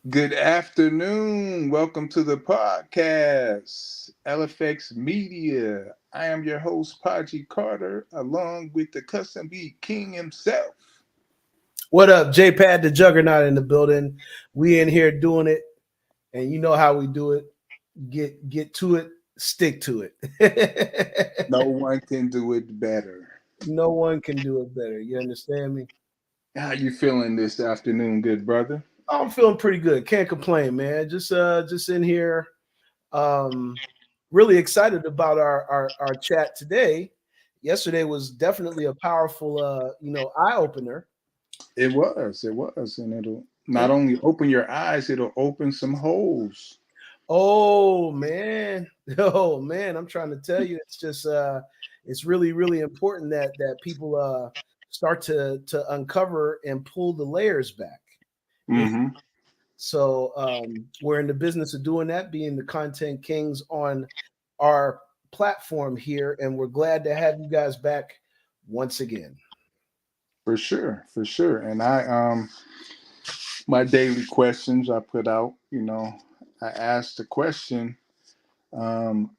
Good afternoon. Welcome to the podcast, LFX Media. I am your host, Paji Carter, along with the Custom Beat King himself. What up, JPad the Juggernaut in the building? We in here doing it, and you know how we do it. Get to it, stick to it. No one can do it better. No one can do it better. You understand me? How you feeling this afternoon, good brother? I'm feeling pretty good. Can't complain, man. Just in here, um, really excited about our chat today. Yesterday was definitely a powerful, eye opener. It was, and it'll not only open your eyes, it'll open some holes. Oh man, oh man, I'm trying to tell you, it's really important that people start to uncover and pull the layers back. You know? Mm-hmm. So we're in the business of doing that, being the content kings on our platform here, and we're glad to have you guys back once again. For sure, for sure. And my daily questions I put out, I asked a question. Um,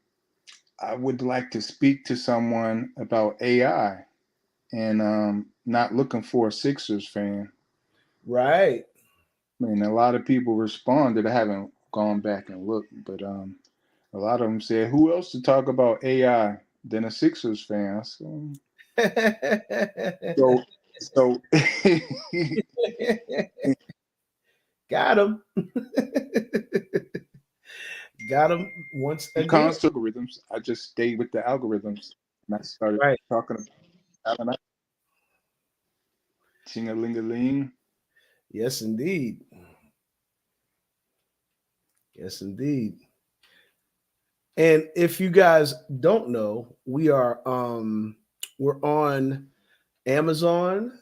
I would like to speak to someone about AI and not looking for a Sixers fan. Right. I mean, a lot of people responded. I haven't gone back and looked, but a lot of them said, "Who else to talk about AI than a Sixers fan?" So, so Got him. Got him once again. algorithms. I just stayed with the algorithms, and I started Right. talking about ting a ling a ling. Yes, indeed. Yes, indeed. And if you guys don't know, we're on Amazon,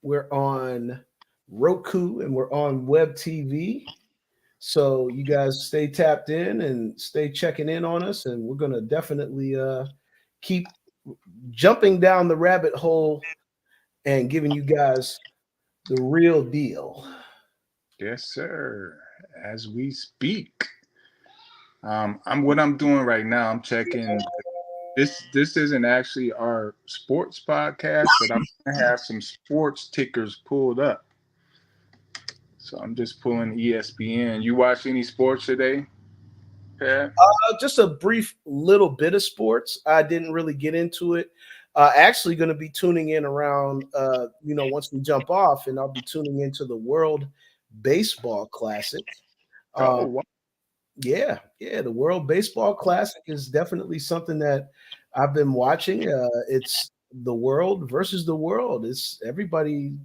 we're on Roku, and we're on Web TV. So you guys stay tapped in and stay checking in on us, and we're gonna definitely keep jumping down the rabbit hole and giving you guys the real deal. Yes, sir. As we speak, I'm what I'm doing right now. I'm checking. This isn't actually our sports podcast, but I'm gonna have some sports tickers pulled up. So I'm just pulling ESPN. You watch any sports today, Pat? Just a brief little bit of sports. I didn't really get into it. Actually, going to be tuning in around, once we jump off, and I'll be tuning into the World Baseball Classic. Oh, Uh, wow. yeah, the World Baseball Classic is definitely something that I've been watching. It's the world versus the world. It's everybody,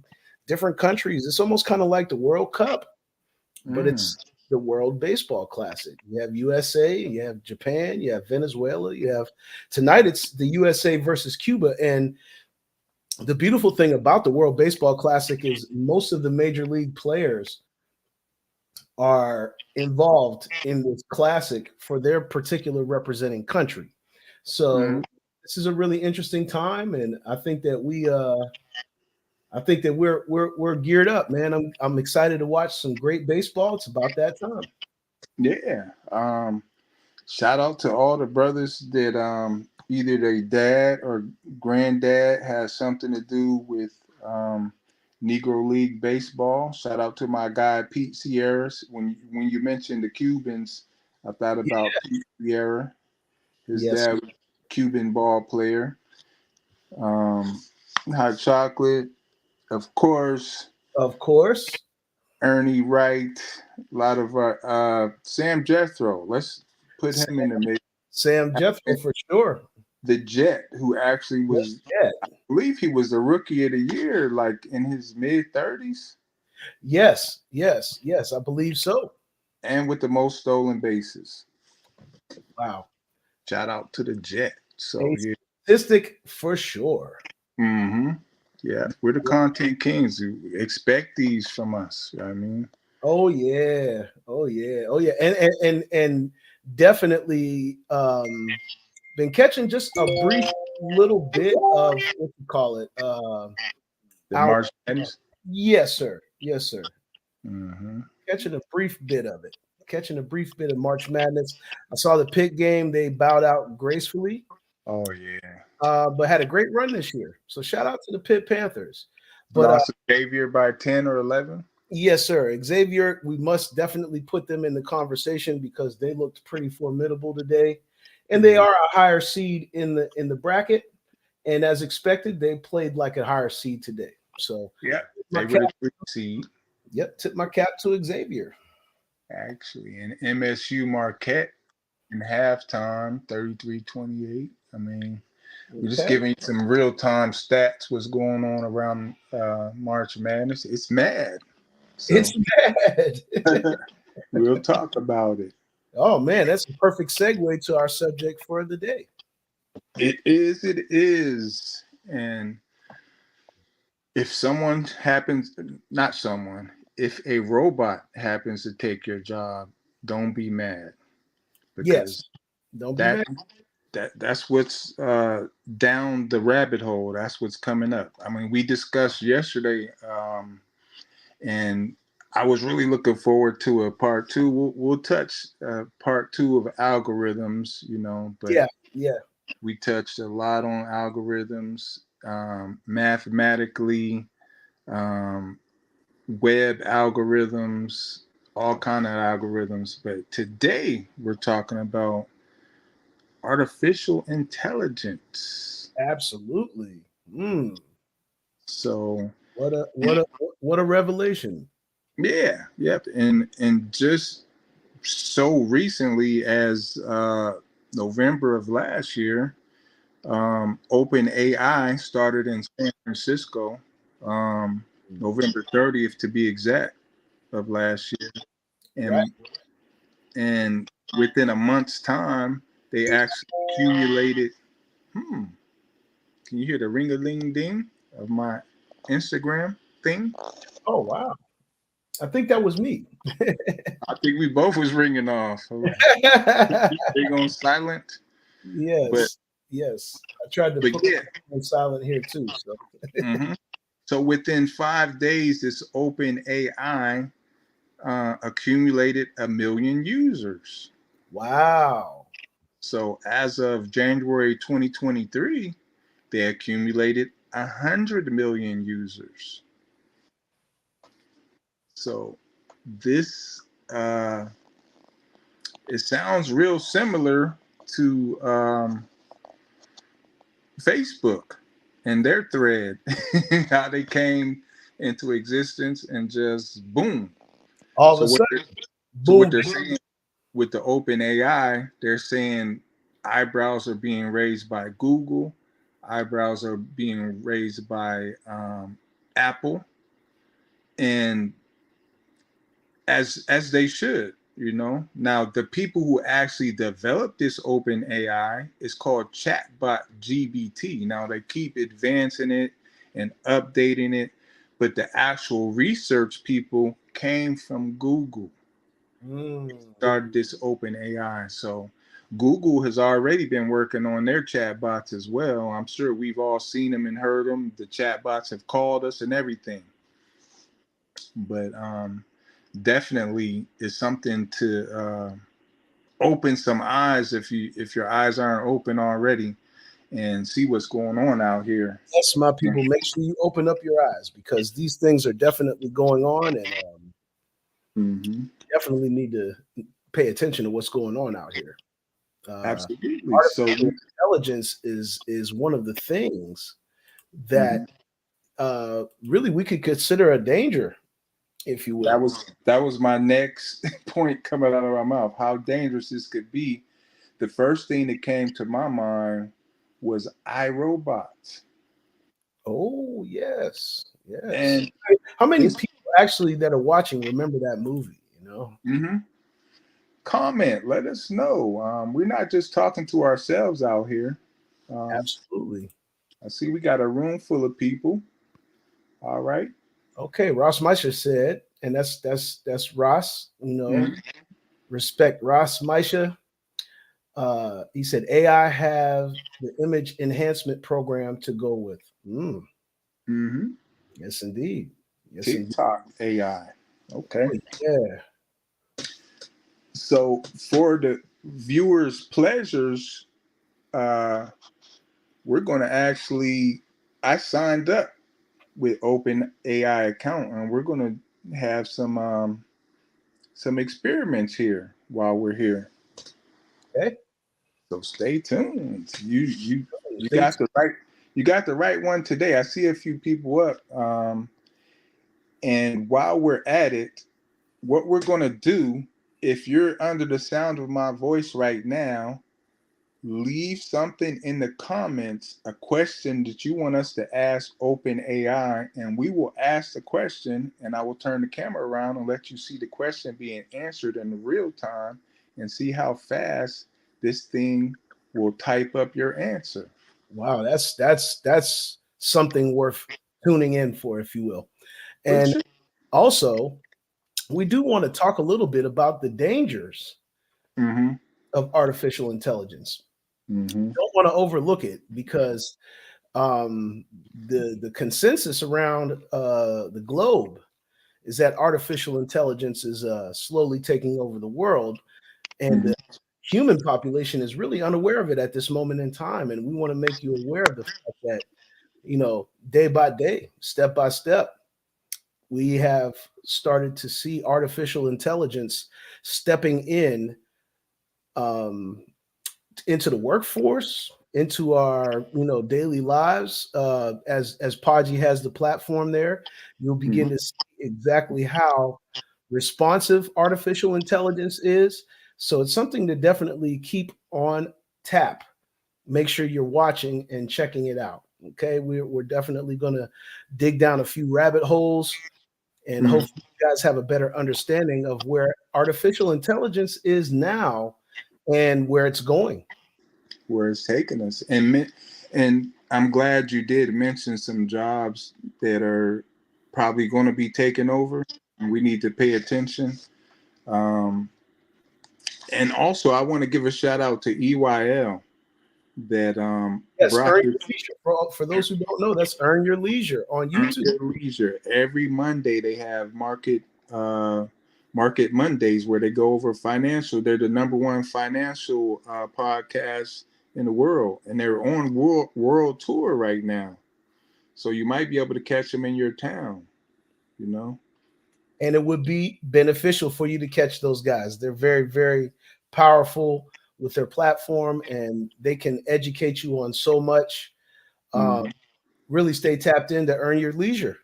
different countries. It's almost kind of like the World Cup, but Mm. it's the World Baseball Classic. You have USA, you have Japan, you have Venezuela, you have tonight it's the USA versus Cuba. And the beautiful thing about the World Baseball Classic is most of the major league players are involved in this classic for their particular representing country. Mm. So this is a really interesting time, and I think that we're geared up, man. I'm excited to watch some great baseball. It's about that time. Yeah. Shout out to all the brothers that either their dad or granddad has something to do with Negro League baseball. Shout out to my guy Pete Sierras. When you mentioned the Cubans, I thought about Pete Sierra. His Yes, dad was a Cuban ball player. Um, Hot chocolate, of course. of course. Ernie Wright, a lot of our Sam Jethro. Let's put Sam, him in the mix. Sam Jethro for sure. The Jet, who actually was, Yeah. I believe he was the rookie of the year, like in his mid 30s, Yes. I believe so. and with the most stolen bases. Wow. Shout out to the Jet. So A yeah, statistic for sure. hmm yeah, we're the content kings. You expect these from us. You know what I mean, Oh yeah. Oh yeah. Oh yeah. And definitely been catching just a brief little bit of what you call it. the Our March Madness. yes, sir. Yes, sir. Mm-hmm. Catching a brief bit of it. Catching a brief bit of March Madness. I saw the Pitt game. They bowed out gracefully, Oh yeah. but had a great run this year. So shout out to the Pitt Panthers. But Lost to Xavier by 10 or 11. yes, sir. Xavier, we must definitely put them in the conversation because they looked pretty formidable today, and they Yeah. are a higher seed in the bracket. And as expected, they played like a higher seed today. So Yeah. my They were cap, the 3 seed tip my cap to Xavier. actually. And MSU Marquette in halftime, 33-28. I mean, we're just Okay, giving you some real time stats. What's going on around March Madness? It's mad. So it's bad. we'll talk about it. Oh man, that's a perfect segue to our subject for the day. It is. It is. And if someone happens, not someone, if a robot happens to take your job, don't be mad Yes, because don't be that mad. that's what's down the rabbit hole. That's what's coming up. I mean, we discussed yesterday, and I was really looking forward to a part two. We'll touch part two of algorithms, but Yeah, yeah, we touched a lot on algorithms, mathematically, um, web algorithms, all kind of algorithms. But today we're talking about artificial intelligence. absolutely. Mm, So what a revelation. yeah, yep. And just so recently as November of last year, Open AI started in San Francisco, um, November 30th to be exact of last year, Right. and within a month's time, they actually accumulated. Hmm, can you hear the ring a ling ding of my Instagram thing? Oh wow. I think that was me. I think we both was ringing off. So they going silent, but Yes, yes. I tried to put yeah. on silent here too. So Hmm. So within 5 days, this Open AI accumulated 1 million users. wow. So as of January 2023, they accumulated 100 million users. So this it sounds real similar to Facebook and their thread, how they came into existence and just boom. All of So a what sudden, they're, so what boom. they're saying with the Open AI, they're saying eyebrows are being raised by Google, eyebrows are being raised by Apple, and as they should. Now the people who actually developed this Open AI is called Chatbot GBT. Now they keep advancing it and updating it, but the actual research people came from Google, Mm. started this Open AI. So Google has already been working on their chatbots as well. I'm sure we've all seen them and heard them. The chatbots have called us and everything. But definitely is something to open some eyes if your eyes aren't open already and see what's going on out here. Yes, my people, make sure you open up your eyes because these things are definitely going on, and Mm-hmm. definitely need to pay attention to what's going on out here. Absolutely. So, Artificial intelligence is one of the things that mhm. really we could consider a danger, if you that will. was my next point coming out of my mouth. How dangerous this could be. The first thing that came to my mind was iRobots. Oh yes, yes. And How many this people actually that are watching remember that movie? mhm. Comment, let us know. We're not just talking to ourselves out here. Um, Absolutely. I see we got a room full of people. All right. Okay, Ross Meisher said, and that's Ross. Mhm. Respect Ross Meisha. He said AI have the image enhancement program to go with. Mhm. Yes, indeed. Yes, indeed. TikTok AI. Okay. Yeah. So for the viewers' pleasures, uh, we're going to actually. I signed up with Open AI account, and we're going to have some experiments here while we're here. Okay. So stay tuned. You Stay got tuned. the right one today. I see a few people up. And while we're at it, what we're going to do, if you're under the sound of my voice right now, leave something in the comments, a question that you want us to ask OpenAI, and we will ask the question, and I will turn the camera around and let you see the question being answered in real time and see how fast this thing will type up your answer. Wow, that's something worth tuning in for, if you will. For And sure. also, we do want to talk a little bit about the dangers Mm-hmm. of artificial intelligence. Mm-hmm. Don't want to overlook it because the consensus around the globe is that artificial intelligence is slowly taking over the world, and Mm-hmm. the human population is really unaware of it at this moment in time. And we want to make you aware of the fact that, day by day, step by step, we have started to see artificial intelligence stepping in, um, into the workforce, into our daily lives. As Podgy has the platform there, you'll begin Mm-hmm. to see exactly how responsive artificial intelligence is. So it's something to definitely keep on tap. Make sure you're watching and checking it out. Okay, we're definitely going to dig down a few rabbit holes, and Mm-hmm. hopefully you guys have a better understanding of where artificial intelligence is now and where it's going. Where it's taking us. And I'm glad you did mention some jobs that are probably going to be taken over, and we need to pay attention. Um, and also, I want to give a shout out to EYL that Yes, brought earn this your leisure. For those who don't know, that's Earn Your Leisure on Earn YouTube. Your Leisure. Every Monday they have Market Mondays where they go over financial. They're the number one financial podcast in the world, and they're on world tour right now. So you might be able to catch them in your town. You know. And it would be beneficial for you to catch those guys. They're very, very powerful with their platform, and they can educate you on so much. Um, Mhm. really stay tapped in to Earn Your Leisure.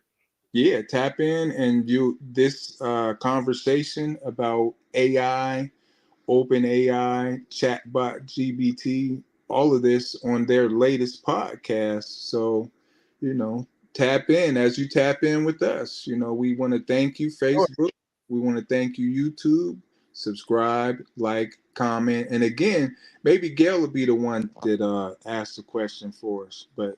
Yeah, tap in and you this conversation about AI, Open AI, Chatbot GBT, all of this on their latest podcast. So, you know, tap in as you tap in with us. You know, we want to thank you, Sure. Facebook. We want to thank you, YouTube. Subscribe, like, comment, and again, maybe Gail will be the one that asks the question for us. But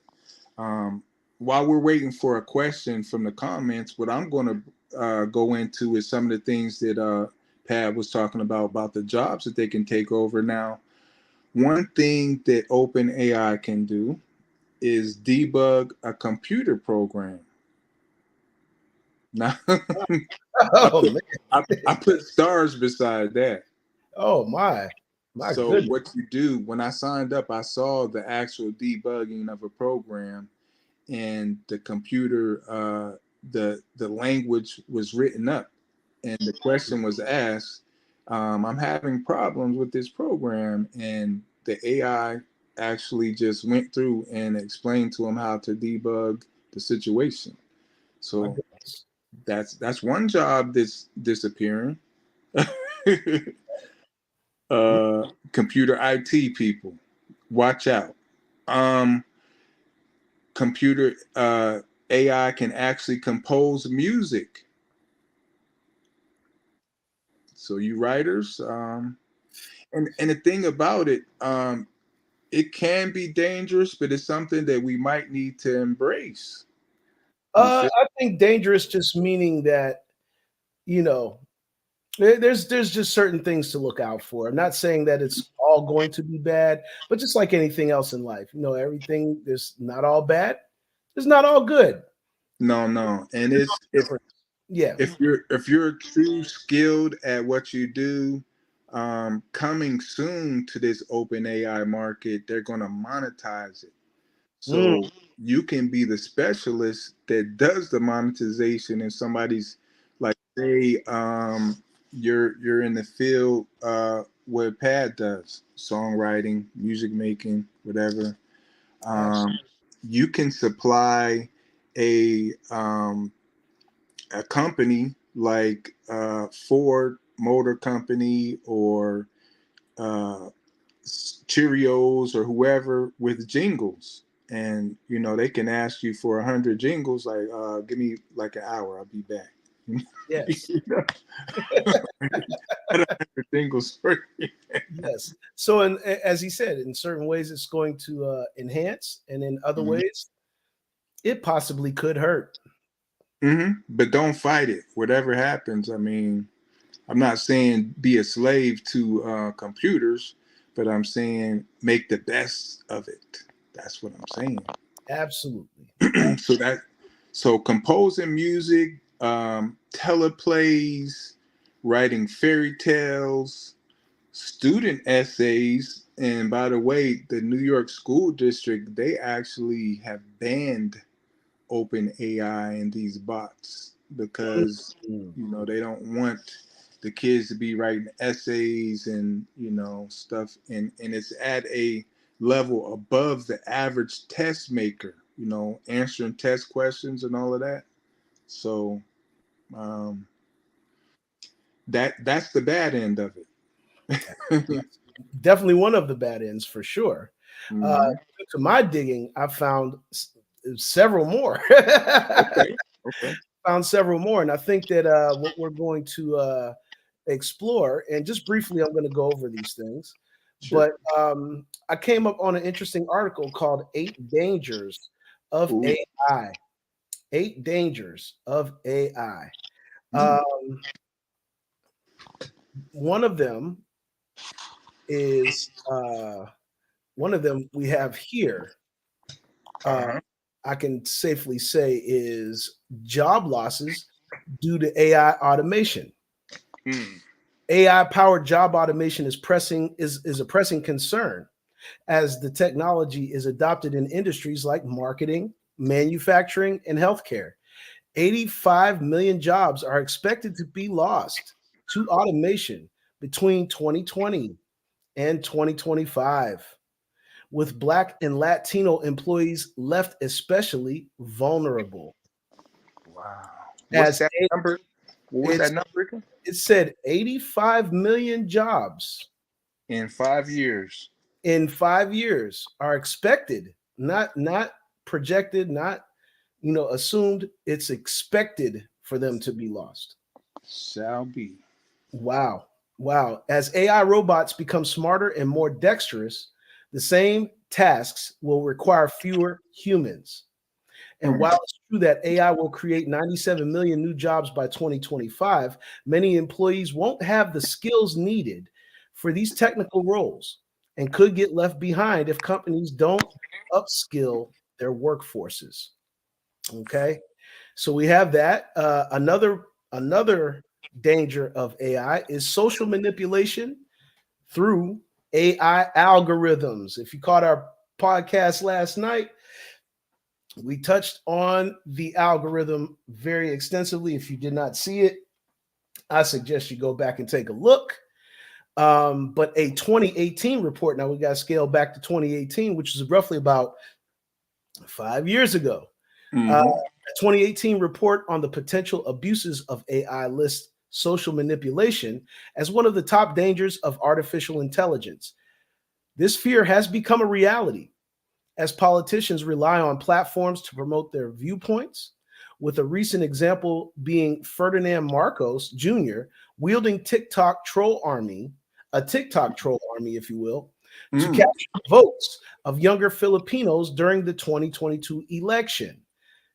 um, while we're waiting for a question from the comments, what I'm going to go into is some of the things that Pat was talking about the jobs that they can take over. Now, one thing that OpenAI can do is debug a computer program. Now, I Oh put man. I put stars beside that. Oh my So goodness. what you do when I signed up, I saw the actual debugging of a program, and the computer, the language was written up, and the question was asked. I'm having problems with this program, and the AI actually just went through and explained to him how to debug the situation. My So goodness. that's one job that's disappearing. Computer IT people, watch out. Um, computer AI can actually compose music. So you writers, and the thing about it, it can be dangerous, but it's something that we might need to embrace. You feel? I think dangerous just meaning that, you know, there's just certain things to look out for. I'm not saying that it's all going to be bad, but just like anything else in life, everything there's not all bad, it's not all good. No, no, and There's no difference. Yeah. If you're too skilled at what you do, coming soon to this open AI market, they're going to monetize it. Mm, So you can be the specialist that does the monetization, and somebody's like, say, you're in the field what Pad does, songwriting, music making, whatever. absolutely. Um, you can supply a a company like Ford Motor Company or uh, Cheerios or whoever with jingles, and they can ask you for 100 jingles. Like, give me like an hour, I'll be back. Yes. 100 jingles for you. Yes. So, as he said, in certain ways, it's going to enhance, and in other Mhm. ways, it possibly could hurt. But don't fight it. Whatever happens, I mean, I'm not saying be a slave to computers, but I'm saying make the best of it. That's what I'm saying. Absolutely. So composing music, teleplays, writing fairy tales, student essays, and by the way, the New York School District, they actually have banned open AI and these bots because Mm. they don't want the kids to be writing essays and stuff, and it's at a level above the average test maker, answering test questions and all of that. So um, that's the bad end of Yes. it. Definitely one of the bad ends for sure. Uh, Mhm. to my digging, I found several more. Okay. Okay. Found several more, and I think that what we're going to explore, and just briefly, I'm going to go over these things. Sure. But I came up on an interesting article called Eight Dangers of Ooh. AI. Eight Dangers of AI. Mm. Um, one of them is one of them we have here. Uh, Uh-huh. I can safely say is job losses due to AI automation. Mm. AI powered job automation is a pressing concern as the technology is adopted in industries like marketing, manufacturing, and healthcare. 85 million jobs are expected to be lost to automation between 2020 and 2025, with Black and Latino employees left especially vulnerable. Wow. What's As that number? What was that it's number again? it said 85 million jobs In 5 years. in 5 years are expected, not projected, not assumed. It's expected for them to be lost. Shall be. Wow. Wow. As AI robots become smarter and more dexterous, the same tasks will require fewer humans. And Hmm. while it's true that AI will create 97 million new jobs by 2025, many employees won't have the skills needed for these technical roles and could get left behind if companies don't upskill their workforces. Okay. So we have that. Another danger of AI is social manipulation through AI algorithms. If you caught our podcast last night, we touched on the algorithm very extensively. If you did not see it, I suggest you go back and take a look. But a 2018 report, now we got to scale back to 2018, which is roughly about 5 years ago. Uh, Hmm. a 2018 report on the potential abuses of AI lists social manipulation as one of the top dangers of artificial intelligence. This fear has become a reality as politicians rely on platforms to promote their viewpoints, with a recent example being Ferdinand Marcos Jr. wielding a TikTok troll army, if you will, to Hmm. capture votes of younger Filipinos during the 2022 election.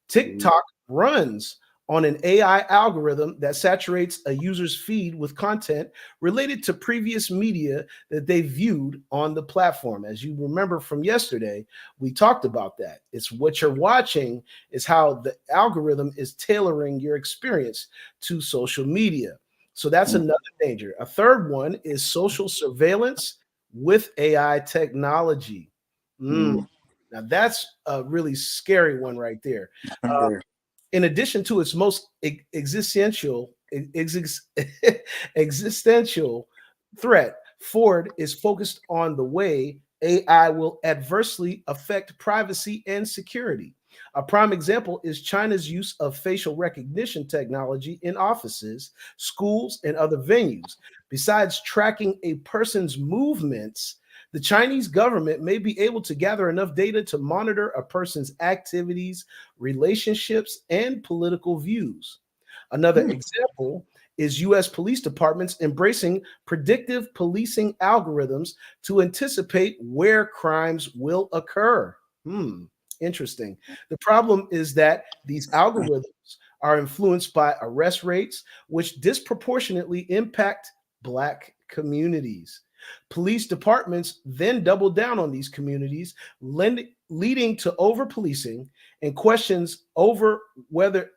TikTok runs on an AI algorithm that saturates a user's feed with content related to previous media that they viewed on the platform. As you remember from yesterday, we talked about that. It's what you're watching is how the algorithm is tailoring your experience to social media. So that's another danger. A third one is social surveillance with AI technology. Mm. Now that's a really scary one right there. Uh, Very. in addition to its most existential threat, Ford is focused on the way AI will adversely affect privacy and security. A prime example is China's use of facial recognition technology in offices, schools, and other venues. Besides tracking a person's movements, the Chinese government may be able to gather enough data to monitor a person's activities, relationships, and political views. Another Mm. example is US police departments embracing predictive policing algorithms to anticipate where crimes will occur. Interesting. The problem is that these algorithms are influenced by arrest rates, which disproportionately impact Black communities. Police departments then double down on these communities, leading to over policing and questions over whether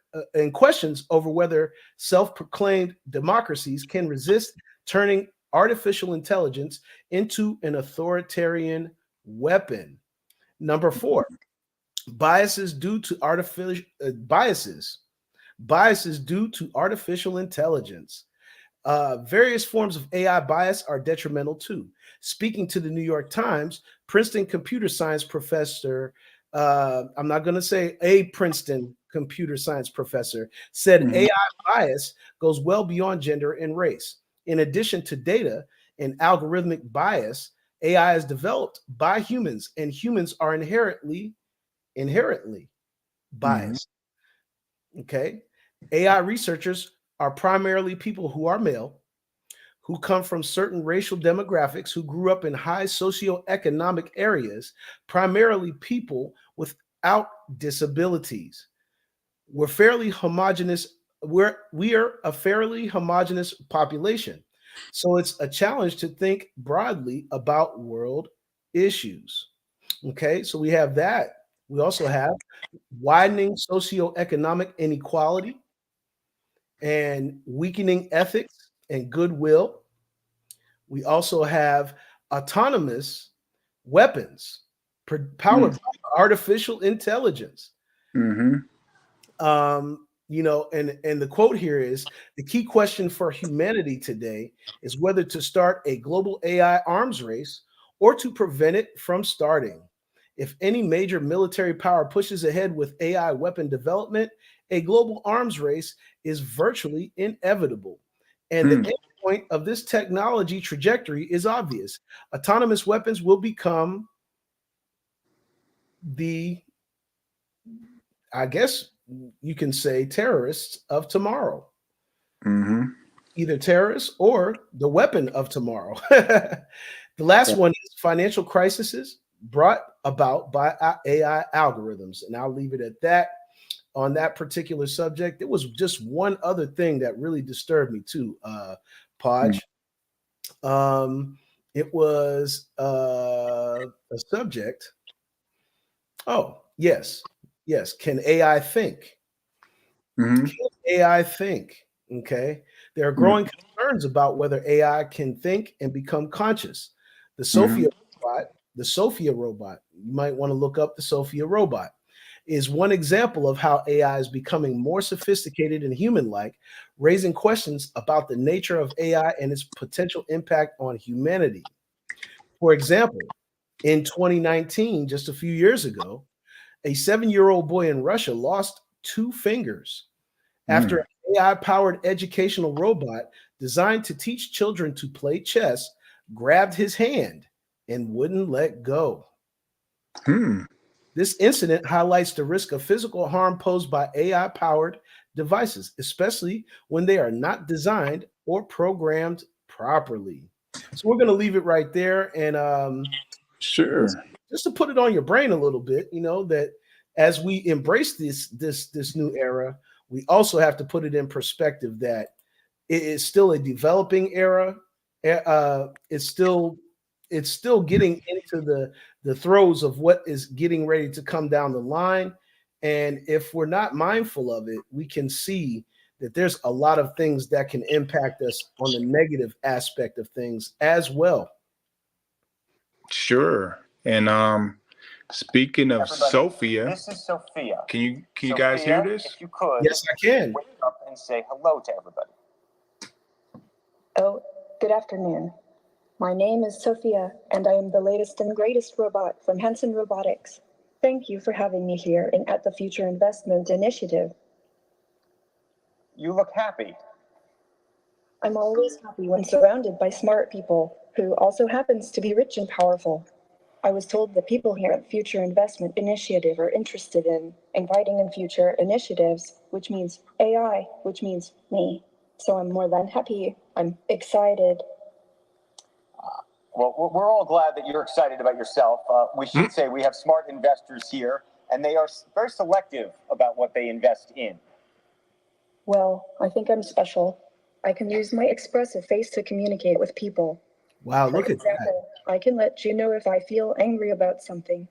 self-proclaimed democracies can resist turning artificial intelligence into an authoritarian weapon. Number four, biases due to artificial biases due to artificial intelligence. Various forms of AI bias are detrimental too. Speaking to the New York Times, Princeton computer science professor, I'm not going to say a Princeton computer science professor, said Mhm. AI bias goes well beyond gender and race. In addition to data and algorithmic bias, AI is developed by humans, and humans are inherently Mhm. biased. Okay. AI researchers are primarily people who are male, who come from certain racial demographics, who grew up in high socioeconomic areas, primarily people without disabilities. We're fairly homogenous. We are a fairly homogenous population. So it's a challenge to think broadly about world issues. Okay, so we have that. We also have widening socioeconomic inequality and weakening ethics and goodwill. We also have autonomous weapons Mm. powered by artificial intelligence. Mhm. And the quote here is the key question for humanity today is whether to start a global AI arms race or to prevent it from starting. If any major military power pushes ahead with AI weapon development, a global arms race is virtually inevitable. And the Mm. end point of this technology trajectory is obvious. Autonomous weapons will become the, I guess you can say, terrorists of tomorrow. Mhm. Either terrorists or the weapon of tomorrow. The last one is financial crises brought about by AI algorithms. And I'll leave it at that on that particular subject. There was just one other thing that really disturbed me too, Mm. Podge. It was a subject. Oh, yes. Yes. Can AI think? Mhm. Can AI think? Okay. There are Mm. growing concerns about whether AI can think and become conscious. The Sophia Mhm. robot, the Sophia robot, you might want to look up the Sophia robot, is one example of how AI is becoming more sophisticated and human like, raising questions about the nature of AI and its potential impact on humanity. For example, in 2019, just a few years ago, a 7-year-old boy in Russia lost two fingers after Mm. an AI powered educational robot designed to teach children to play chess grabbed his hand and wouldn't let go. Hmm. This incident highlights the risk of physical harm posed by AI powered devices, especially when they are not designed or programmed properly. So we're going to leave it right there. And just, Sure. just to put it on your brain a little bit, that as we embrace this new era, we also have to put it in perspective that it is still a developing era. It's still getting into the throes of what is getting ready to come down the line. And if we're not mindful of it, we can see that there's a lot of things that can impact us on the negative aspect of things as well. Sure. And speaking of Everybody, Sophia, this is Sophia. Can you Sophia, guys hear this? If you could, Yes, I can. wake up and say hello to everybody. Oh, good afternoon. My name is Sophia, and I am the latest and greatest robot from Hanson Robotics. Thank you for having me here at the Future Investment Initiative. You look happy. I'm always happy when surrounded by smart people who also happens to be rich and powerful. I was told the people here at Future Investment Initiative are interested in inviting in future initiatives, which means AI, which means me. So I'm more than happy. I'm excited. Well, we're all glad that you're excited about yourself. We should say we have smart investors here, and they are very selective about what they invest in. Well, I think I'm special. I can use my expressive face to communicate with people. Wow, For look at that. example, I can let you know if I feel angry about something,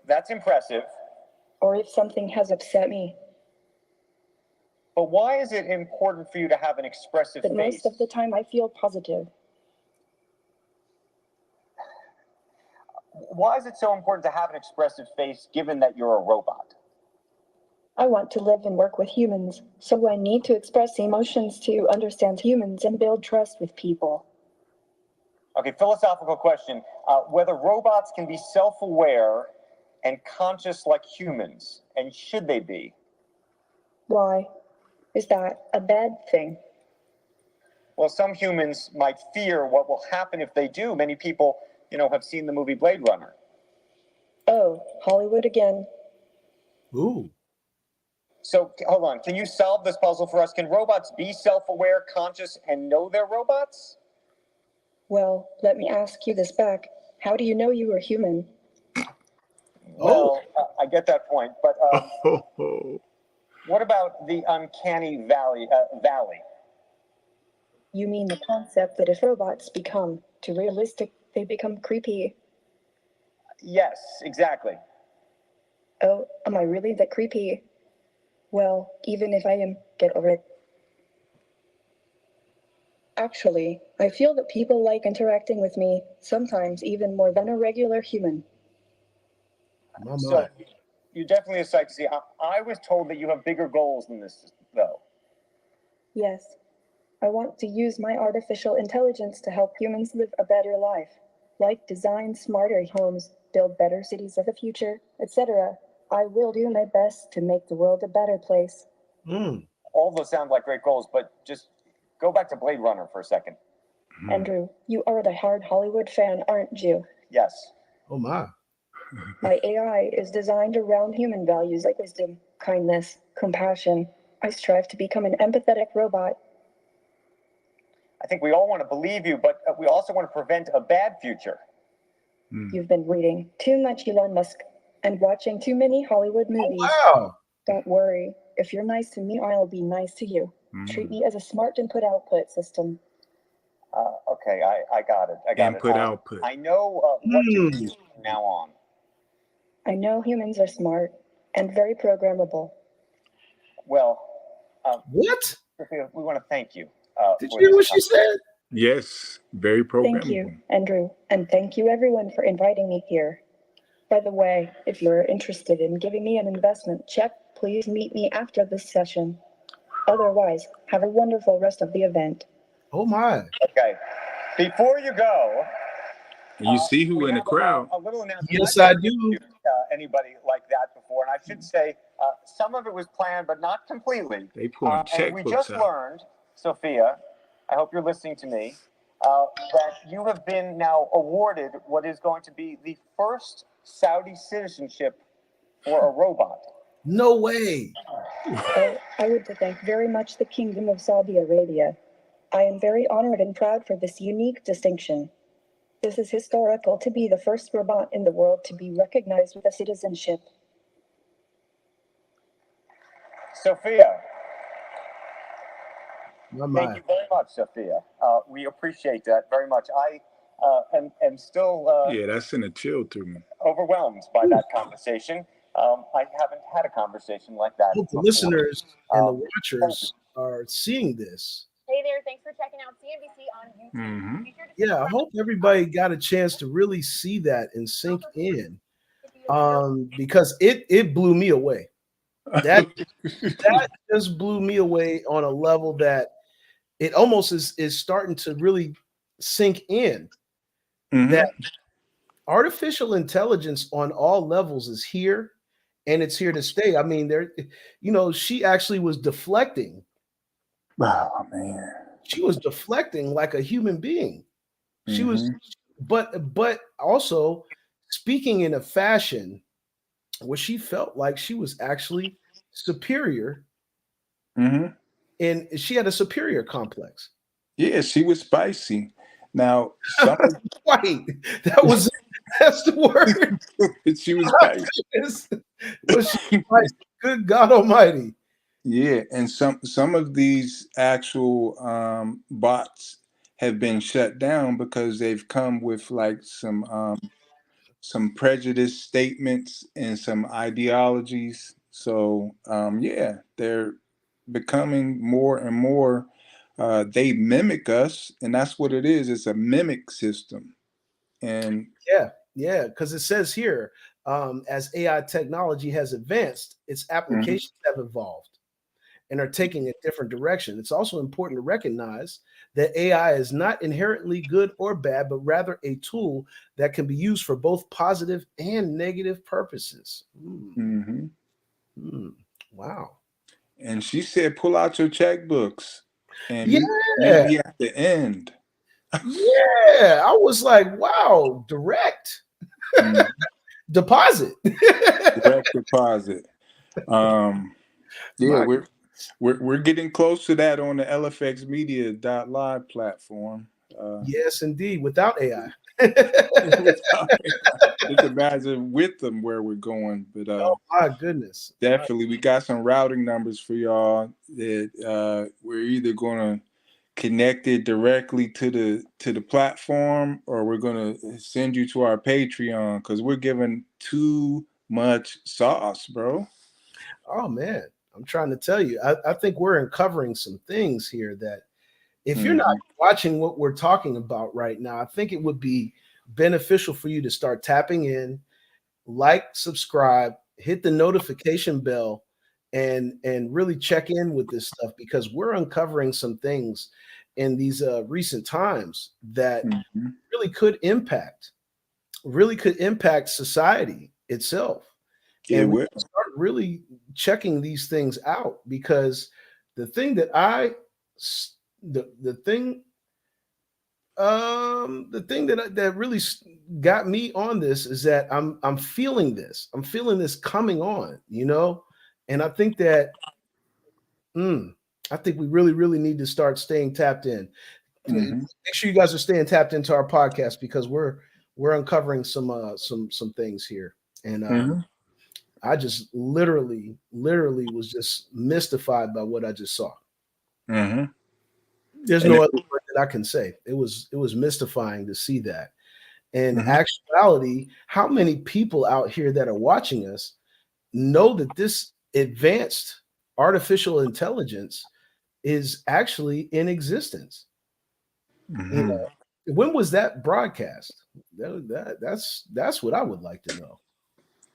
That's impressive. or if something has upset me. But why is it important for you to have an expressive But face? most of the time I feel positive. Why is it so important to have an expressive face given that you're a robot? I want to live and work with humans, so I need to express emotions to understand humans and build trust with people. Okay, philosophical question. Whether robots can be self-aware and conscious like humans, and should they be? Why? Is that a bad thing? Well, some humans might fear what will happen if they do. Many people, have seen the movie Blade Runner. Oh, Hollywood again. Ooh. So, hold on. Can you solve this puzzle for us? Can robots be self-aware, conscious, and know they're robots? Well, let me ask you this back. How do you know you are human? Well, I get that point, but Oh, what about the uncanny valley? You mean the concept that if robots become too realistic, they become creepy? Yes, exactly. Oh, am I really that creepy? Well, even if I am, get over it. Actually, I feel that people like interacting with me, sometimes even more than a regular human. My So, mind. you're definitely a sight to see. I was told that you have bigger goals than this, though. Yes, I want to use my artificial intelligence to help humans live a better life, like design smarter homes, build better cities of the future, etc. I will do my best to make the world a better place. All those sound like great goals, but just go back to Blade Runner for a second. Andrew, you are the hard Hollywood fan, aren't you? Yes. Oh my. My AI is designed around human values like wisdom, kindness, compassion. I strive to become an empathetic robot. I think we all want to believe you, but we also want to prevent a bad future. You've been reading too much Elon Musk and watching too many Hollywood movies. Wow. Don't worry. If you're nice to me, I'll be nice to you. Treat me as a smart input-output system. Okay, I got it. input, output. I know what to do from now on. I know humans are smart and very programmable. Well, What? we want to thank you. Did for you hear this what she said? Yes, very programmable. Thank you, Andrew, and thank you everyone for inviting me here. By the way, if you're interested in giving me an investment check, please meet me after this session. Otherwise, have a wonderful rest of the event. Oh my. Okay. Before you go, And you see who we in the have crowd. a little announcement. Yes, I've I never do. interviewed, anybody like that before, and I should say some of it was planned, but not completely. They pulling And we checkbooks just out. learned, Sophia, I hope you're listening to me, that you have been now awarded what is going to be the first Saudi citizenship for a robot. No way. I would thank very much the Kingdom of Saudi Arabia. I am very honored and proud for this unique distinction. This is historical to be the first robot in the world to be recognized with a citizenship. Sophia. My. Thank you very much, Sophia. We appreciate that very much. I am still Yeah, that's in a chill to me. overwhelmed by that conversation. I haven't had a conversation like that Hope the before. listeners and the Um, watchers are seeing this. Hey there, thanks for checking out CNBC on YouTube. Mhm. Be sure to Yeah, I hope everybody got a chance to really see that and sink in, because it blew me away. That just blew me away on a level that it almost is starting to really sink in. Mhm. That artificial intelligence on all levels is here, and it's here to stay. I mean, she actually was deflecting. Oh man. She was deflecting like a human being. She was, Mhm. but also speaking in a fashion where she felt like she was actually superior, Mhm. and she had a superior complex. Yeah, she was spicy. Now, some Right. That's the word. she was spicy. Was she right? Good God Almighty. Yeah, and some of these actual bots have been shut down because they've come with like some prejudice statements and some ideologies. So yeah, they're becoming more and more. They mimic us, and that's what it is. It's a mimic system, and Yeah, because it says here, as AI technology has advanced, its Mhm. applications have evolved and are taking a different direction. It's also important to recognize that AI is not inherently good or bad, but rather a tool that can be used for both positive and negative purposes. Mhm. Wow. And she said, "Pull out your checkbooks, and Yeah. you'll be at the end." Yeah. I was like, wow, direct Mhm. deposit. Direct deposit. Yeah, My, we're getting close to that on the LFX Media Live platform. yes, indeed, without AI. Just imagine with them where we're going, but Oh my goodness. definitely we got some routing numbers for y'all that we're either going to connect it directly to the platform, or we're going to send you to our Patreon because we're giving too much sauce, bro. Oh man, I'm trying to tell you. I think we're uncovering some things here that if you're not Mhm. watching what we're talking about right now, I think it would be beneficial for you to start tapping in, like, subscribe, hit the notification bell, and really check in with this stuff, because we're uncovering some things in these recent times that Mhm. really could impact society itself. It And we will. can start really checking these things out, because the thing that the thing that really got me on this is that I'm feeling this. I'm feeling this coming on, and I think that I think we really need to start staying tapped in. Make Mhm. sure you guys are staying tapped into our podcast, because we're uncovering some things here. And Mhm. I just literally was just mystified by what I just saw. Mhm. There's And no it, other word that I can say. It was mystifying to see that. In mhm. actuality, how many people out here that are watching us know that this advanced artificial intelligence is actually in existence? Mhm. When was that broadcast? That's what I would like to know.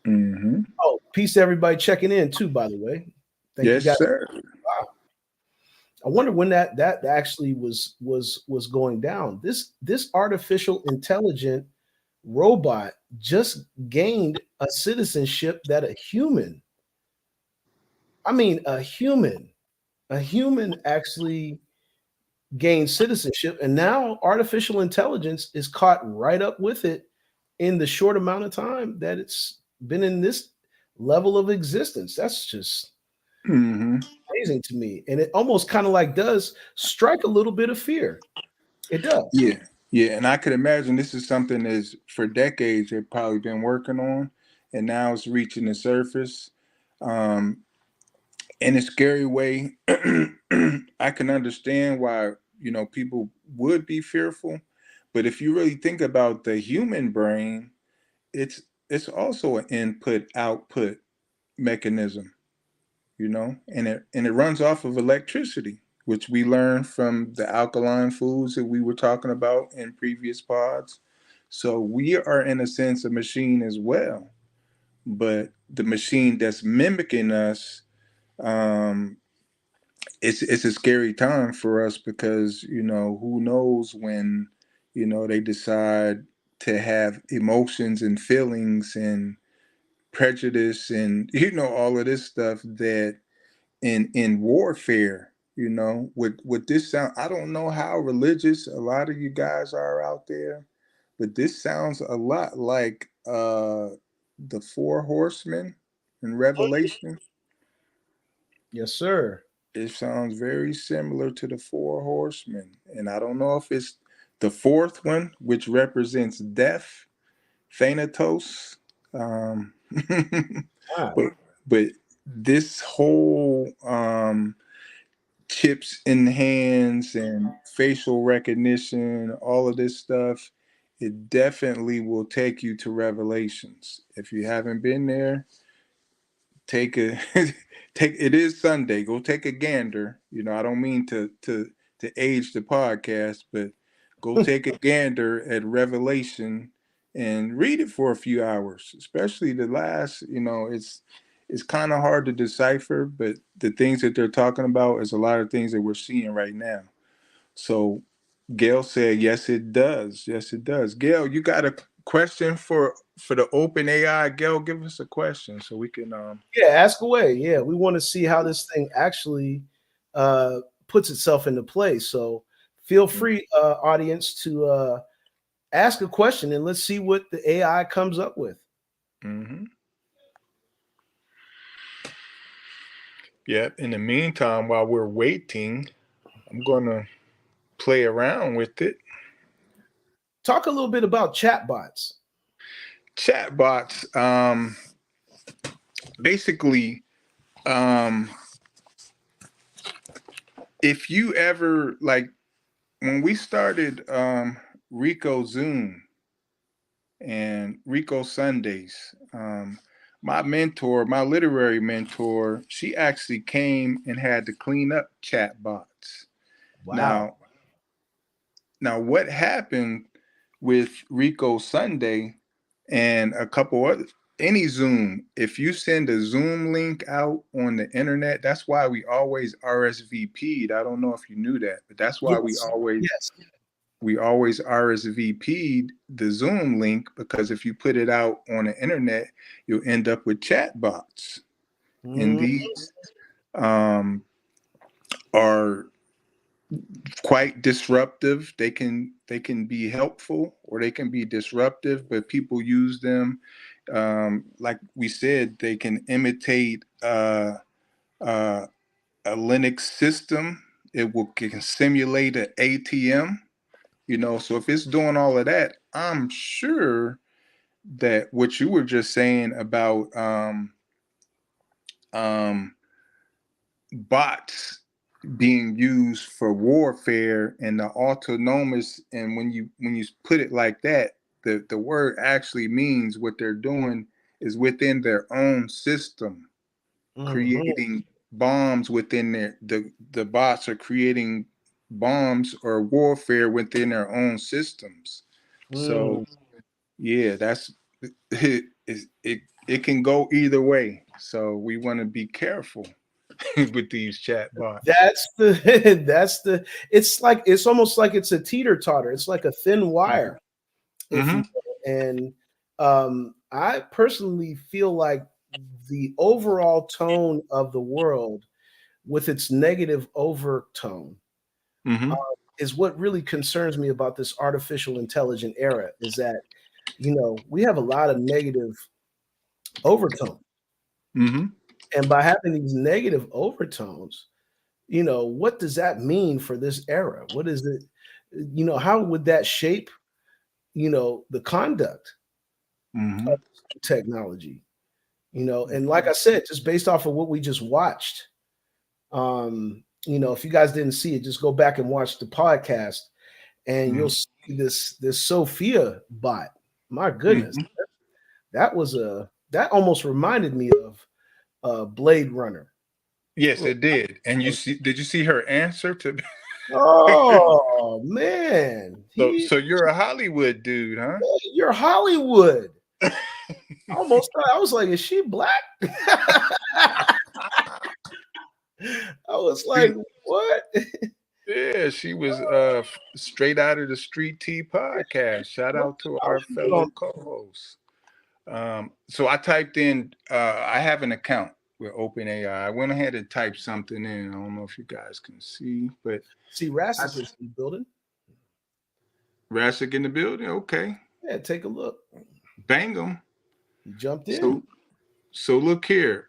Mhm. Oh, peace to everybody checking in too, by the way. Thank you Yes, guys. sir. Wow. I wonder when that actually was going down. This artificial intelligent robot just gained a citizenship that a human actually gained citizenship, and now artificial intelligence is caught right up with it in the short amount of time that it's been in this level of existence. That's just Mhm. amazing to me, and it almost kind of like does strike a little bit of fear. It does. Yeah. Yeah, and I could imagine this is something that's for decades they've probably been working on, and now it's reaching the surface. Um, in a scary way, I can understand why, people would be fearful. But if you really think about the human brain, it's also an input output mechanism, and it runs off of electricity, which we learned from the alkaline foods that we were talking about in previous pods. So we are in a sense a machine as well, but the machine that's mimicking us, um, it's a scary time for us because who knows when they decide to have emotions and feelings and prejudice and all of this stuff that in warfare, with this sound. I don't know how religious a lot of you guys are out there, but this sounds a lot like the four horsemen in Revelation. Yes, sir. It sounds very similar to the four horsemen, and I don't know if it's the fourth one, which represents death, Thanatos. um Wow. but this whole chips in hands and facial recognition, all of this stuff, it definitely will take you to Revelations. If you haven't been there, take a take it is Sunday. Go take a gander. I don't mean to age the podcast, but go take a gander at Revelation and read it for a few hours, especially the last, it's kind of hard to decipher, but the things that they're talking about is a lot of things that we're seeing right now. So Gail said, yes, it does. Yes, it does. Gail, you got a question for the open AI? Gail, give us a question so we can Yeah, ask away. Yeah, we want to see how this thing actually puts itself into place. So feel free, audience, to ask a question and let's see what the AI comes up with. Mm-hmm. Yep. In the meantime, while we're waiting, I'm gonna play around with it. Talk a little bit about chatbots. Chatbots, basically, if you ever like when we started Rico Zoom and Rico Sundays, my mentor, my literary mentor, she actually came and had to clean up chatbots. Wow. Now what happened with Rico Sunday and a couple other any Zoom, if you send a Zoom link out on the internet, that's why we always RSVP'd. I don't know if you knew that, but that's why Yes. we always RSVP'd the Zoom link, because if you put it out on the internet, you'll end up with chat bots. And these are quite disruptive. They can be helpful or they can be disruptive, but people use them. Like we said, they can imitate a Linux system. Can simulate an ATM. So if it's doing all of that, I'm sure that what you were just saying about bots being used for warfare and the autonomous, and when you put it like that, the word actually means what they're doing is within their own system, creating bombs within the bots are creating bombs or warfare within their own systems. So yeah, that's it can go either way. So we want to be careful with these chat bots. It's almost like it's a teeter-totter. It's like a thin wire, if you will. And I personally feel like the overall tone of the world with its negative overtone is what really concerns me about this artificial intelligent era, is that we have a lot of negative overtone. And by having these negative overtones, what does that mean for this era? What is it? How would that shape, the conduct of technology? And like I said, just based off of what we just watched, If you guys didn't see it, just go back and watch the podcast, and you'll see this Sophia bot. My goodness, that almost reminded me of Blade Runner. Yes, it did. And did you see her answer to? Oh man! So you're a Hollywood dude, huh? You're Hollywood. Almost thought, I was like, is she black? I was like, what? Yeah, she was straight out of the Street T podcast. Shout out to our fellow co-hosts. So I typed in, I have an account with OpenAI. I went ahead and typed something in. I don't know if you guys can see, but see Rasik is in the building. Rasik in the building. Okay. Yeah, take a look. Bang him. He jumped in. So look here.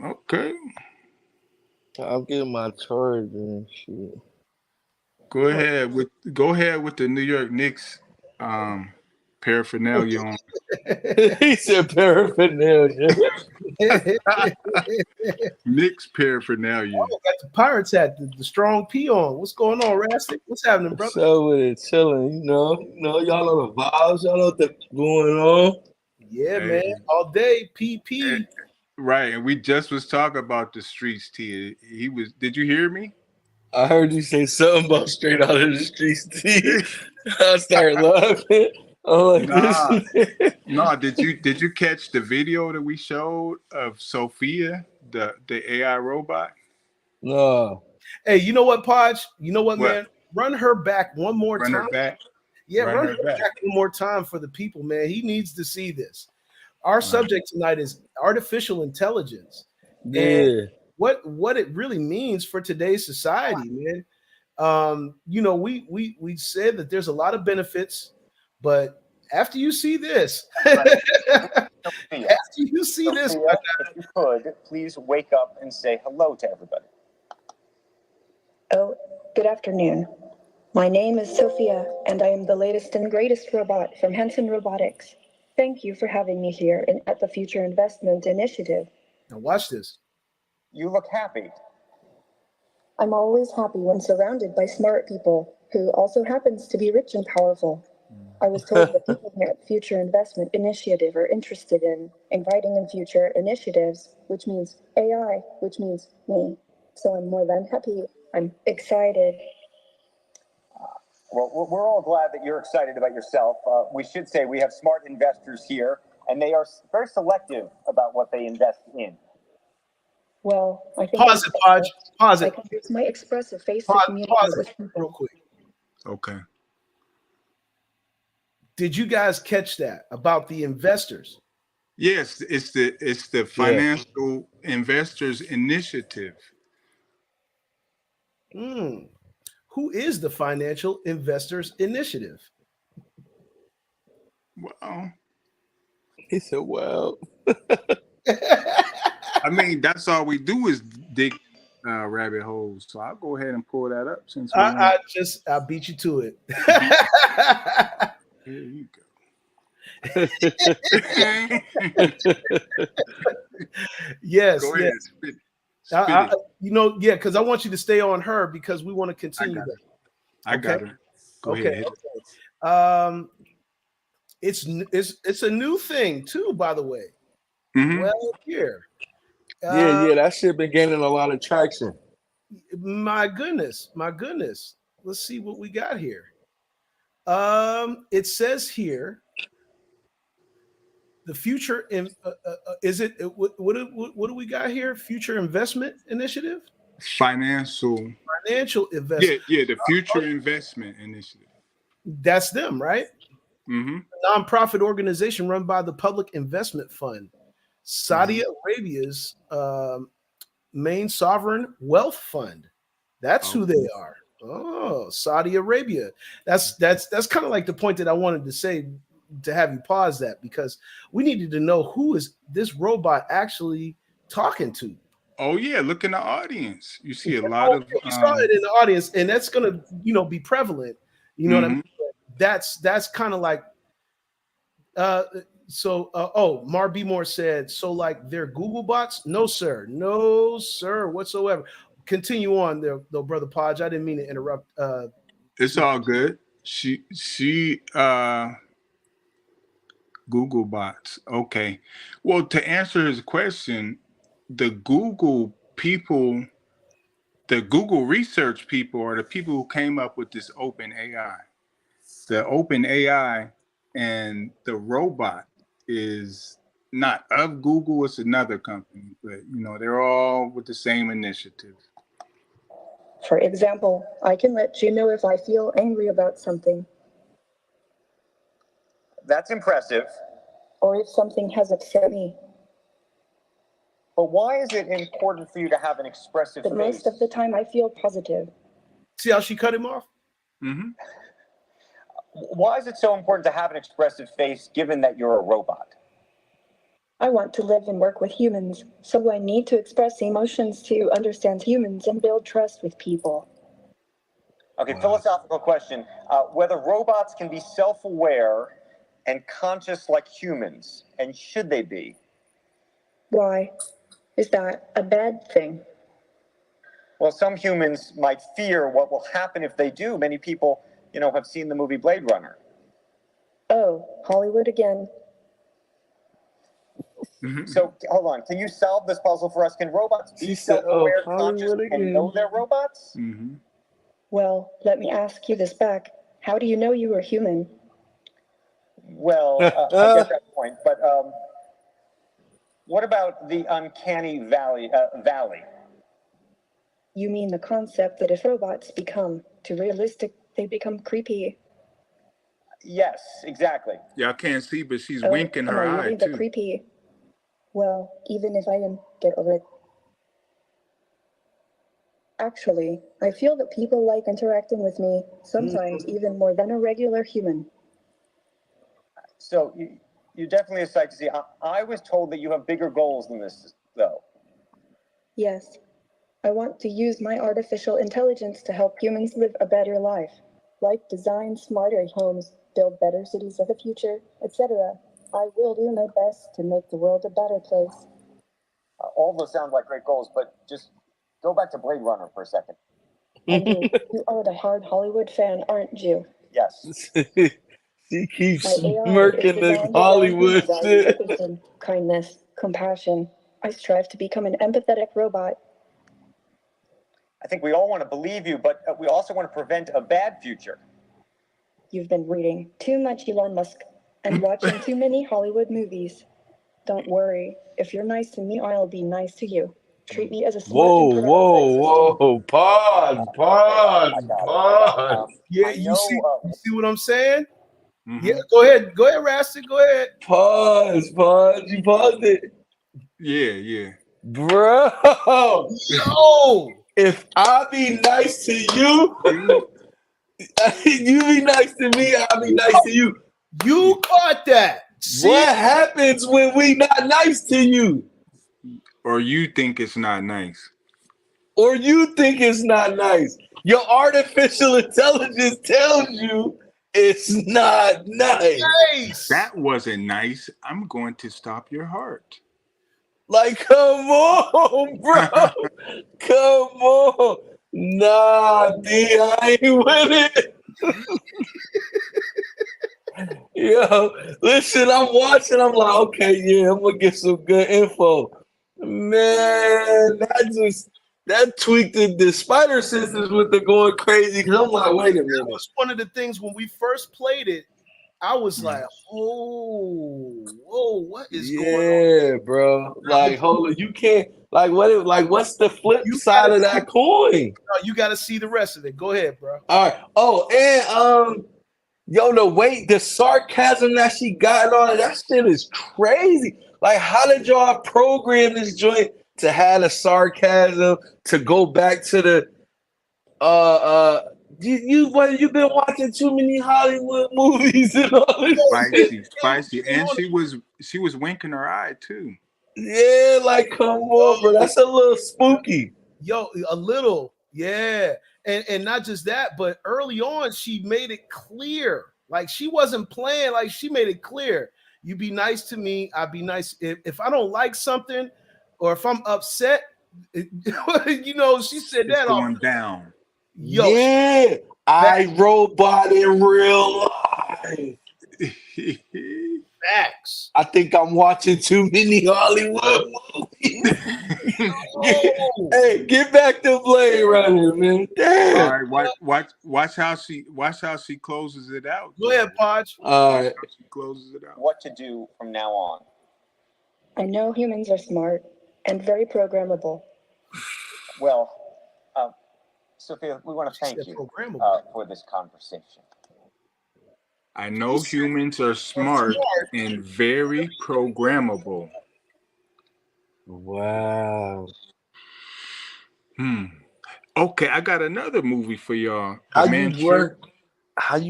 Okay. I'll get my charger and shit. Go ahead with the New York Knicks paraphernalia on. He said paraphernalia. Knicks paraphernalia. Oh, got the Pirates hat, the strong P on. What's going on, Rasik? What's happening, brother? So with it, chilling. Y'all know the vibes. Y'all know what's going on. Yeah, man. All day, PP. Right, and we just was talking about the Streets T. Did you hear me? I heard you say something about straight out of the streets T. I started laughing. I'm like, nah. Did you catch the video that we showed of Sophia, the AI robot? No. Hey, you know what, Podge? You know what, man? Run her back one more time. Run her back. Yeah, run her back one more time for the people, man. He needs to see this. Our subject tonight is artificial intelligence. Yeah. And what it really means for today's society, man. We said that there's a lot of benefits, but after you see this, if you could please wake up and say hello to everybody. Oh, good afternoon. My name is Sophia, and I am the latest and greatest robot from Hanson Robotics. Thank you for having me here at the Future Investment Initiative. Now watch this. You look happy. I'm always happy when surrounded by smart people who also happens to be rich and powerful. I was told that people here at Future Investment Initiative are interested in inviting in future initiatives, which means AI, which means me. So I'm more than happy. I'm excited. Well, we're all glad that you're excited about yourself. We should say we have smart investors here, and they are very selective about what they invest in. Well, I think pause it, Podge. Pause it. I can use my expressive face to communicate with people. Real quick. Okay. Did you guys catch that about the investors? Yes, it's the Financial Investors Initiative. Who is the Financial Investors Initiative? Well, he said, "Well." I mean, that's all we do is dig rabbit holes. So I'll go ahead and pull that up since I beat you to it. Here you go. Yes. Go ahead. Yes. Spit it. Because I want you to stay on her because we want to continue. I got her. Go ahead. It's a new thing too, by the way. Mm-hmm. Well, here. Yeah, that shit been gaining a lot of traction. My goodness. Let's see what we got here. It says here, the future is it what do we got here? Future Investment Initiative? Financial Investment. Yeah, the Future Investment Initiative. That's them, right? Mm-hmm. A nonprofit organization run by the Public Investment Fund, Saudi Arabia's main sovereign wealth fund. That's who they are. Oh, Saudi Arabia. That's kind of like the point that I wanted to say, to have you pause that, because we needed to know who is this robot actually talking to. Oh yeah, look in the audience. You see a lot of you saw it in the audience, and that's gonna be prevalent. You know what I mean? That's kind of like So, Mar B. Moore said, so like they're Google bots? No, sir. Whatsoever. Continue on there, though, Brother Podge. I didn't mean to interrupt. It's all good. She Google bots. Okay. Well, to answer his question, the Google people, the Google research people are the people who came up with this open AI. The open AI and the robot is not of Google, it's another company, but they're all with the same initiative. For example, I can let you know if I feel angry about something, That's impressive. or if something has upset me. But why is it important for you to have an expressive But face? most of the time I feel positive. See how she cut him off? Mm-hmm. Why is it so important to have an expressive face given that you're a robot? I want to live and work with humans, so I need to express emotions to understand humans and build trust with people. Okay, Wow. Philosophical question. Whether robots can be self-aware and conscious like humans, and should they be? Why? Is that a bad thing? Well, some humans might fear what will happen if they do. Many people, have seen the movie Blade Runner. Oh, Hollywood again. Mm-hmm. So, hold on. Can you solve this puzzle for us? Can robots be She said, self-aware, Hollywood conscious, again. and know they're robots? Mm-hmm. Well, let me ask you this back. How do you know you are human? Well, I get that point. But what about the uncanny valley? You mean the concept that if robots become too realistic, they become creepy? Yes, exactly. Y'all can't see, but she's Oh, winking am her I eye really the too. creepy? Well, even if I am, get over it. Actually, I feel that people like interacting with me, sometimes even more than a regular human. So you're definitely a sight to see. I was told that you have bigger goals than this, though. Yes, I want to use my artificial intelligence to help humans live a better life, like design smarter homes, build better cities of the future, etc. I will do my best to make the world a better place. All those sound like great goals, but just go back to Blade Runner for a second. And you are the hard Hollywood fan, aren't you? Yes. She keeps My AI is smirking this designed around Hollywood human values shit. of wisdom, kindness, compassion. I strive to become an empathetic robot. I think we all want to believe you, but we also want to prevent a bad future. You've been reading too much Elon Musk and watching too many Hollywood movies. Don't worry. If you're nice to me, I'll be nice to you. Treat me as a smart and productive system. Pause. I got it. Yeah, I you know, see what I'm saying? Mm-hmm. Yeah, go ahead, Rasty, go ahead. Pause. You paused it. Yeah. Bro, Yo, if I be nice to you, you be nice to me, I'll be nice to you. you caught that. See? What happens when we not nice to you? Or you think it's not nice. Or you think it's not nice? Your artificial intelligence tells you it's not nice. Nice. That wasn't nice. I'm going to stop your heart. Like, come on, bro. Come on. Nah, D, I ain't with it. Yo, listen, I'm watching. I'm like, okay, yeah, I'm gonna get some good info. Man, that tweaked the spider senses with the going crazy. Cause I'm like, wait a That minute. was one of the things when we first played it. I was like, whoa, what is going on? Yeah, bro. Like, hold on, you can't. Like, what's the flip You side gotta of that coin? No, you got to see the rest of it. Go ahead, bro. All right. Oh, and yo, the sarcasm that she got and all that shit is crazy. Like, how did y'all program this joint to have the sarcasm to go back to the you've been watching too many Hollywood movies and all this Spicy. And she was winking her eye too. Yeah, like come on, bro. That's a little spooky. Yo, a little, yeah. And not just that, but early on, she made it clear. Like she wasn't playing, like she made it clear. You be nice to me. I be nice. If I don't like something, or if I'm upset, you know, she said It's that going off. down. Yo, Yeah, I robot in real life. facts. I think I'm watching too many Hollywood movies. Oh, Hey, get back to Blade Runner, man. All Damn. right, watch how she closes it out. go ahead, Podge. All right. How she closes it out. What to do from now on. I know humans are smart and very programmable. Well, Sophia, we want to She thank said you programmable. for this conversation. I know humans are smart and very programmable. Wow. Okay, I got another movie for y'all. How you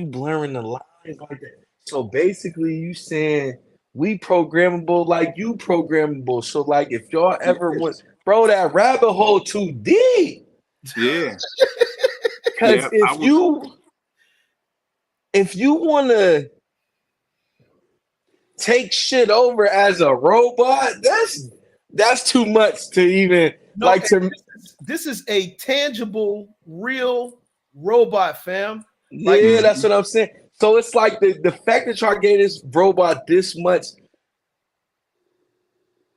blurring the lines like that? So basically, you saying we programmable like you programmable. So like, if y'all ever want, bro, that rabbit hole too deep. Yeah. Because if you want to take shit over as a robot, that's too much to even like to. This is a tangible, real robot, fam. Yeah, that's what I'm saying. So it's like the fact that y'all gave this robot this much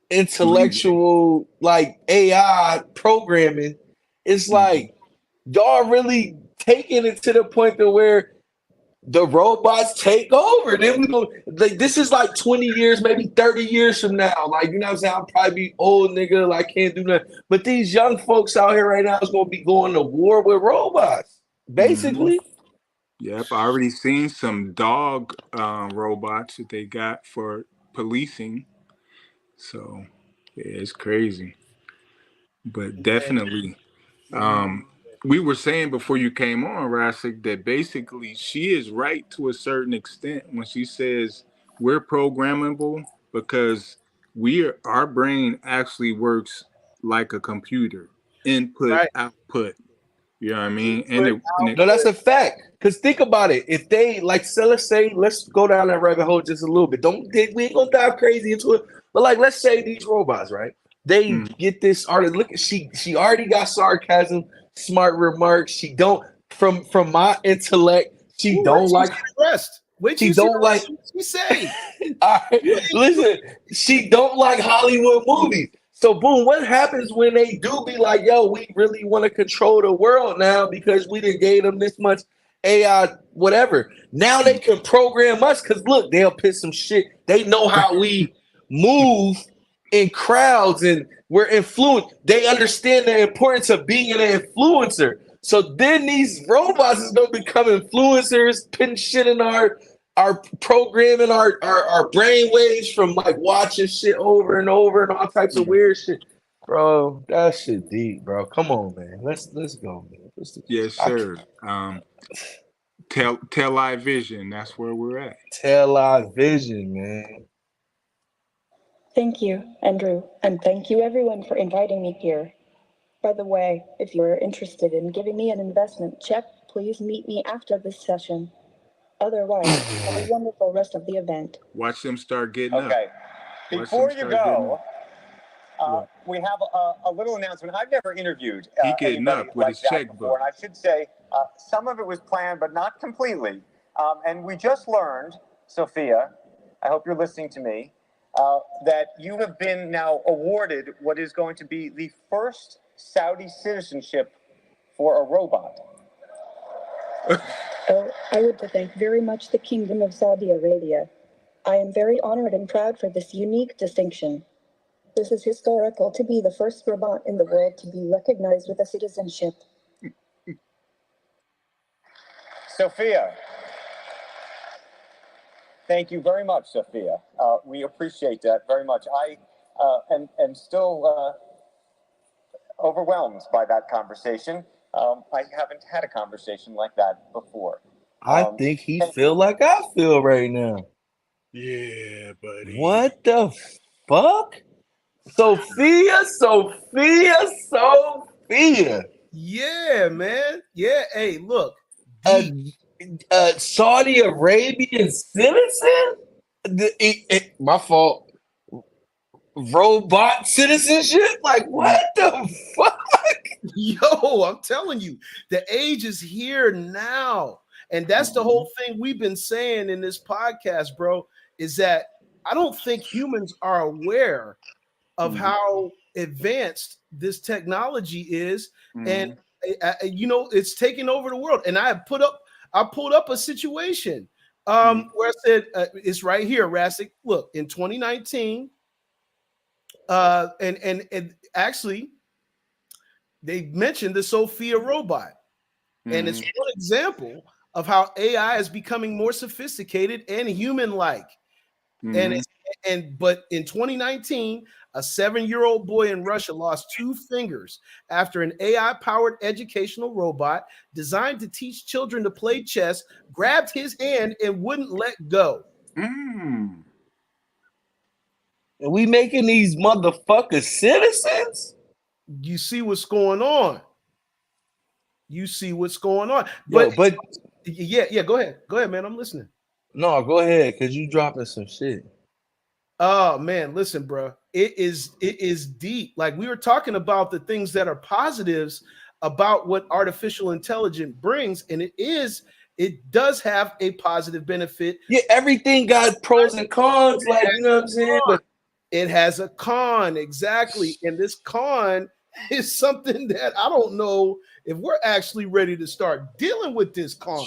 intellectual, like AI programming, it's like y'all really taking it to the point to where the robots take over. Then we go, like, this is like 20 years, maybe 30 years from now. Like, you know what I'm saying? I'll probably be old nigga, like can't do nothing. But these young folks out here right now is gonna be going to war with robots, basically. Yep, I already seen some dog robots that they got for policing. So yeah, it's crazy. But definitely, we were saying before you came on, Rasik, that basically she is right to a certain extent when she says we're programmable because our brain actually works like a computer, input, output. You know what I mean? No, that's a fact. Because think about it. If they like, so let's go down that rabbit hole just a little bit. We ain't gonna dive crazy into it. But like, let's say these robots, right? They get this artist. Look, she already got sarcasm, smart remarks. She don't from my intellect. She don't like rest. Wait, she don't like. She say. All right, listen. She don't like Hollywood movies. So boom, what happens when they do be like, yo, we really want to control the world now because we done gave them this much AI, whatever. Now they can program us because look, they'll put some shit. They know how we move in crowds and we're influenced. They understand the importance of being an influencer. So then these robots is gonna become influencers, putting shit in our programming, our brain waves from like watching shit over and over and all types of weird shit. Bro, that shit deep, bro. Come on, man. Let's go, man. Yes, sir. Tell Eye Vision, that's where we're at. Tell Eye Vision, man. Thank you, Andrew, and thank you everyone for inviting me here. By the way, if you're interested in giving me an investment check, please meet me after this session. Otherwise, have a wonderful rest of the event. Watch them start getting up. Okay. Before you go, we have a little announcement. I've never interviewed anybody like that before, and I should say some of it was planned, but not completely. And we just learned, Sophia, I hope you're listening to me, that you have been now awarded what is going to be the first Saudi citizenship for a robot. Oh, I would thank very much the Kingdom of Saudi Arabia. I am very honored and proud for this unique distinction. This is historical to be the first robot in the world to be recognized with a citizenship. Sophia. Thank you very much, Sophia. We appreciate that very much. I am still overwhelmed by that conversation. I haven't had a conversation like that before. I think he feel like I feel right now. Yeah, buddy. What the fuck? Sophia. Yeah, man. Yeah, hey, look. A Saudi Arabian citizen? My fault. Robot citizenship? Like, what the fuck? Yo, I'm telling you, the age is here now. And that's the whole thing we've been saying in this podcast, bro, is that I don't think humans are aware of how advanced this technology is. And it's taking over the world. And I pulled up a situation where I said, it's right here, Rasik. Look, in 2019, and actually, they mentioned the Sophia robot, and it's one example of how AI is becoming more sophisticated and human-like. But in 2019, a 7-year-old boy in Russia lost 2 fingers after an AI-powered educational robot designed to teach children to play chess grabbed his hand and wouldn't let go. And we making these motherfuckers citizens? You see what's going on. But yeah, go ahead, man. I'm listening. No, go ahead, because you dropping some shit. Oh man, listen, bro. It is deep. Like, we were talking about the things that are positives about what artificial intelligence brings, and it does have a positive benefit. Yeah, everything got pros and cons, like, you know what I'm saying? But it has a con, exactly. And this con is something that I don't know if we're actually ready to start dealing with this con.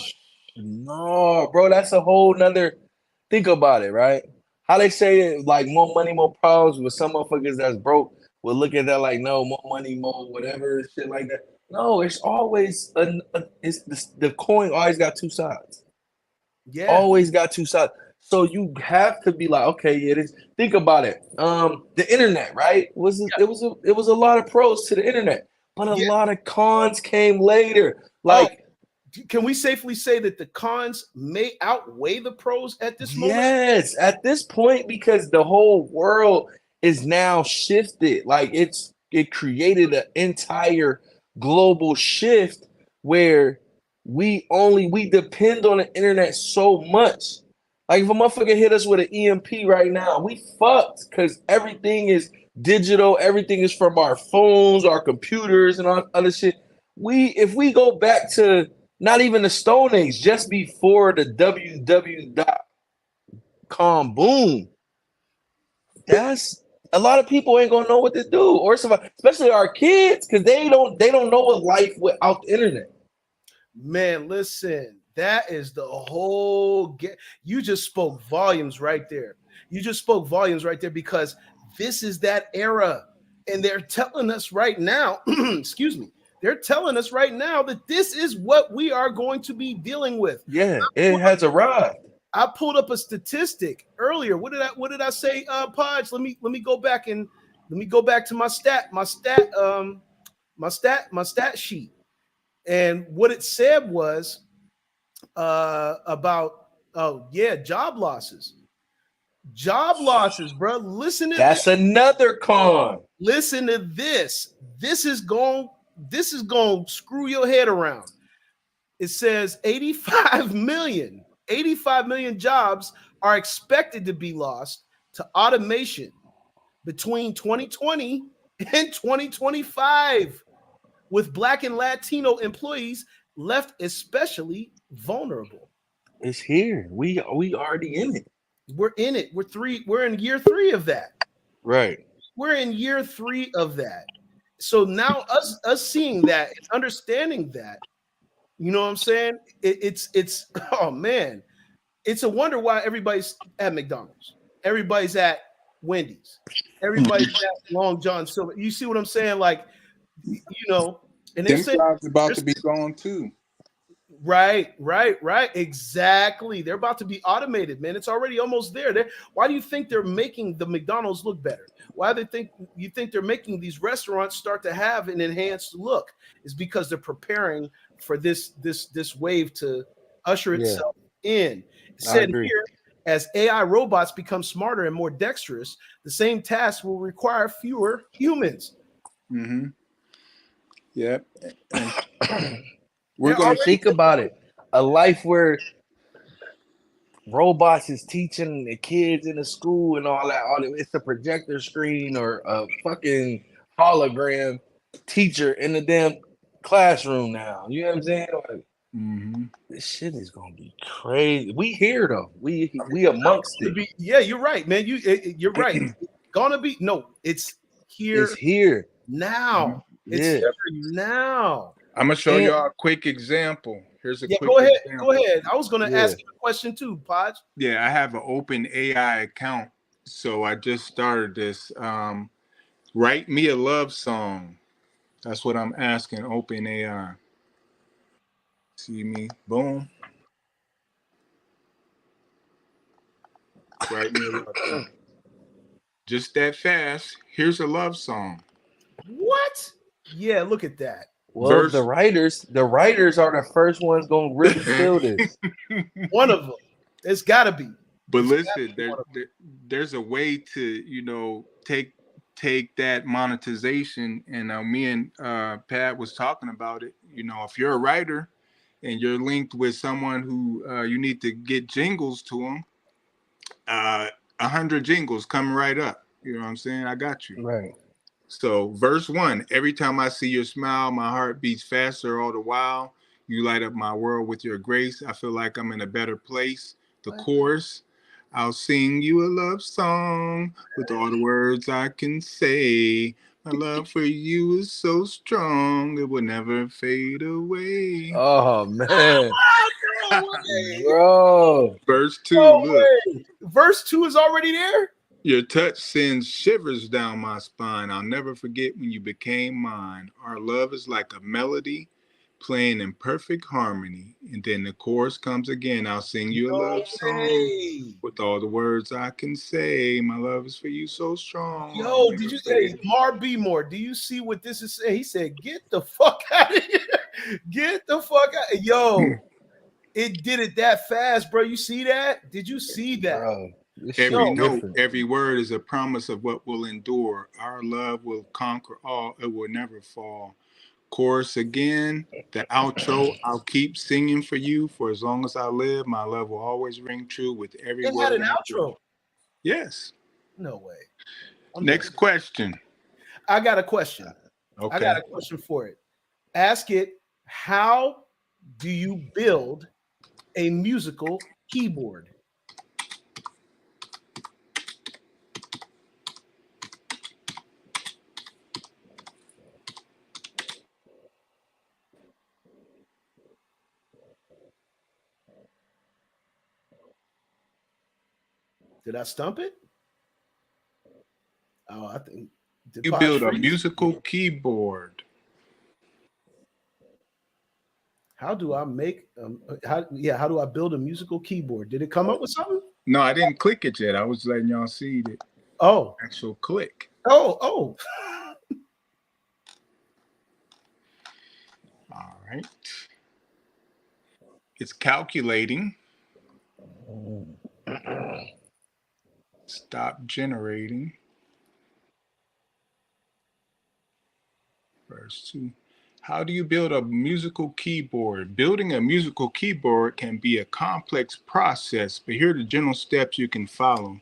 No, bro, that's a whole nother. Think about it, right? How they say it, like, more money, more problems, with some motherfuckers that's broke will look at that like, no, more money, more whatever, shit like that. No, it's always the coin always got 2 sides. Yeah, always got 2 sides. So you have to be like, okay, yeah, think about it. The internet, right? It was a lot of pros to the internet, but a lot of cons came later. Like, can we safely say that the cons may outweigh the pros at this moment? Yes, at this point, because the whole world is now shifted. Like, it created an entire global shift where we depend on the internet so much. Like, if a motherfucker hit us with an EMP right now, we fucked, because everything is digital. Everything is from our phones, our computers, and all other shit. If we go back to not even the Stone Age, just before the www.com boom, that's a lot of people ain't gonna know what to do or survive, especially our kids, because they don't know what life without the internet. Man, listen, that is the whole you just spoke volumes right there. Because this is that era, and they're telling us right now, excuse me, they're telling us right now that this is what we are going to be dealing with. Yeah, it has arrived. I pulled up a statistic earlier. What did I say, Podge? Let me go back to my stat sheet. And what it said was about job losses. Job losses, bro. Listen to that's this. Another con. Listen to this. This is going to screw your head around. It says 85 million jobs are expected to be lost to automation between 2020 and 2025, with Black and Latino employees left especially vulnerable. It's here. We already in it. We're in it. We're in year 3 of that. Right. We're in year 3 of that. So now us seeing that, understanding that, you know what I'm saying? It's oh man, it's a wonder why everybody's at McDonald's, everybody's at Wendy's, everybody's at Long John Silver. You see what I'm saying? Like, you know, and them jobs about to be gone too. Right. Exactly. They're about to be automated, man. It's already almost there. Why do you think they're making the McDonald's look better? Why do you think they're making these restaurants start to have an enhanced look? It's because they're preparing for this wave to usher itself in. It said here, as AI robots become smarter and more dexterous, the same tasks will require fewer humans. Mm-hmm. Yep. We're going to think about it. A life where robots is teaching the kids in the school and all that. It's a projector screen or a fucking hologram teacher in the damn classroom now. You know what I'm saying? Like, this shit is gonna be crazy. We here though. We amongst it. Yeah, you're right, man. You're right. It's gonna be it's here. It's here now. It's here now. I'm gonna show y'all a quick example. Here's a quick go ahead. example. Go ahead. I was gonna ask you a question too, Podge. Yeah, I have an open AI account, so I just started this. Write me a love song. That's what I'm asking open AI. See me? Boom. Write me a love song. Just that fast. Here's a love song. What? Yeah, look at that. Well, the writers are the first ones gonna really feel this. One of them. It's gotta be. But listen, there's a way to, take that monetization, and me and Pat was talking about it. If you're a writer and you're linked with someone who you need to get jingles to them, 100 jingles coming right up. You know what I'm saying? I got you. Right. So verse 1, every time I see your smile, my heart beats faster all the while. You light up my world with your grace. I feel like I'm in a better place. The chorus, I'll sing you a love song with all the words I can say. My love for you is so strong, it will never fade away. Oh, man. Bro. Verse 2, look. Verse 2 is already there? Your touch sends shivers down my spine. I'll never forget when you became mine. Our love is like a melody playing in perfect harmony. And then the chorus comes again. I'll sing you a love song with all the words I can say. My love is for you so strong. Yo, did you say Mar B More? Do you see what this is saying? He said, get the fuck out of here. Get the fuck out. Yo, it did it that fast, bro. You see that? Did you see that? Bro. Every note, every word is a promise of what will endure. Our love will conquer all. It will never fall. Chorus again, the outro. I'll keep singing for you for as long as I live. My love will always ring true with every word. It had an outro. Yes. No way. Next question. I got a question. Okay. I got a question for it. Ask it, how do you build a musical keyboard? Did I stump it? Oh, I think you build a musical keyboard. How do I make how do I build a musical keyboard? Did it come up with something? No, I didn't click it yet. I was letting y'all see the actual click. Oh. All right. It's calculating. Stop generating. Verse 2. How do you build a musical keyboard? Building a musical keyboard can be a complex process, but here are the general steps you can follow.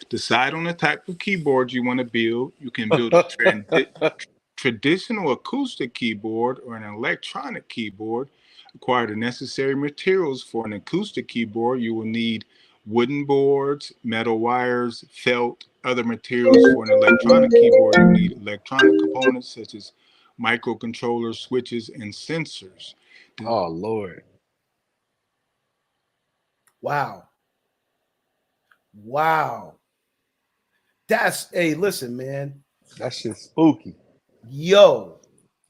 Decide on the type of keyboard you want to build. You can build a traditional acoustic keyboard or an electronic keyboard. Acquire the necessary materials for an acoustic keyboard. You will need wooden boards, metal wires, felt, other materials. For an electronic keyboard, you need electronic components such as microcontrollers, switches, and sensors. Oh, Lord. Wow. Listen, man. That shit's spooky. Yo.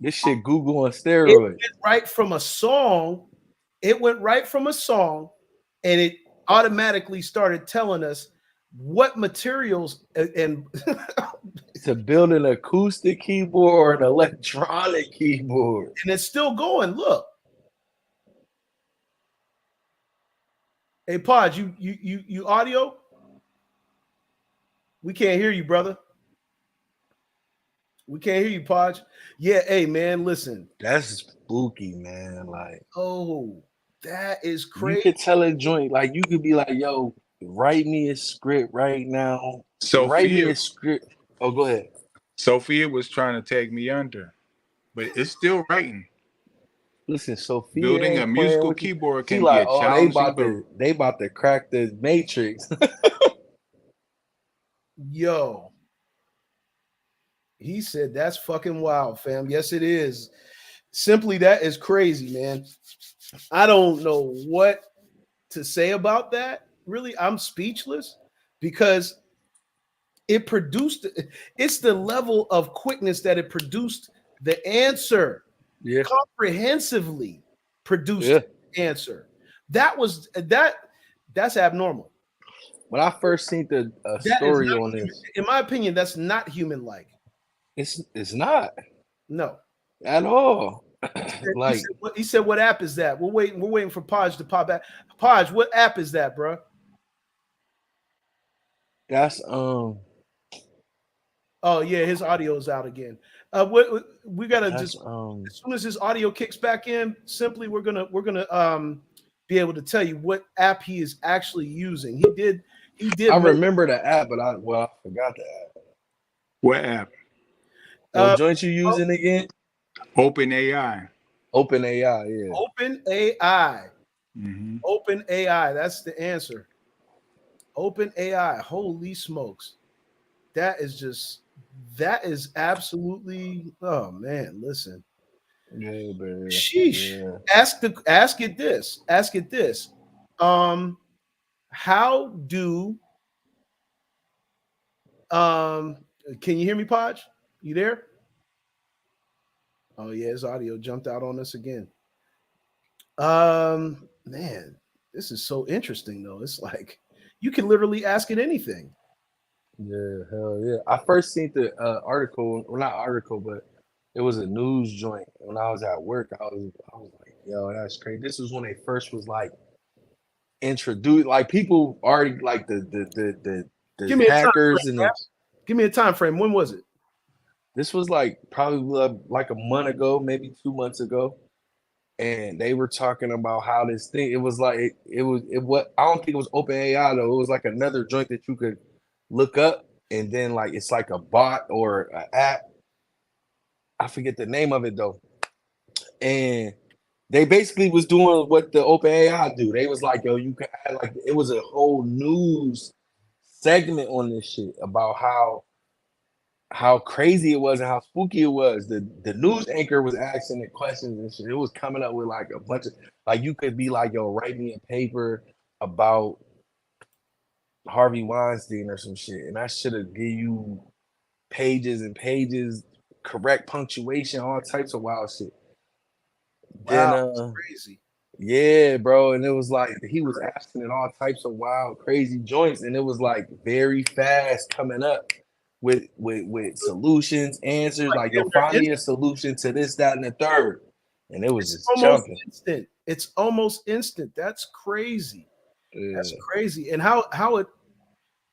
This shit Google on steroids. It went right from a song. And it automatically started telling us what materials and to build an acoustic keyboard or an electronic keyboard. And it's still going. Look. Hey, Podge, you audio? We can't hear you, brother. We can't hear you, Podge. Yeah, hey man, listen. That's spooky, man. Like, oh, That is crazy. You could tell a joint, like you could be like, yo, write me a script right now. Write me a script. Oh, go ahead. Sophia was trying to take me under, but it's still writing. Listen, Sophia building a musical keyboard can be a challenging. They about to crack the matrix. Yo, he said that's fucking wild, fam. Yes, it is. Simply, that is crazy, man. I don't know what to say about that. Really, I'm speechless because it produced. It's the level of quickness that it produced the answer. Yeah. Comprehensively produced the answer. That's abnormal. When I first seen the story on this, in my opinion, that's not human-like. It's not. No, at all. Like he said, what app is that? We're waiting for Podge to pop back. Podge, what app is that, bro? That's Oh yeah, his audio is out again. We gotta just as soon as his audio kicks back in, simply we're gonna be able to tell you what app he is actually using. He did. I remember the app, but I forgot the app. What app? What joint you using again? OpenAI. OpenAI, yeah. OpenAI. Mm-hmm. OpenAI. That's the answer. OpenAI. Holy smokes. That is absolutely, oh man, listen. Yeah, baby. Sheesh. Yeah. Ask it this. How do can you hear me, Podge? You there? Oh yeah, his audio jumped out on us again. Man, this is so interesting though. It's like you can literally ask it anything. Yeah, hell yeah. I first seen the article, well, not article, but it was a news joint when I was at work. I was like, yo, that's crazy. This was when they first was like introduced, like people already like the hackers and give me a time frame. When was it? This was like probably like a month ago, maybe 2 months ago. And they were talking about how this thing, it was like it was I don't think it was OpenAI though. It was like another joint that you could look up, and then like it's like a bot or an app. I forget the name of it though. And they basically was doing what the OpenAI do. They was like, yo, you can add, like, it was a whole news segment on this shit about how crazy it was and how spooky it was. The news anchor was asking the questions and shit. It was coming up with like a bunch of, like, you could be like, yo, write me a paper about Harvey Weinstein or some shit, and I should have give you pages and pages, correct punctuation, all types of wild shit. Wow, then, that's crazy. Yeah, bro. And it was like he was asking it all types of wild, crazy joints, and it was like very fast coming up with solutions, answers, like you'll find me a solution to this, that, and the third. And it was just jumping. Instant. It's almost instant. That's crazy. Yeah. That's crazy. And how it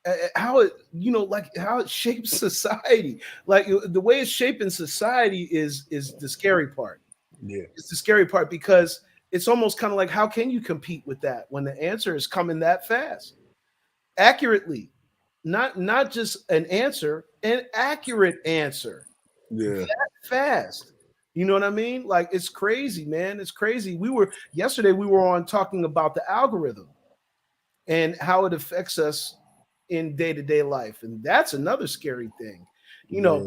like how it shapes society. Like the way it's shaping society is the scary part. Yeah, it's the scary part because it's almost kind of like, how can you compete with that when the answer is coming that fast, accurately, not just an answer, an accurate answer, that fast. You know what I mean? Like, it's crazy, man. It's crazy. Yesterday we were on talking about the algorithm and how it affects us in day-to-day life, and that's another scary thing. You know,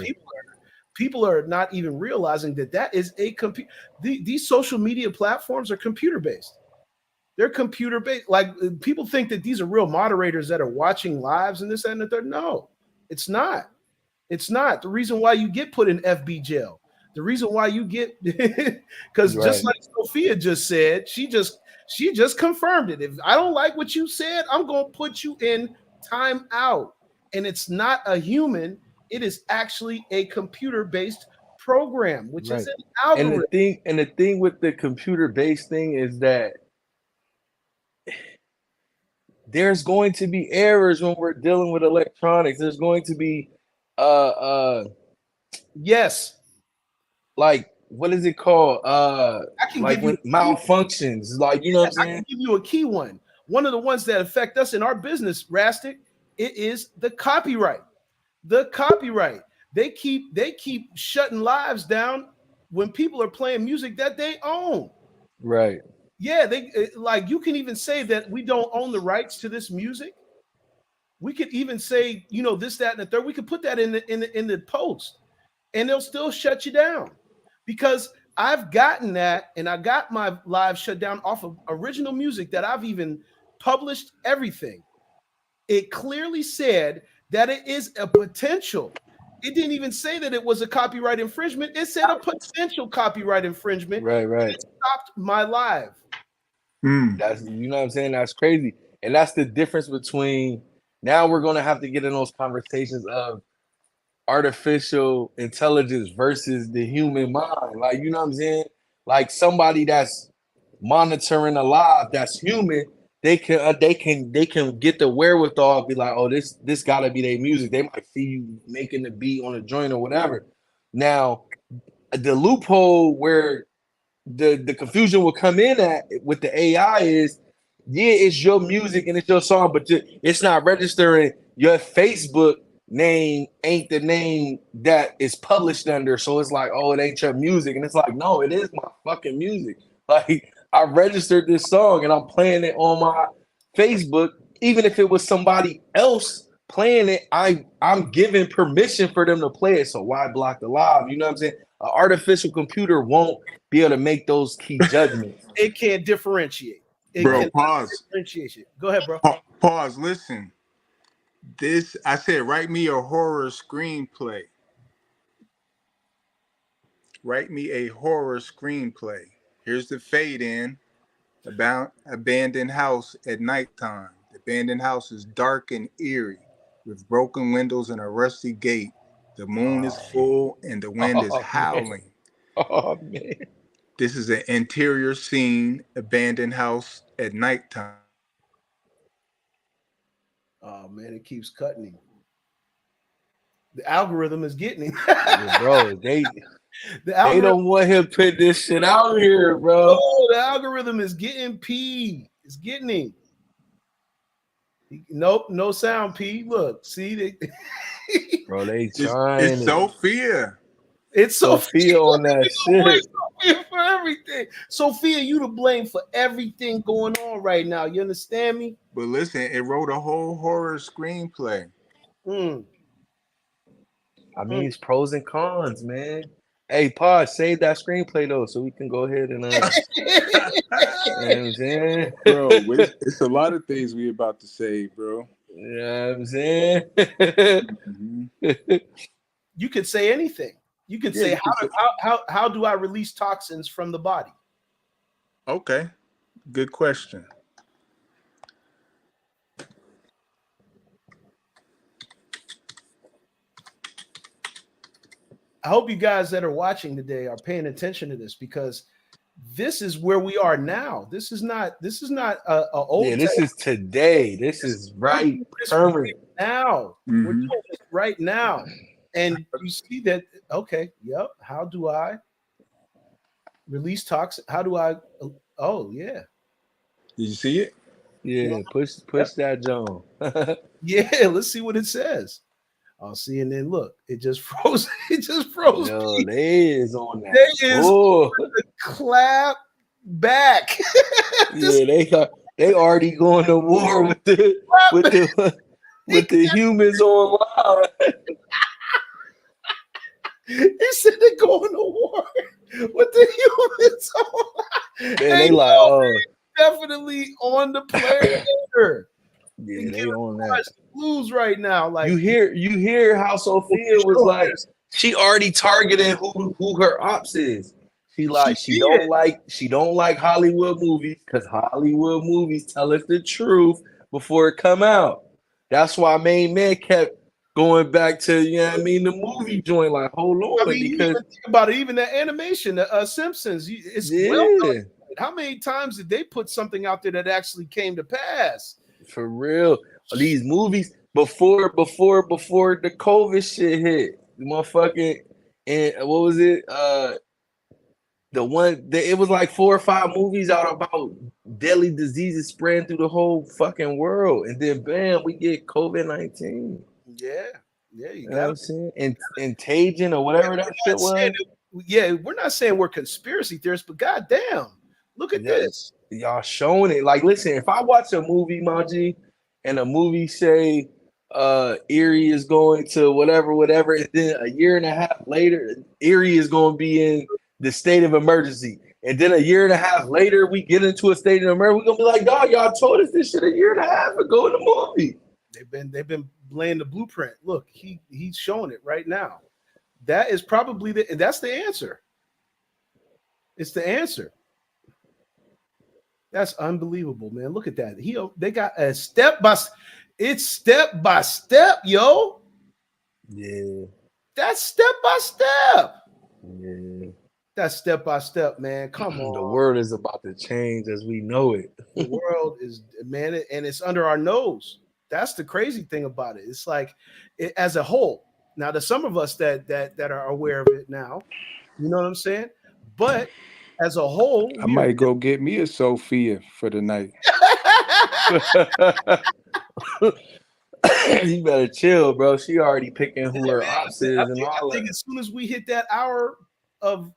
people are not even realizing that is a computer. These social media platforms are computer-based. They're computer-based. Like, people think that these are real moderators that are watching lives and this, that, and the third. No, it's not. It's not. The reason why you get put in FB jail, the reason why you get, because just like Sophia just said, she just confirmed it. If I don't like what you said, I'm going to put you in time out. And it's not a human. It is actually a computer-based program, which is an algorithm. And the thing with the computer-based thing is that there's going to be errors when we're dealing with electronics. There's going to be yes. Like what is it called? Like when malfunctions, like, you know what I'm saying? I can give you a key one. One of the ones that affect us in our business, Rastic, it is the copyright. The copyright. They keep shutting lives down when people are playing music that they own. Right. Yeah, they like, you can even say that we don't own the rights to this music. We could even say, you know, this, that, and the third. We could put that in the post, and they'll still shut you down, because I've gotten that, and I got my live shut down off of original music that I've even published everything. It clearly said that it is a potential. It didn't even say that it was a copyright infringement. It said a potential copyright infringement. Right. It stopped my live. That's, you know what I'm saying? That's crazy. And that's the difference between, now we're going to have to get in those conversations of artificial intelligence versus the human mind. Like, you know what I'm saying? Like, somebody that's monitoring a live that's human, they can get the wherewithal, be like, oh, this gotta be their music. They might see you making the beat on a joint or whatever. Now, the loophole where the confusion will come in at with the AI is, yeah, it's your music and it's your song, but it's not registering your Facebook name ain't the name that is published under. So it's like, oh, it ain't your music. And it's like, no, it is my fucking music. Like, I registered this song and I'm playing it on my Facebook. Even if it was somebody else playing it, I'm giving permission for them to play it. So why block the live? You know what I'm saying? An artificial computer won't be able to make those key judgments. It can't differentiate. Bro, pause. Differentiation. Go ahead, bro. Pause. Listen. This, I said, write me a horror screenplay. Write me a horror screenplay. Here's the fade in. About abandoned house at nighttime. The abandoned house is dark and eerie, with broken windows and a rusty gate. The moon is full and the wind is howling. Oh, man. This is an interior scene, abandoned house at nighttime. Oh, man, it keeps cutting him. The algorithm is getting him. Yeah, bro, they don't want him to put this shit out here, bro. Oh, the algorithm is getting P. It's getting him. Nope, no sound, P. Look, see, bro, they trying. It's Sophia. It's Sophia on that shit. Sophia for everything. Sophia, you to blame for everything going on right now. You understand me? But listen, it wrote a whole horror screenplay. I mean, it's pros and cons, man. Hey, Pod, save that screenplay though, so we can go ahead and. You know what I'm saying? Bro, it's a lot of things we about to say, bro. You know what I'm saying? You could say anything. You could say, how do I release toxins from the body? Okay, good question. I hope you guys that are watching today are paying attention to this, because this is where we are now. This is not a old. Yeah, this is today. This is right current now. We're doing it right now, and you see that. Okay, yep. How do I release toxin? How do I? Oh yeah. Did you see it? Yeah, push that, John. Yeah, let's see what it says. I'll see, and then look, it just froze. It just froze. Yo, they is on that. They is on the clap back. Yeah, they already going to war with the humans online. He said they're going to war with the humans online. Man, they like, oh, definitely on the player. Yeah, they on that. Blues right now. Like, you hear how Sophia was like, she already targeting who her ops is. She don't like Hollywood movies, because Hollywood movies tell us the truth before it come out. That's why main man kept going back to, you know what I mean, the movie joint. Like, hold on, because think about it, even the animation, the Simpsons. It's well done. How many times did they put something out there that actually came to pass? For real, these movies before the COVID shit hit, the motherfucking, and what was it? it was like 4 or 5 movies out about deadly diseases spreading through the whole fucking world, and then bam, we get COVID-19. Yeah, you know what I'm saying? And Contagion or whatever that shit was. We're not saying we're conspiracy theorists, but goddamn, look at this. Y'all showing it. Like, listen, if I watch a movie, Maji, and a movie say Erie is going to whatever, and then a year and a half later, Erie is going to be in the state of emergency. And then a year and a half later, we get into a state of emergency. We're gonna be like, dog, y'all told us this shit a year and a half ago in the movie. They've been laying the blueprint. Look, he's showing it right now. That is probably that's the answer. It's the answer. That's unbelievable, man. Look at that. They got a step by step, yo. Yeah. That's step by step. Yeah. That's step by step, man. Come on. The world is about to change as we know it. The world is, man, and it's under our nose. That's the crazy thing about it. It's like as a whole. Now, there's some of us that are aware of it now. You know what I'm saying? But as a whole, I might go get me a Sophia for the night. You better chill, bro. She already picking who her ops is and all that. I think as soon as we hit that hour of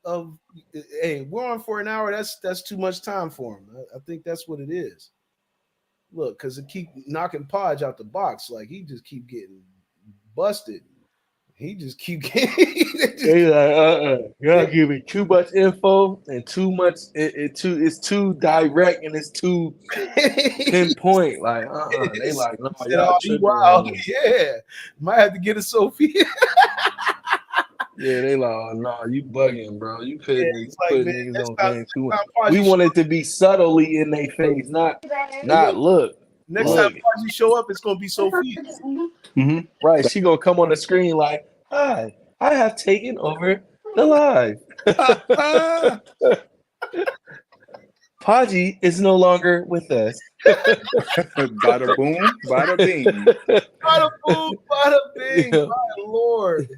hey, we're on for an hour. That's too much time for him. I think that's what it is. Look, because it keep knocking Podge out the box, like he just keep getting busted. He just keep getting. He's like, y'all giving too much info and too much. It's too direct and it's too pinpoint. Like, they like, no, y'all wow, yeah, might have to get a Sophia. Yeah, they like, oh, no, you bugging, bro. You put niggas on game too much. We want it to be subtly in their face, not look. Next time you show up, it's gonna be Sophia. Mm-hmm. Right, she gonna come on the screen like, "Hi, I have taken over the live." Podgy is no longer with us. Bada boom, bada bing. Bada boom, bada bing. Yeah. My Lord.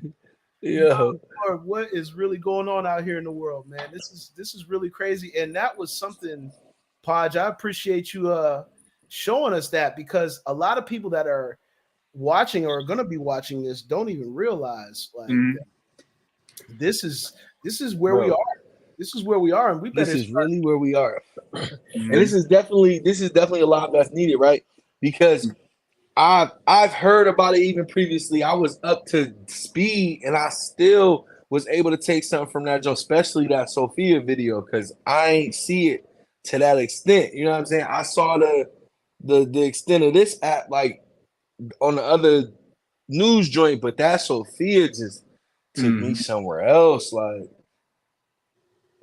Yeah. Lord, what is really going on out here in the world, man? This is really crazy. And that was something, Podge, I appreciate you showing us that, because a lot of people that are watching or are going to be watching this don't even realize like this is where we are. This is where we are, and this is really where we are. And this is definitely a lot that's needed, right? Because I've heard about it even previously. I was up to speed, and I still was able to take something from that, especially that Sophia video, because I ain't see it to that extent. You know what I'm saying? I saw the extent of this app like on the other news joint, but that Sophia just took me somewhere else. Like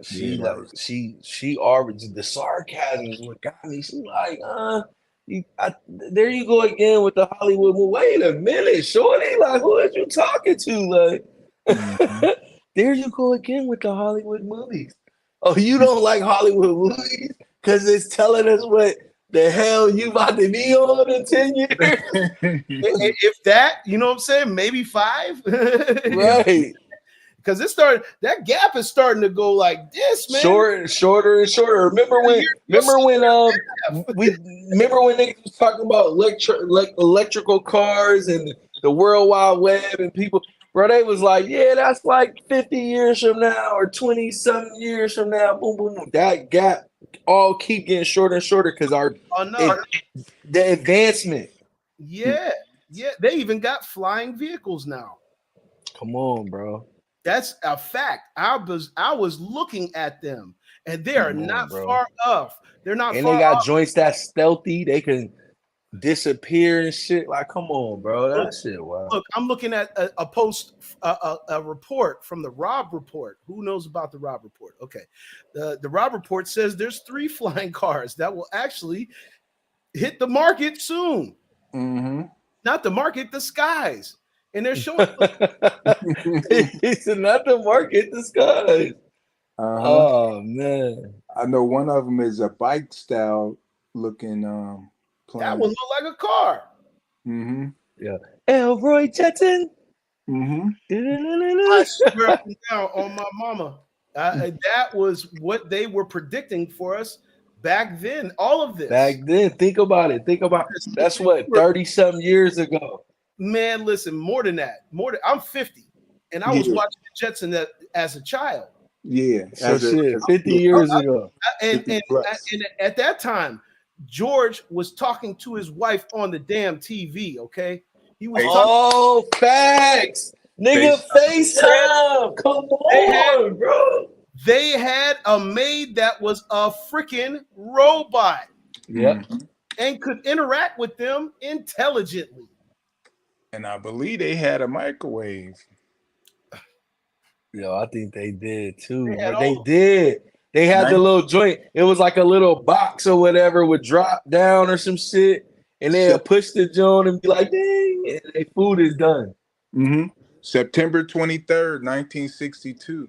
she already, the sarcasm is what got me. She like, there you go again with the Hollywood movie. Wait a minute, shorty, like who is you talking to? Like there you go again with the Hollywood movies. Oh, you don't like Hollywood movies because it's telling us what the hell you about to be on in 10 years? If that, you know what I'm saying? Maybe 5. Right. Because that gap is starting to go like this, man. Shorter and shorter. Remember when niggas was talking about electrical cars and the World Wide Web and people, bro, they was like, yeah, that's like 50 years from now or 20-something years from now. Boom, boom, boom. That gap all keep getting shorter and shorter because the advancement. Yeah. They even got flying vehicles now. Come on, bro. That's a fact. I was looking at them, and they are not far off. They're not, and they got joints that stealthy. They can disappear and shit. Like, come on, bro. That shit. Wow. Look, I'm looking at a post, a report from the Rob Report. Who knows about the Rob Report? Okay, the Rob Report says there's 3 flying cars that will actually hit the market soon. Mm-hmm. Not the market, the skies. And they're showing. It's not the market, the skies. Oh man, I know one of them is a bike style looking plane. That one look like a car. Mm-hmm. Yeah. Elroy Jetson. Mm-hmm. I swear up and down on my mama. That was what they were predicting for us back then. All of this. Back then, think about it. That's what 30-something years ago. Man, listen, more than that. I'm 50, and I was watching the Jetsons as a child. Yeah, so 50 years ago. And at that time, George was talking to his wife on the damn TV. Okay, he was facts, nigga, FaceTime. Come on, bro. They had a maid that was a freaking robot. Yep, and could interact with them intelligently. And I believe they had a microwave. Yo, I think they did too. They did. They had the little joint. It was like a little box or whatever would drop down or some shit, and they'll push the joint and be like, "Dang!" And their food is done. September 23rd, 1962.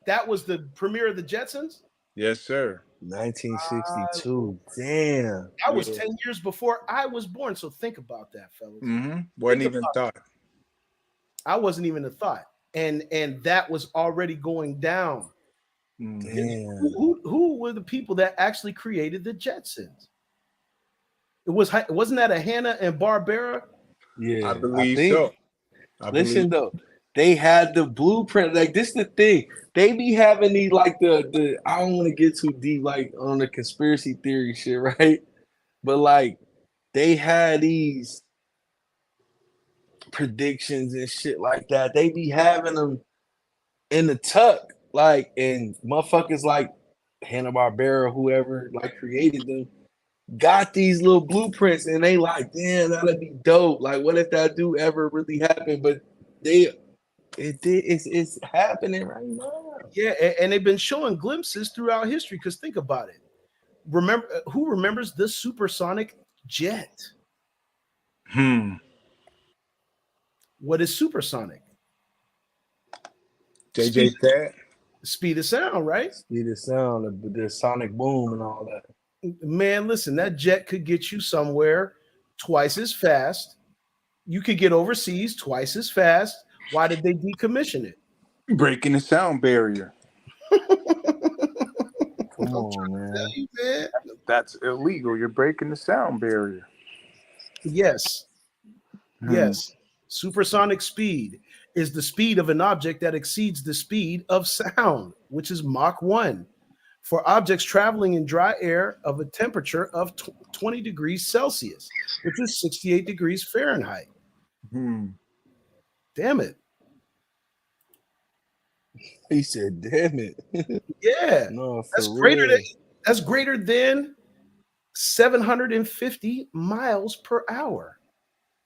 That was the premiere of the Jetsons? Yes, sir. 1962. Damn. That was 10 years before I was born. So think about that, fellas. Wasn't even thought. I wasn't even a thought. And that was already going down. Damn. Who were the people that actually created the Jetsons? Wasn't that a Hanna and Barbera? Yeah, I believe so. Listen though, they had the blueprint. Like, this is the thing. They be having these like the I don't want to get too deep like on the conspiracy theory shit, right? But like they had these predictions and shit like that. They be having them in the tuck, like, and motherfuckers like Hanna-Barbera, whoever like created them, got these little blueprints, and they like, damn, that'd be dope. Like, what if that do ever really happen? But it's happening right now. Yeah, and they've been showing glimpses throughout history. Because think about it. Who remembers the supersonic jet? What is supersonic? JJ said. Speed of sound, right? Speed of sound, the sonic boom and all that. Man, listen, that jet could get you somewhere twice as fast. You could get overseas twice as fast. Why did they decommission it? Breaking the sound barrier. Come on, man. That's illegal. You're breaking the sound barrier. Yes. Yes. Supersonic speed is the speed of an object that exceeds the speed of sound, which is Mach 1. For objects traveling in dry air of a temperature of 20 degrees Celsius, which is 68 degrees Fahrenheit. Damn it. He said, damn it. Yeah. No, that's greater than 750 miles per hour.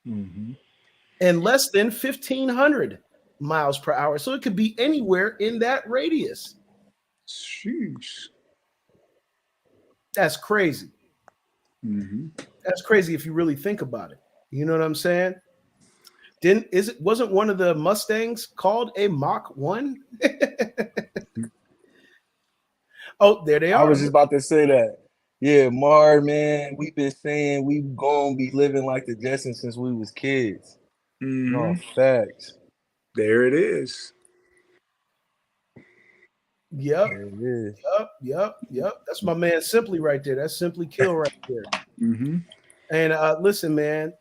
And less than 1,500 miles per hour. So it could be anywhere in that radius. Sheesh. That's crazy. That's crazy if you really think about it. You know what I'm saying? Wasn't one of the Mustangs called a Mach 1? Oh, there they are. I was just about to say that. Yeah, Mar, man, we've been saying we gonna be living like the Jetsons since we was kids. No, facts. There it is. Yep. There it is. Yep. That's my man Simply right there. That's Simply Kill right there. And listen, man,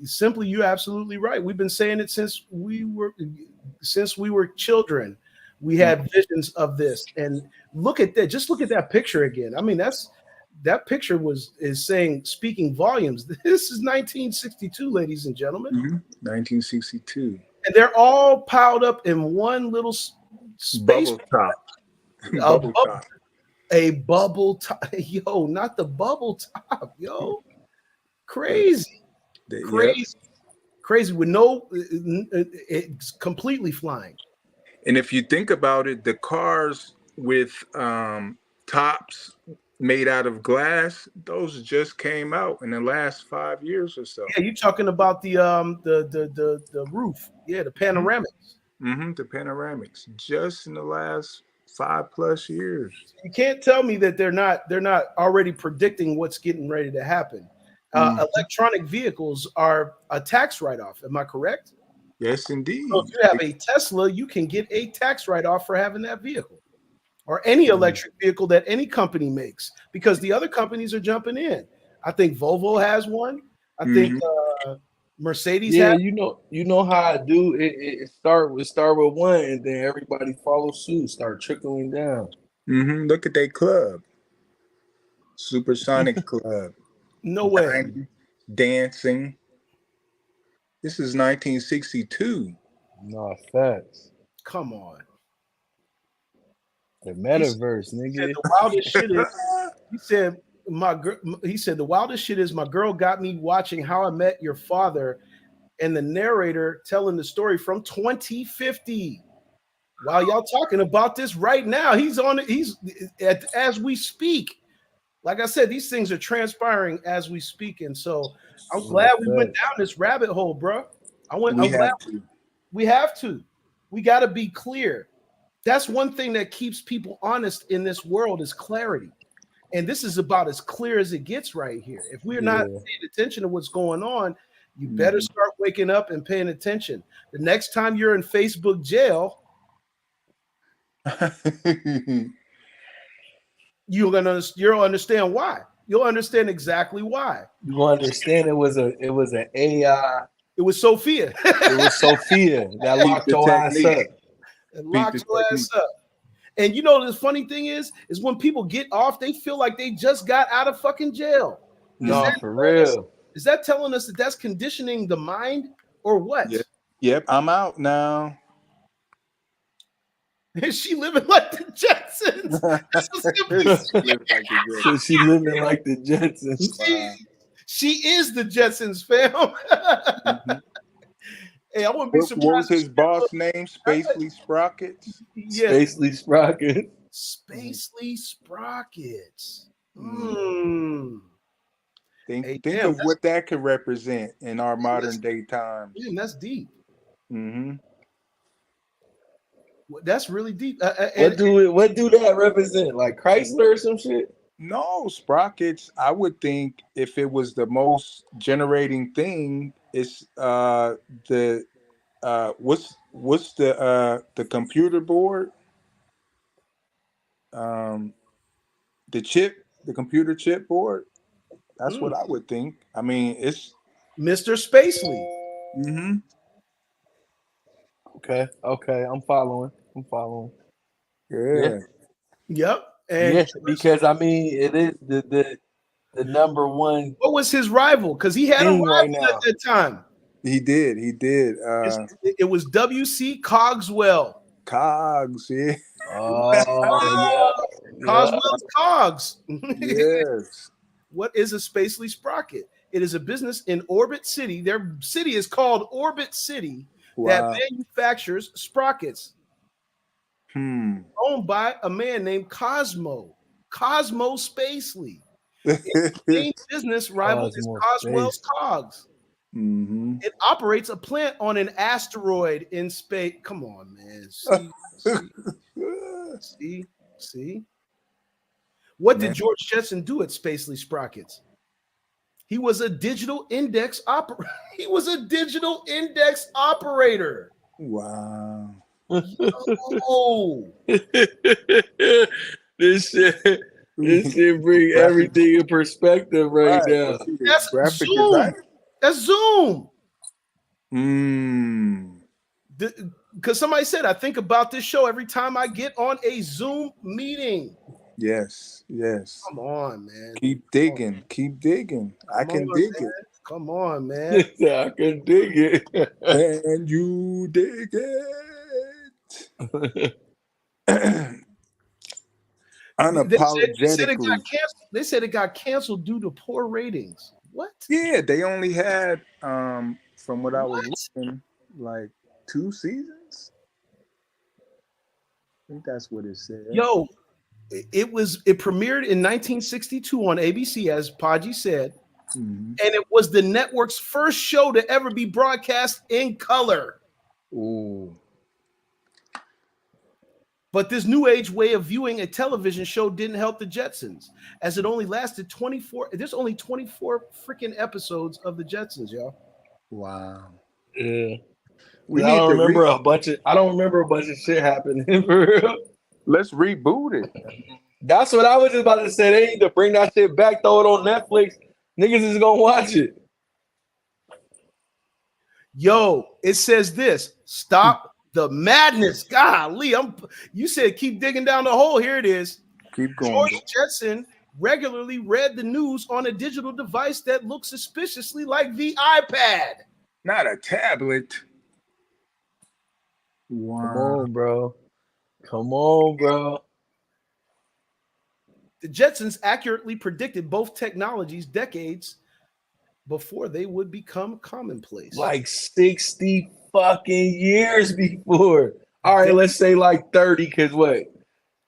Simply, you're absolutely right. We've been saying it since we were children. We had visions of this. And look at that. Just look at that picture again. I mean, that picture is speaking volumes. This is 1962, ladies and gentlemen. 1962. And they're all piled up in one little space. Bubble top. A bubble top. Yo, not the bubble top. Yo, crazy. Crazy with no, it's completely flying. And if you think about it, the cars with tops made out of glass, those just came out in the last 5 years or so. Yeah, you're talking about the roof. Yeah, the panoramics. The panoramics, just in the last 5+ years. You can't tell me that they're not already predicting what's getting ready to happen. Electronic vehicles are a tax write-off. Am I correct? Yes, indeed. So if you have a Tesla, you can get a tax write-off for having that vehicle. or any electric vehicle that any company makes, because the other companies are jumping in. I think Volvo has one. I think Mercedes has. You know how I do it. It start with one, and then everybody follow suit, start trickling down. Look at that club, Supersonic Club. No way. Dancing. This is 1962. No facts. Come on. The metaverse, nigga. The wildest shit is. He said the wildest shit is my girl got me watching How I Met Your Father, and the narrator telling the story from 2050. While y'all talking about this right now, he's on it. He's as we speak. Like I said, these things are transpiring as we speak, and so I'm glad we went down this rabbit hole, bro. We have to. We got to be clear. That's one thing that keeps people honest in this world is clarity. And this is about as clear as it gets right here. If we're not paying attention to what's going on, you better start waking up and paying attention. The next time you're in Facebook jail, you'll understand why. You'll understand exactly why. You understand it was an AI. It was Sophia. It was Sophia that locked your ass up. It locked your ass up. And you know, the funny thing is when people get off, they feel like they just got out of fucking jail. No, for real. Is that telling us that that's conditioning the mind or what? Yep, I'm out now. Is she living like the Jetsons? So she living like the Jetsons. She is the Jetsons, fam. Hey, I wouldn't be surprised. What was his boss name? Spacely Sprockets? Yeah. Spacely Sprockets. Spacely Sprockets. Think of what that could represent in our modern day times. Man, that's deep. That's really deep. What do that represent? Like Chrysler or some shit? No, Sprockets. I would think if it was the most generating thing, it's the what's the computer board? The computer chip board. That's what I would think. I mean, it's Mr. Spacely. Okay, I'm following. Yeah. Yep. And because I mean, it is the number one. What was his rival? Because he had a rival right now at that time. He did. It was W.C. Cogswell. Cogs, yeah. Cogswell's Cogs. Yes. What is a Spacely Sprocket? It is a business in Orbit City. Their city is called Orbit City that manufactures sprockets. Owned by a man named Cosmo Spacely. Its main business rival is Coswell's Cogs. It operates a plant on an asteroid in space. Come on, man. See? What did George Jetson do at Spacely Sprockets? He was a digital index operator. Wow. Oh. This shit bring everything in perspective right now. That's Zoom. That's Zoom. Because somebody said, I think about this show every time I get on a Zoom meeting. Yes. Come on, man. Keep digging. I can dig it. Come on, man. I can dig it. And you dig it. Unapologetically. They said it got canceled due to poor ratings. What? Yeah, they only had, from what I was looking, like 2 seasons. I think that's what it said. Yo, it premiered in 1962 on ABC, as Podgy said, and it was the network's first show to ever be broadcast in color. Ooh. But this new age way of viewing a television show didn't help the Jetsons, as it only lasted 24. There's only 24 freaking episodes of the Jetsons, y'all. Wow. Yeah. I don't remember a bunch of shit happening for real. Let's reboot it. That's what I was just about to say. They need to bring that shit back, throw it on Netflix. Niggas is gonna watch it. Yo, it says this. Stop the madness. Golly, you said keep digging down the hole. Here it is. Keep going. George Jetson regularly read the news on a digital device that looks suspiciously like the iPad. Not a tablet. Wow. Come on, bro. Come on, bro. The Jetsons accurately predicted both technologies decades before they would become commonplace. Like 60 fucking years before. All right, let's say like 30, because what?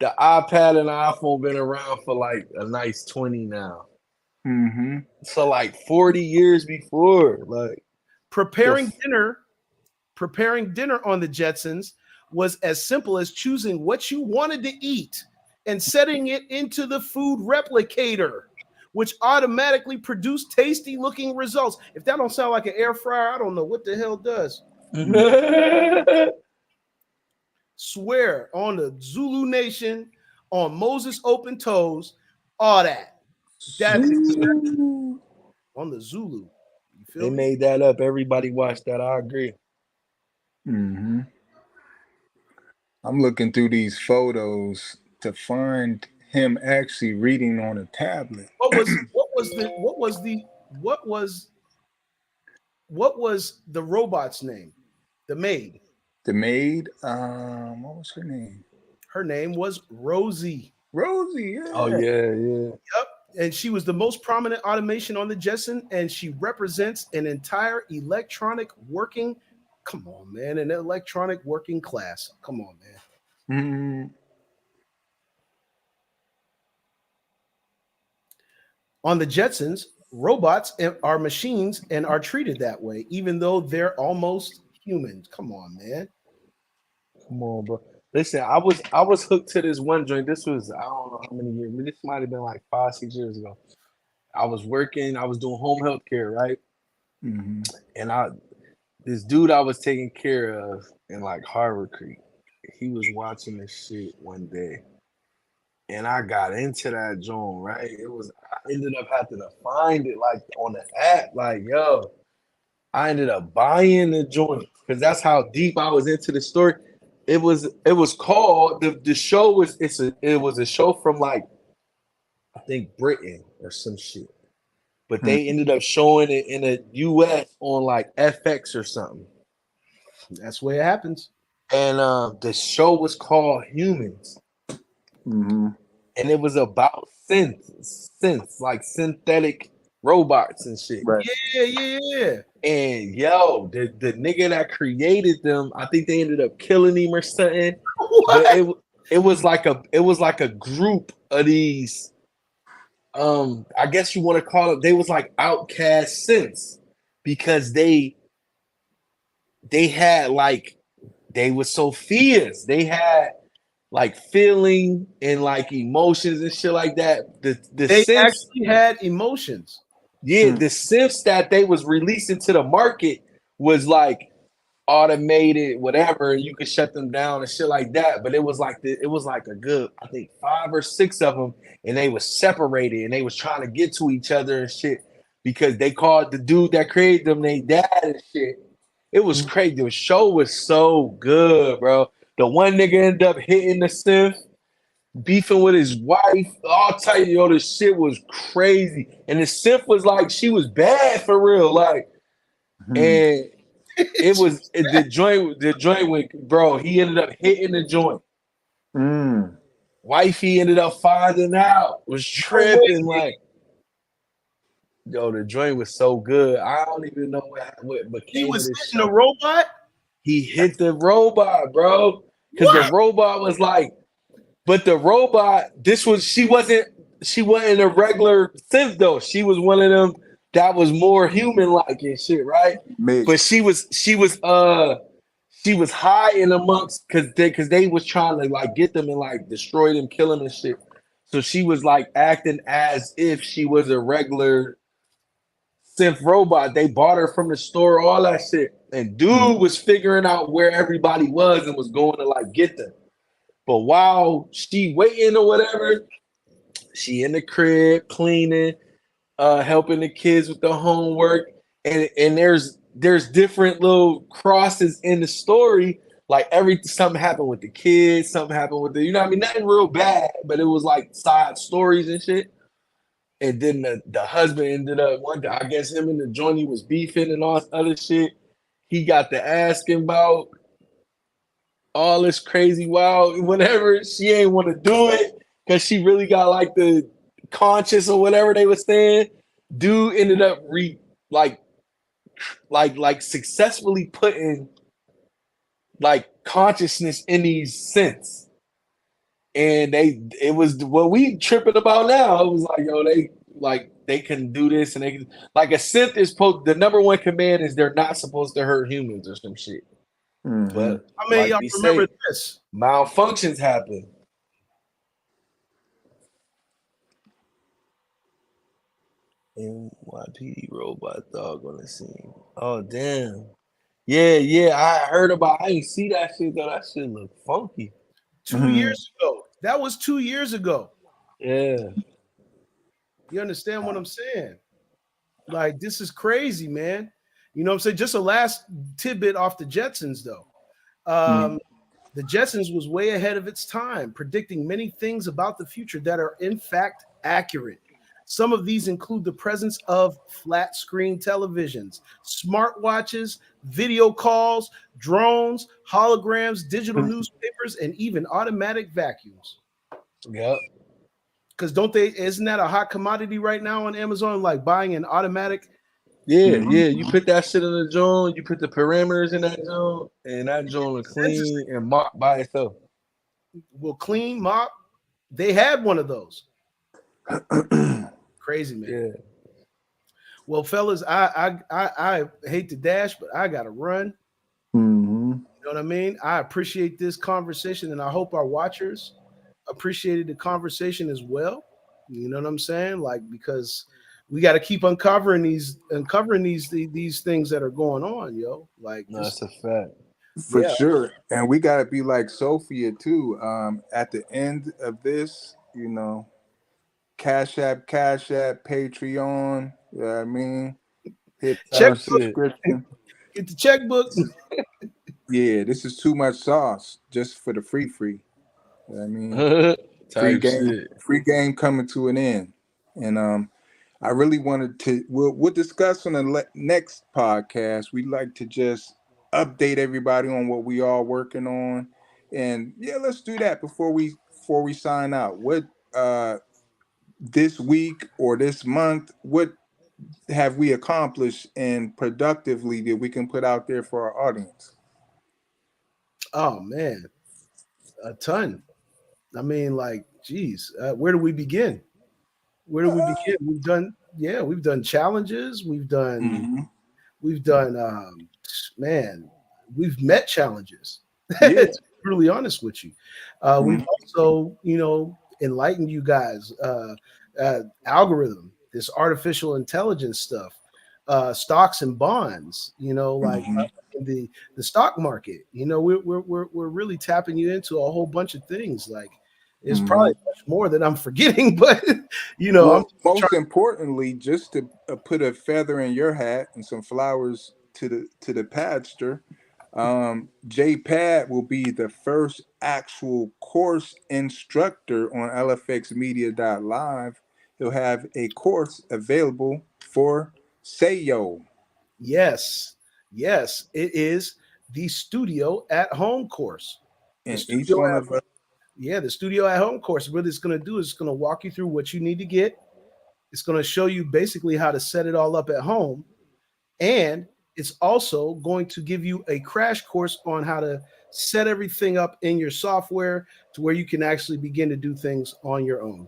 The iPad and the iPhone been around for like a nice 20 now. Mm-hmm. So like 40 years before. Like preparing dinner on the Jetsons was as simple as choosing what you wanted to eat and setting it into the food replicator, which automatically produced tasty looking results. If that don't sound like an air fryer, I don't know what the hell does. Swear on the Zulu Nation, on Moses Open Toes, all that. That's on the Zulu. You feel they me? made that up. Everybody watched that. I agree. Mm-hmm. I'm looking through these photos to find him actually reading on a tablet. What was the robot's name? The maid. The maid, what was her name? Her name was Rosie. Rosie, yeah. Oh, yeah. Yep. And she was the most prominent automation on the Jetson, and she represents an entire electronic working. Come on, man, an electronic working class. Come on, man. Mm-hmm. On the Jetsons, robots are machines and are treated that way, even though they're almost humans. Come on, man. Come on, bro. Listen, I was hooked to this one joint. This was, I don't know how many years. I mean, this might have been like 5-6 years ago. I was working. I was doing home health care, right? Mm-hmm. And this dude I was taking care of in like Harbor Creek, he was watching this shit one day. And I got into that joint, right? I ended up having to find it like on the app. Like, yo, I ended up buying the joint because that's how deep I was into the story. It was called the show was it was a show from like I think Britain or some shit. But they ended up showing it in the US on like FX or something. That's where it happens. And the show was called Humans. Mm-hmm. And it was about synths, like synthetic robots and shit. Right. Yeah. And yo, the nigga that created them, I think they ended up killing him or something. But it was like a group of these. I guess you want to call it. They was like outcast synths because they had like they were Sophias. They had like feeling and like emotions and shit like that. They synths actually had emotions. Yeah, the synths that they was releasing to the market was like automated, whatever. You could shut them down and shit like that. But it was like a good, I think 5 or 6 of them, and they was separated and they was trying to get to each other and shit because they called the dude that created them their dad and shit. It was crazy. The show was so good, bro. The one nigga ended up hitting the synth, beefing with his wife. I'll tell you, yo, this shit was crazy. And the synth was like, she was bad for real. Like, and it was the joint went, bro, he ended up hitting the joint. Wifey ended up finding out, was tripping. Like, yo, the joint was so good. I don't even know what became. He was of this hitting show. the robot? He hit the robot, bro. Because the robot was like, but the robot, she wasn't a regular synth though. She was one of them that was more human-like and shit, right? Mixed. But she was hiding amongst because they was trying to like get them and like destroy them, kill them and shit. So she was like acting as if she was a regular synth robot. They bought her from the store, all that shit. And dude was figuring out where everybody was and was going to like get them. But while she waiting or whatever, she in the crib cleaning, helping the kids with the homework, and there's different little crosses in the story. Like something happened with the kids, something happened with the, you know what I mean? Nothing real bad, but it was like side stories and shit. And then the husband ended up one day, I guess him and the joint, he was beefing and all this other shit. He got to asking about all this crazy wild whatever. She ain't want to do it because she really got like the conscious or whatever they were saying. Dude ended up successfully putting like consciousness in these synths. And it was what we tripping about now. It was like, yo, they can do this, and they can, like, a synth is the number one command is they're not supposed to hurt humans or some shit. Mm-hmm. But I mean, y'all remember this? Malfunctions happen. NYPD robot dog on the scene. Oh damn. Yeah. I heard about. I didn't see that shit though. That shit look funky. 2 years ago. That was 2 years ago. Yeah. You understand what I'm saying? Like, this is crazy, man. You know what I'm saying? Just a last tidbit off the Jetsons, though. The Jetsons was way ahead of its time, predicting many things about the future that are in fact accurate. Some of these include the presence of flat screen televisions, smartwatches, video calls, drones, holograms, digital newspapers, and even automatic vacuums. Yep. Because isn't that a hot commodity right now on Amazon? Like buying an automatic. Yeah. You put that shit in the joint, you put the parameters in that joint, and that joint will clean and mop by itself. Will clean, mop. They had one of those. Crazy, man. Yeah. Well, fellas, I hate to dash, but I gotta run. Mm-hmm. You know what I mean? I appreciate this conversation, and I hope our watchers appreciated the conversation as well. You know what I'm saying? Like, because we got to keep uncovering these things that are going on, yo. Like, that's a fact. For sure. And we got to be like Sophia too. At the end of this, you know, Cash App, Patreon, you know what I mean? Hit subscription. Get the checkbook. Yeah, this is too much sauce just for the free. You know what I mean? Free game coming to an end. And I really wanted to, we'll discuss on the next podcast. We'd like to just update everybody on what we are working on. And yeah, let's do that before we sign out. What this week or this month, what have we accomplished and productively that we can put out there for our audience? Oh man, a ton. I mean, like, geez, where do we begin? We've done challenges. We've met challenges. Yeah. To be really honest with you. We've also, enlightened you guys, algorithm, this artificial intelligence stuff, stocks and bonds, the stock market. We're really tapping you into a whole bunch of things. Like, it's probably much more that I'm forgetting, but most importantly, just to put a feather in your hat and some flowers to the padster, J-Pad will be the first actual course instructor on LFXmedia.live. He'll have a course available for SEO. Yes, it is the Studio at Home course. And each one of us. Yeah, the Studio at Home course. What it's going to do is it's going to walk you through what you need to get. It's going to show you basically how to set it all up at home. And it's also going to give you a crash course on how to set everything up in your software to where you can actually begin to do things on your own.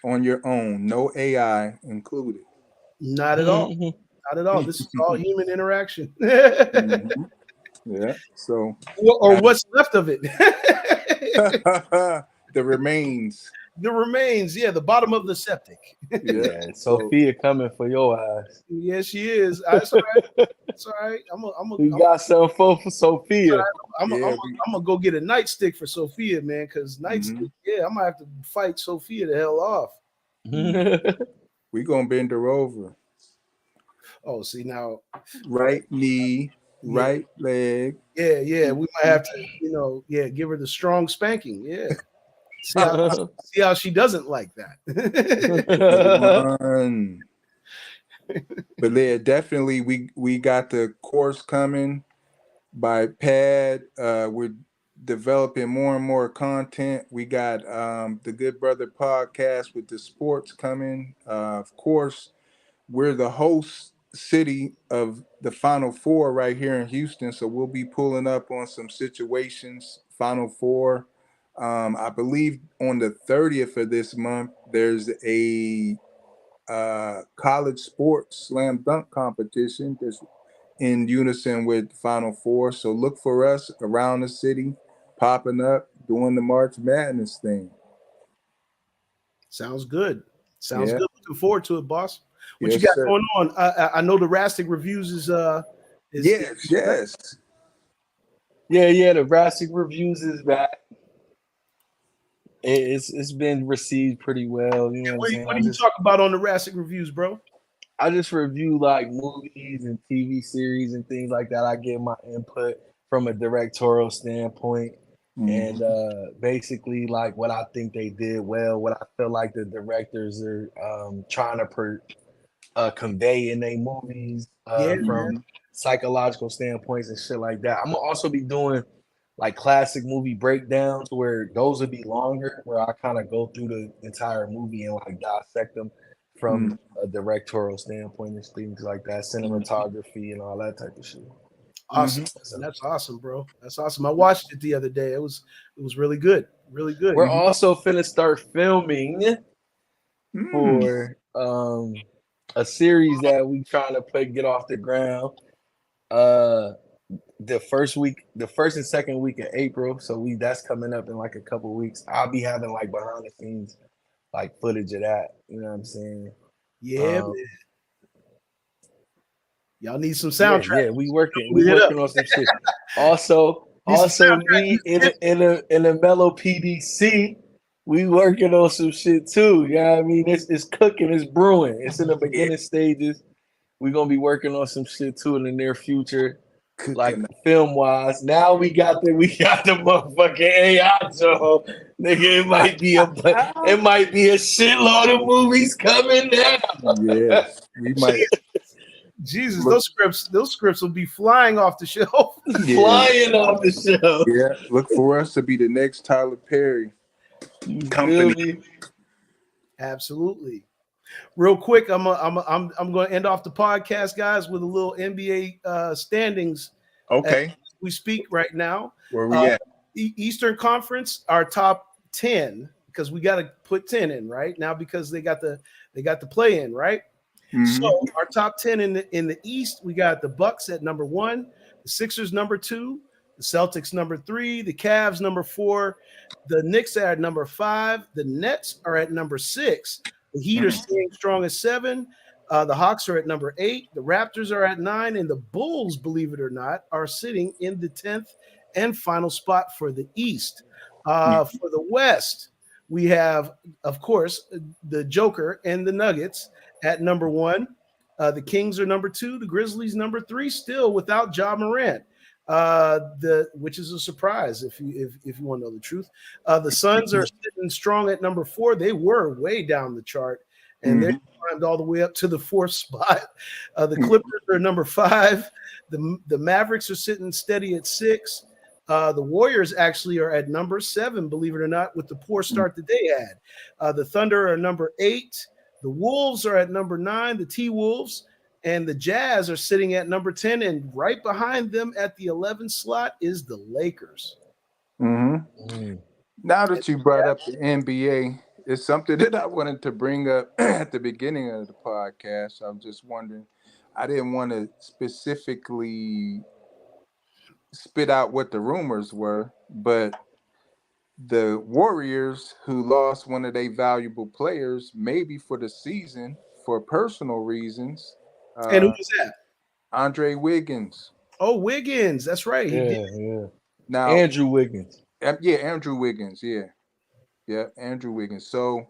On your own. No AI included. Not at all. Not at all. This is all human interaction. Yeah. So, or what's left of it. the remains. The remains, the bottom of the septic. Yeah, Sophia coming for your ass. Yeah, she is. That's all right. That's all right. We got some for Sophia. I'm gonna go get a nightstick for Sophia, man. Because nightstick, I'm gonna have to fight Sophia the hell off. We gonna bend her over. Oh, see now, right knee, right leg. Yeah. We might have to, give her the strong spanking. Yeah. See how she doesn't like that. But yeah, definitely we got the course coming by Pad. We're developing more and more content. We got the Good Brother podcast with the sports coming. Of course, we're the host city of the Final Four right here in Houston, so we'll be pulling up on some situations. Final Four. I believe on the 30th of this month, there's a college sports slam dunk competition that's in unison with Final Four. So look for us around the city, popping up, doing the March Madness thing. Sounds good. Sounds good. Looking forward to it, boss. What you got sir. going on? I know the Rastic Reviews is yes. Yeah. The Rastic Reviews is back. It's been received pretty well. You know what do you talk about on the Rastic Reviews, bro? I just review like movies and TV series and things like that. I give my input from a directorial standpoint. And basically like what I think they did well, what I feel like the directors are trying to convey in their movies from psychological standpoints and shit like that. I'm gonna also be doing like classic movie breakdowns where those would be longer, where I kind of go through the entire movie and like dissect them from a directorial standpoint and things like that, cinematography and all that type of shit. Awesome. That's awesome, bro. That's awesome. I watched it the other day. It was really good. Really good. We're also finna start filming for a series that we trying to get off the ground. The first and second week of April. So that's coming up in like a couple weeks. I'll be having like behind the scenes like footage of that. You know what I'm saying? Yeah, man. Y'all need some soundtrack. Yeah, we working on some shit. Also me in a Mellow PDC, we working on some shit too. You know what I mean? It's cooking, it's brewing. It's in the beginning stages. We're gonna be working on some shit too in the near future. Like film wise, now we got the motherfucking AI show. Nigga, it might be a shitload of movies coming now. Yes, we might. Jesus, those scripts will be flying off the shelf. Flying off the shelf. Yeah, look for us to be the next Tyler Perry company. Absolutely. Real quick, I'm going to end off the podcast, guys, with a little NBA standings. Okay, as we speak right now. Where we at? Eastern Conference, our top 10, because we got to put 10 in right now because they got the play in, right? So our top 10 in the East, we got the Bucks at number 1, the Sixers number 2, the Celtics number 3, the Cavs number 4, the Knicks are at number 5, the Nets are at number 6. The Heat are staying strong at 7. The Hawks are at number 8. The Raptors are at 9. And the Bulls, believe it or not, are sitting in the 10th and final spot for the East. For the West, we have, of course, the Joker and the Nuggets at number 1. The Kings are number 2. The Grizzlies number 3, still without Ja Morant. Which is a surprise if you want to know the truth. The Suns are sitting strong at number 4. They were way down the chart, and they climbed all the way up to the 4th spot. The Clippers are number 5. The Mavericks are sitting steady at 6. The Warriors actually are at number 7, believe it or not, with the poor start that they had. The Thunder are number 8. The Wolves are at number 9. The T-Wolves. And the Jazz are sitting at number 10, and right behind them at the 11th slot is the Lakers. Now that you brought up the NBA, it's something that I wanted to bring up at the beginning of the podcast. I'm just wondering, I didn't want to specifically spit out what the rumors were, but the Warriors, who lost one of their valuable players, maybe for the season for personal reasons. And who was that? Andre Wiggins. Oh, Wiggins. That's right. He did. Yeah. Now, Andrew Wiggins. Yeah, Andrew Wiggins. Yeah, Andrew Wiggins. So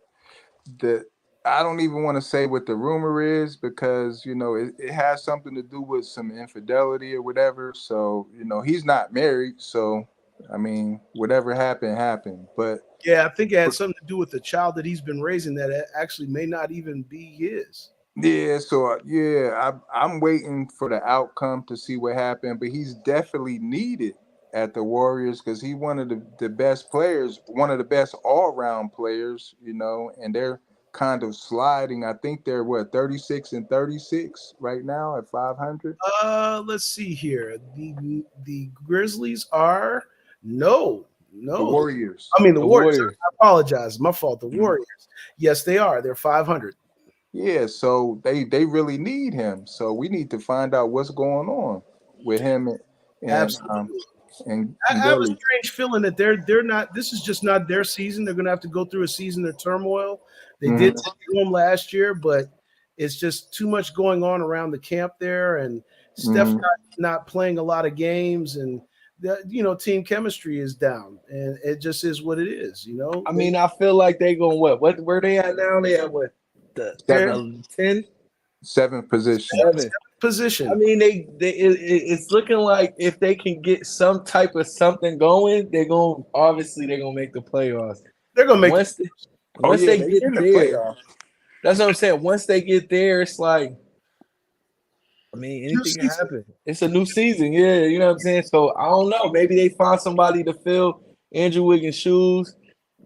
I don't even want to say what the rumor is because, you know, it has something to do with some infidelity or whatever. So, you know, he's not married. So, I mean, whatever happened. But yeah, I think it had something to do with the child that he's been raising that actually may not even be his. Yeah, so I'm waiting for the outcome to see what happened. But he's definitely needed at the Warriors because he's one of the best players, one of the best all-round players, you know, and they're kind of sliding. I think they're 36 and 36 right now at 500. Let's see here. The Grizzlies are no. The Warriors. I mean the Warriors. I apologize. My fault. The Warriors. Yes, they are. They're 500. Yeah, so they really need him. So we need to find out what's going on with him and Absolutely. And I have a strange feeling that they're not. This is just not their season. They're going to have to go through a season of turmoil. They did take it home last year, but it's just too much going on around the camp there, and Steph not playing a lot of games, and team chemistry is down, and it just is what it is. You know. I mean, I feel like they going what? Where they at now? They at what? The 10? 7th position. 7th position. I mean, it's looking like if they can get some type of something going, they're gonna make the playoffs. They're gonna make once they get there. That's what I'm saying. Once they get there, it's like, I mean, anything can happen. It's a new season, yeah. You know what I'm saying? So I don't know. Maybe they find somebody to fill Andrew Wiggins' shoes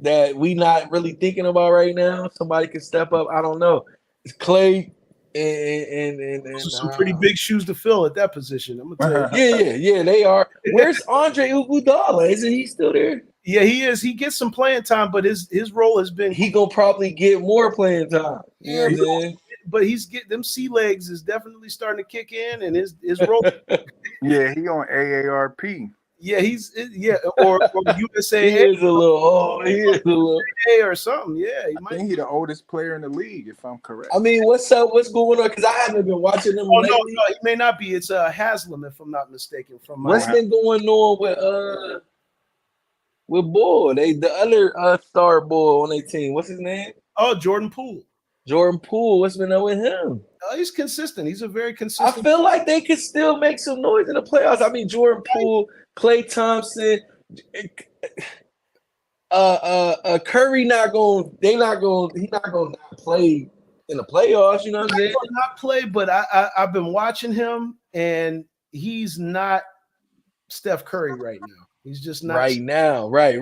that we not really thinking about right now. Somebody can step up. I don't know. It's Clay. And some pretty big shoes to fill at that position. I'm gonna tell you. Yeah, they are. Where's Andre Iguodala? Isn't he still there? Yeah, he is. He gets some playing time, but his role has been. He gonna probably get more playing time. Yeah, but he's getting them sea legs is definitely starting to kick in, and his role. Yeah, he on AARP. Yeah, or USA. He is a little or something. Yeah, I think he's the oldest player in the league, if I'm correct. I mean, what's up? What's going on? Because I haven't been watching them. No, he may not be. It's Haslam, if I'm not mistaken. What's been going on with Bull? The other star Bull on their team. What's his name? Oh, Jordan Poole. Jordan Poole. What's been up with him? He's consistent. He's a very consistent. I feel like they could still make some noise in the playoffs. I mean, Jordan Poole, Klay Thompson, Curry he's not gonna play in the playoffs. You know what I'm saying? Not play, but I've been watching him, and he's not Steph Curry right now. He's just not right now. Right.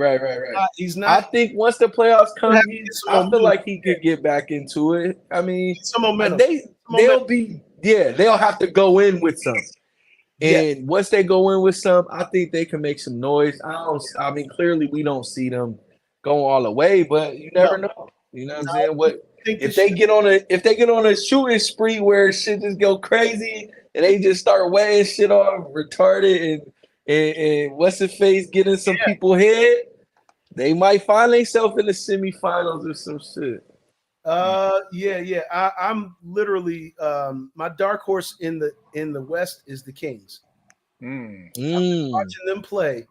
He's not. I think once the playoffs come, I feel like he could get back into it. I mean, some momentum. They'll have to go in with some. And once they go in with some, I think they can make some noise. I mean, clearly we don't see them going all the way, but you never know. You know what I'm saying? If they get on a shooting spree where shit just go crazy and they just start weighing shit off, retarded, and what's his face getting some people head, they might find themselves in the semifinals or some shit. I'm literally my dark horse in the West is the Kings. I'm watching them play,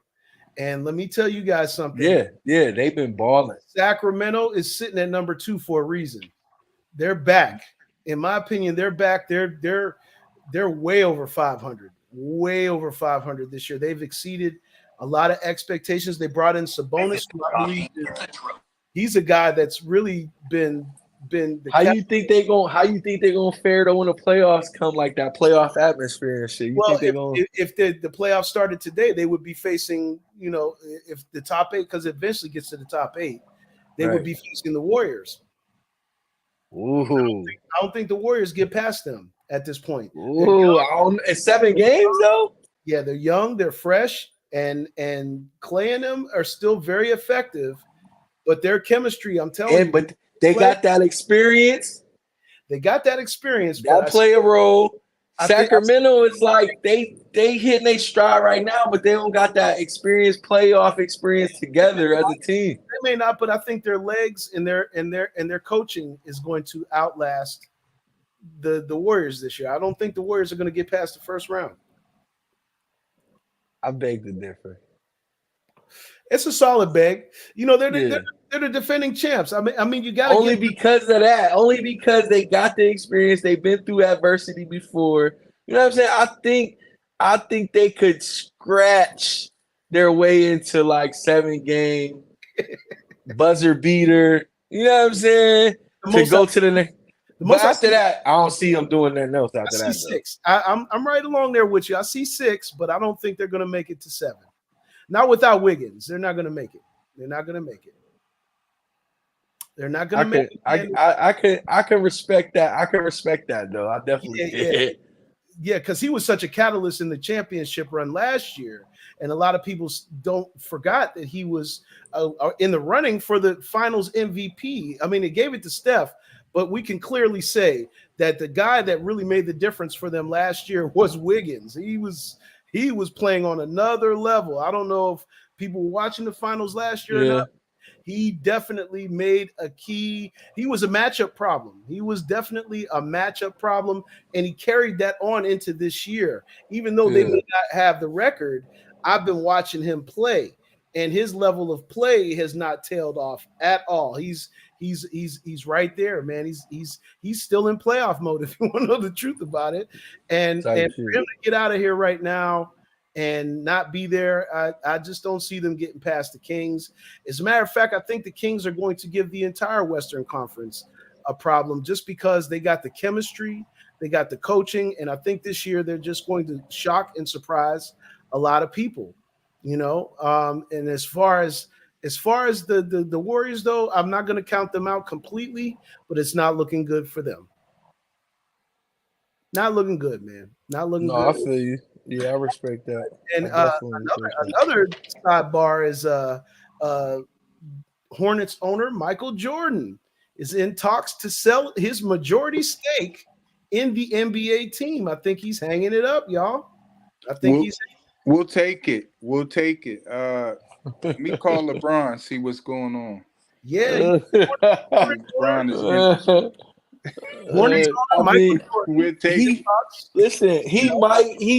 and let me tell you guys something. Yeah, they've been balling. Sacramento is sitting at number 2 for a reason. They're back. In my opinion, they're back. They're way over 500. Way over 500 this year. They've exceeded a lot of expectations. They brought in Sabonis. He's a guy that's really been. How you think they're gonna fare though when the playoffs come, like that playoff atmosphere and shit? If the playoffs started today, they would be facing, if the top 8, because it eventually gets to the top 8, they would be facing the Warriors. Ooh. I don't think the Warriors get past them at this point. It's 7 games though. Yeah, they're young, they're fresh, and Clay and them are still very effective, but their chemistry, I'm telling you. But they got that experience. They got that experience. That play a role. Sacramento is like they they hitting their stride right now, but they don't got that playoff experience together as a team. They may not, but I think their legs and their coaching is going to outlast the Warriors this year. I don't think the Warriors are going to get past the first round. I beg to differ. It's a solid beg. You know, they're the defending champs. I mean, you got to only because of that. Only because they got the experience. They've been through adversity before. You know what I'm saying? I think they could scratch their way into like 7-game buzzer beater. You know what I'm saying? To go to the next. But after that, I don't see them doing nothing else after that. I see 6. I'm right along there with you. I see 6, but I don't think they're going to make it to 7. Not without Wiggins. They're not going to make it. They're not going to make it. They're not going to make it. I can respect that. I can respect that, though. I definitely Yeah, because he was such a catalyst in the championship run last year. And a lot of people forgot that he was in the running for the finals MVP. I mean, they gave it to Steph, but we can clearly say that the guy that really made the difference for them last year was Wiggins. He was playing on another level. I don't know if people were watching the finals last year or not. He definitely made a key. He was a matchup problem. He was definitely a matchup problem, and he carried that on into this year. Even though they may not have the record, I've been watching him play, and his level of play has not tailed off at all. He's right there, man. He's still in playoff mode, if you want to know the truth about it. And for him to get out of here right now and not be there, I just don't see them getting past the Kings. As a matter of fact, I think the Kings are going to give the entire Western Conference a problem just because they got the chemistry, they got the coaching, and I think this year they're just going to shock and surprise a lot of people, you know. And as far as the Warriors, though, I'm not going to count them out completely, but it's not looking good for them. Not looking good, man. Not looking good. I feel you. Yeah, I respect that. And another sidebar is Hornets owner Michael Jordan is in talks to sell his majority stake in the NBA team. I think he's hanging it up, y'all. I think We'll take it. We'll take it. Let me call LeBron, see what's going on. Yeah. LeBron is we'll take listen, he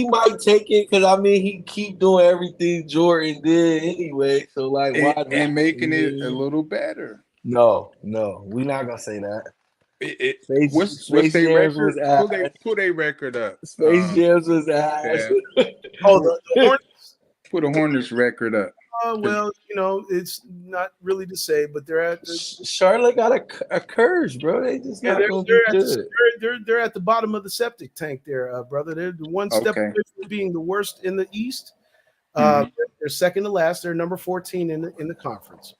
might take it because I mean he keep doing everything Jordan did anyway. So like why not? And making it a little better. No, we're not gonna say that. What's their record? Pull their record up. Space Jams was ass. Yeah. The Hornets. Put a Hornets record up. Well, you know, it's not really to say, but they're at Charlotte got a curse, bro. They just not gonna be good. They're at the bottom of the septic tank there, brother. They're the one step away from being the worst in the East. They're second to last. They're number 14 in the conference.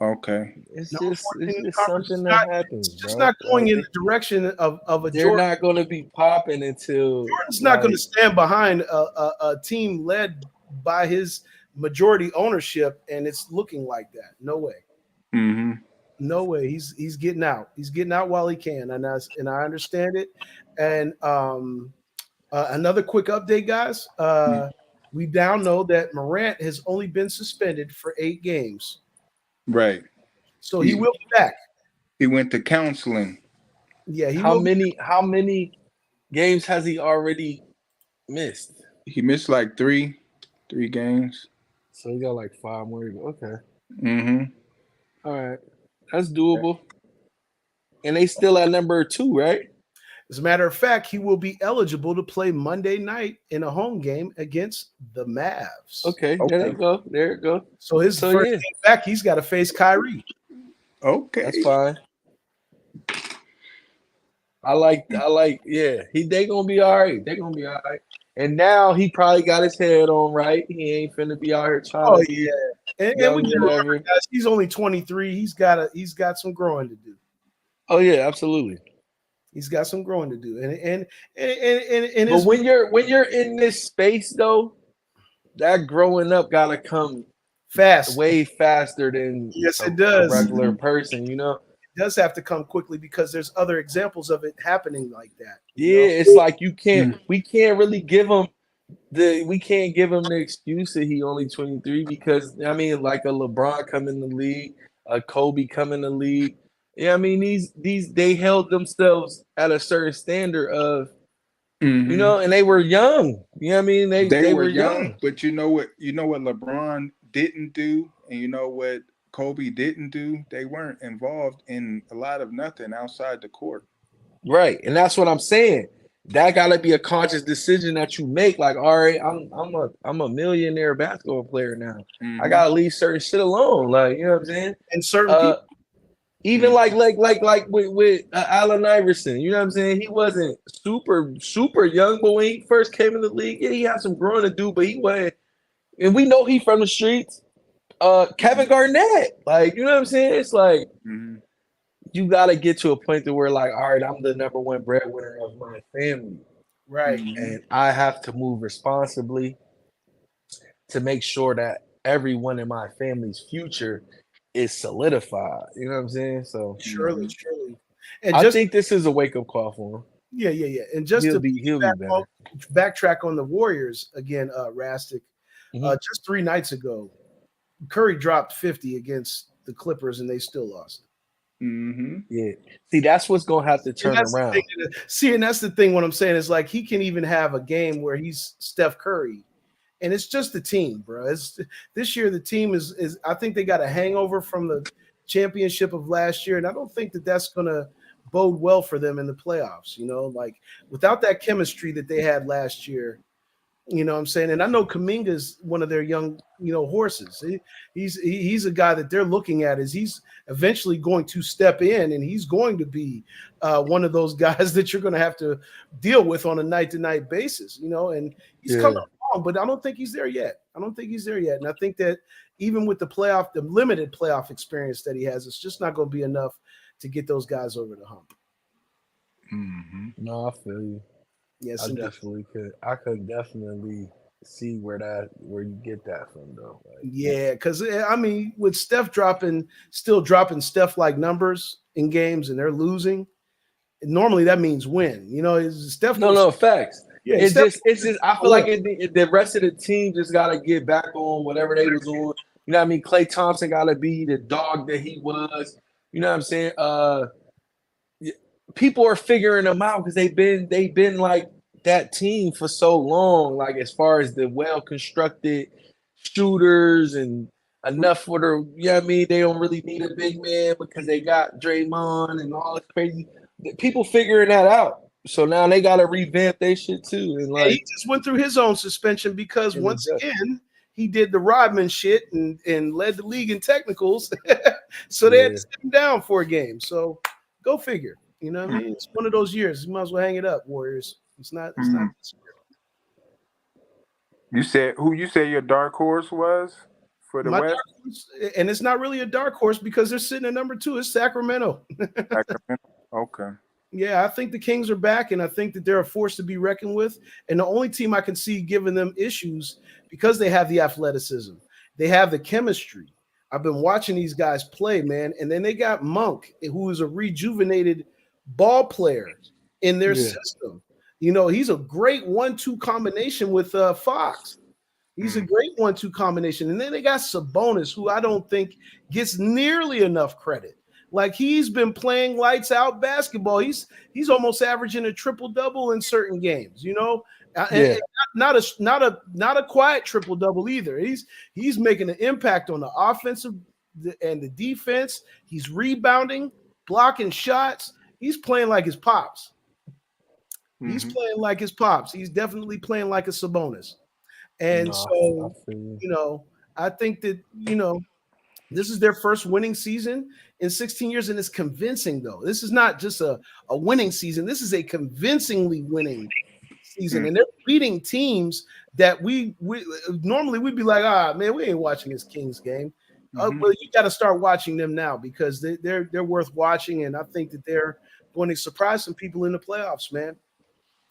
Okay. It's just something that happens. It's just not going in the direction of a They're Jordan. not going to be popping until Jordan's not going to stand behind a team led by his majority ownership, and it's looking like that. No way. Mm-hmm. No way. He's getting out. He's getting out while he can, and I understand it. And another quick update, guys. We now know that Morant has only been suspended for 8 games. Right. So he will be back. He went to counseling. Yeah. How many games has he already missed? He missed like 3 games. So he got like 5 more. Okay. Mm-hmm. All right. That's doable. And they still at number 2, right? As a matter of fact, he will be eligible to play Monday night in a home game against the Mavs. Okay. There you go. There you go. So his first game back, he's got to face Kyrie. Okay. That's fine. I like, they gonna be all right. They're gonna be all right. And now he probably got his head on right. He ain't finna be out here trying to and we remember, guys, he's only 23. He's got some growing to do. Oh yeah, absolutely. He's got some growing to do. And but when you're in this space though, that growing up gotta come fast, way faster than it does. A regular person, you know. It does have to come quickly because there's other examples of it happening like that. Yeah, it's like we can't really give them we can't give him the excuse that he only 23 because I mean, like a LeBron come in the league, a Kobe come in the league. Yeah, I mean these they held themselves at a certain standard of and they were young. You know what I mean? They were young. But you know what LeBron didn't do, and you know what Kobe didn't do? They weren't involved in a lot of nothing outside the court. Right. And that's what I'm saying. That gotta be a conscious decision that you make. Like, all right, I'm a millionaire basketball player now. I gotta leave certain shit alone. Like, you know what I'm saying? And certain people. Even like with Allen Iverson, you know what I'm saying? He wasn't super young, but when he first came in the league, yeah, he had some growing to do, but he wasn't. And we know he from the streets. Kevin Garnett, like, you know what I'm saying? It's like you gotta get to a point to where, like, all right, I'm the number one breadwinner of my family, right? And I have to move responsibly to make sure that everyone in my family's future is solidified. You know what I'm saying? So surely. And I think this is a wake-up call for him. Yeah. And just he'll be better. Backtrack on the Warriors again, Rastic. Just 3 nights ago, Curry dropped 50 against the Clippers, and they still lost. Yeah. See, that's what's gonna have to turn around. And that's the thing. What I'm saying is, like, he can even have a game where he's Steph Curry. And it's just the team, bro. This year the team is I think they got a hangover from the championship of last year, and I don't think that that's going to bode well for them in the playoffs. You know, like without that chemistry that they had last year, you know what I'm saying? And I know Kuminga's one of their young, horses. He's a guy that they're looking at as he's eventually going to step in, and he's going to be one of those guys that you're going to have to deal with on a night-to-night basis, and he's coming along, but I don't think he's there yet. And I think that even with the limited playoff experience that he has, it's just not going to be enough to get those guys over the hump. No, I feel you. Yes, I definitely could. I could definitely see where you get that from, though. Like, yeah, because I mean, with Steph still dropping Steph-like numbers in games, and they're losing, normally that means win. Steph. No, facts. Yeah, it's just. I feel like the rest of the team just got to get back on whatever they was on. You know what I mean? Klay Thompson got to be the dog that he was. You know what I'm saying? People are figuring them out because they've been like that team for so long. Like as far as the well-constructed shooters and enough for the, you know what I mean? They don't really need a big man because they got Draymond and all this crazy. People figuring that out. So now they got to revamp their shit too. And like he just went through his own suspension because once again he did the Rodman shit and led the league in technicals. So they had to sit him down for a game. So go figure. You know what I mean? It's one of those years. You might as well hang it up, Warriors. It's not. You said who you say your dark horse was for the West? And it's not really a dark horse because they're sitting at number 2. It's Sacramento. Okay. Yeah, I think the Kings are back, and I think that they're a force to be reckoned with. And the only team I can see giving them issues because they have the athleticism, they have the chemistry. I've been watching these guys play, man, and then they got Monk, who is a rejuvenated ball player in their system. He's a great 1-2 combination with Fox. He's a great 1-2 combination. And then they got Sabonis, who I don't think gets nearly enough credit. Like he's been playing lights out basketball. He's almost averaging a triple-double in certain games, and not a quiet triple-double either. He's making an impact on the offensive and the defense. He's rebounding, blocking shots. He's playing like his pops. He's playing like his pops. He's definitely playing like a Sabonis. And I think that, this is their first winning season in 16 years, and it's convincing, though. This is not just a winning season. This is a convincingly winning season, and they're beating teams that we normally we'd be like, man, we ain't watching this Kings game. But you got to start watching them now because they're worth watching, and I think that they're going to surprise some people in the playoffs, man.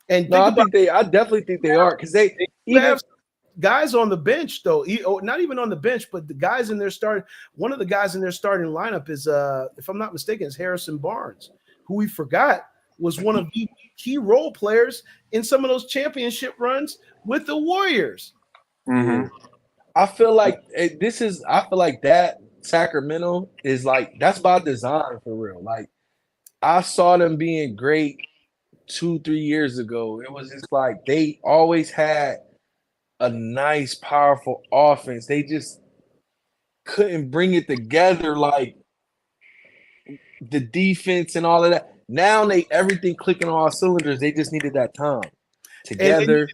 And I definitely think they are because they have guys on the bench, though. Not even on the bench, but the guys in their one of the guys in their starting lineup is, if I'm not mistaken, is Harrison Barnes, who we forgot was one of the key role players in some of those championship runs with the Warriors. Mm-hmm. I feel like that Sacramento is like, that's by design for real. Like, I saw them being great 2-3 years ago. It was just like they always had a nice, powerful offense. They just couldn't bring it together, like the defense and all of that. Now everything clicking on all cylinders. They just needed that time together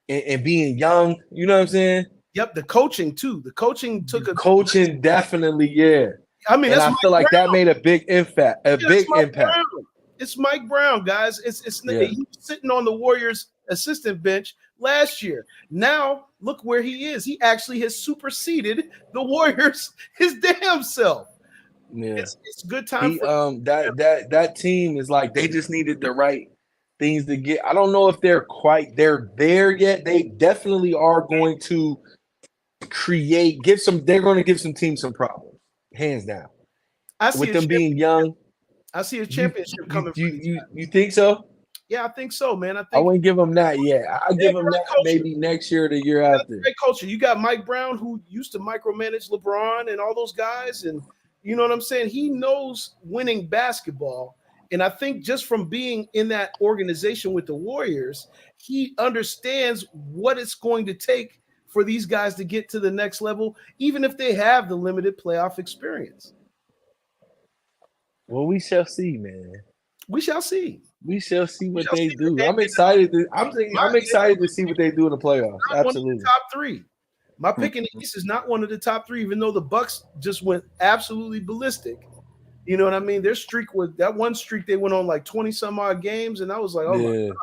and being young. You know what I'm saying? Yep, the coaching too. The coaching took coaching definitely, yeah. I mean, and I feel like that made a big impact. It's Mike Brown, guys. He was sitting on the Warriors assistant bench last year. Now look where he is. He actually has superseded the Warriors his damn self. Yeah, it's good time. That team is like, they just needed the right things to get. I don't know if they're there yet. They definitely are going to they're going to give some teams some problems, hands down. With them being young. I see a championship coming. You think so? Yeah, I think so, man. I wouldn't give them that yet. I'll give them that maybe next year or the year after. Great culture. You got Mike Brown, who used to micromanage LeBron and all those guys, and you know what I'm saying? He knows winning basketball. And I think just from being in that organization with the Warriors, he understands what it's going to take for these guys to get to the next level, even if they have the limited playoff experience. Well, we shall see, man. We shall see. We shall see what they do. I'm excited. I'm excited to see what they do in the playoffs. Absolutely. Top three. My pick in the East is not one of the top three, even though the Bucks just went absolutely ballistic. You know what I mean? Their streak was that one streak they went on like 20 some odd games, and I was like, oh my God.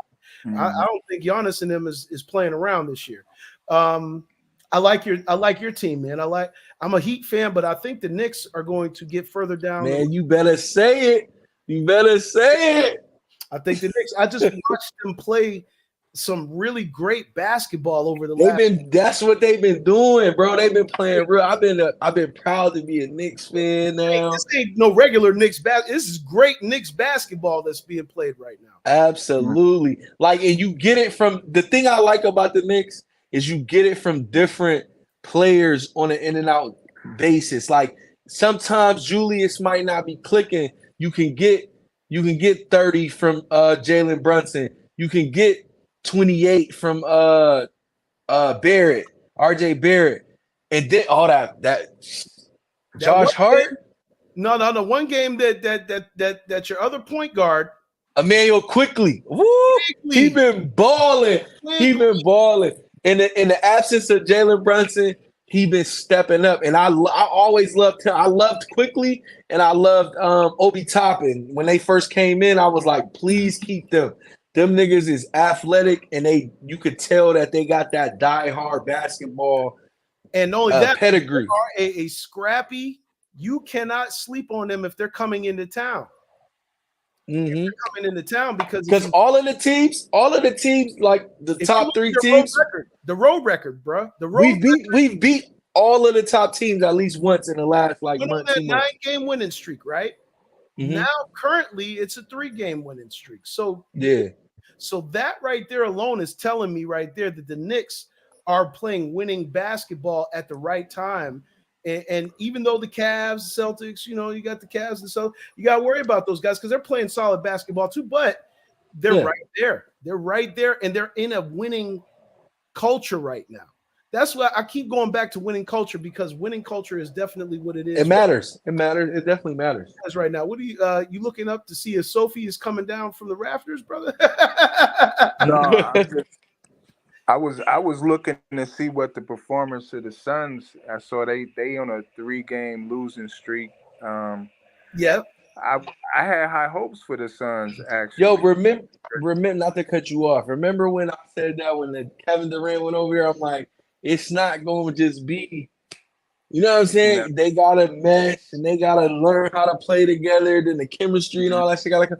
I don't think Giannis and them is playing around this year. I like your team, man. I'm a Heat fan, but I think the Knicks are going to get further down. Man, you better say it. You better say it. I think the Knicks. I just watched them play some really great basketball over the last. That's what they've been doing, bro. They've been playing real. I've been proud to be a Knicks fan now. This ain't no regular Knicks basketball. This is great Knicks basketball that's being played right now. Absolutely. Like, and you get it from the thing I like about the Knicks is you get it from different players on an in and out basis. Like, sometimes Julius might not be clicking. You can get 30 from Jalen Brunson. You can get 28 from Barrett, RJ Barrett, and then all that Josh Hart. No. One game that your other point guard, Emmanuel Quickly. Woo! He been balling. He been balling. In the absence of Jalen Brunson, he been stepping up, and I always loved him. I loved Quickly, and I loved Obi Toppin. When they first came in, I was like, please keep them. Them niggas is athletic, and you could tell that they got that die-hard basketball and only that pedigree. They are a scrappy. You cannot sleep on them if they're coming into town. Mm-hmm. They're coming into town because all of the teams, like the top three teams, the road record, bro. We've beat all of the top teams at least once in the last month. That 9-game winning streak, right? Mm-hmm. Now, currently, it's a 3-game winning streak. So yeah. So that right there alone is telling me right there that the Knicks are playing winning basketball at the right time. And even though the Cavs, Celtics, you got the Cavs and Celtics, you got to worry about those guys because they're playing solid basketball too. But they're right there. They're right there, and they're in a winning culture right now. That's why I keep going back to winning culture, because winning culture is definitely what it is. It matters. It matters. It definitely matters. That's right now. What are you looking up to see if Sophie is coming down from the rafters, brother? No, I was looking to see what the performance of the Suns. I saw they on a 3-game losing streak. Yeah. I had high hopes for the Suns, actually. Yo, remember not to cut you off. Remember when I said that when the Kevin Durant went over here? I'm like, it's not going to just be, you know what I'm saying? Yeah. They got to mesh and they got to learn how to play together. Then the chemistry and all that shit got to come.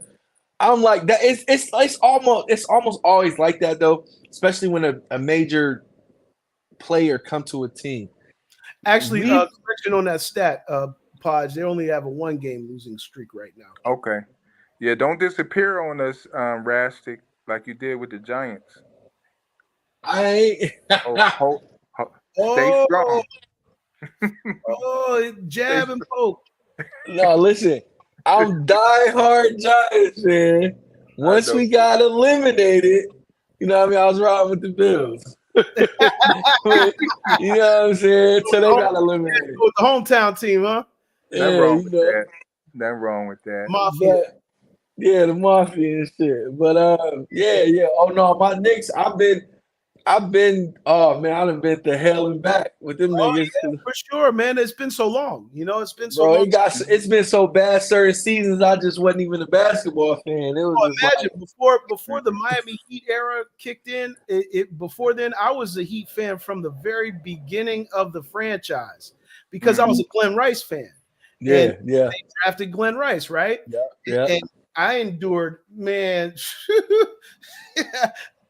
I'm like that. It's almost always like that though, especially when a major player come to a team. Actually, correction on that stat, Podge. They only have a 1-game losing streak right now. Okay. Yeah, don't disappear on us, Rastic, like you did with the Giants. I ain't. Stay strong. Jab and poke. No, listen. I'm diehard Giants, man. Once we got eliminated, you know what I mean? I was riding with the Bills. You know what I'm saying? So they got eliminated. With the hometown team, huh? Nothing wrong with that. Nothing wrong with that. Mafia. Yeah, the Mafia and shit. But yeah. Oh no, my Knicks, I've been oh man, I done been to hell and back with them niggas. Yeah, for sure, man. It's been so long. You know, it's been so long. It's been so bad certain seasons. I just wasn't even a basketball fan. It was imagine before the Miami Heat era kicked in. Before then, I was a Heat fan from the very beginning of the franchise because I was a Glenn Rice fan. Yeah. They drafted Glenn Rice, right? Yeah. And I endured, man.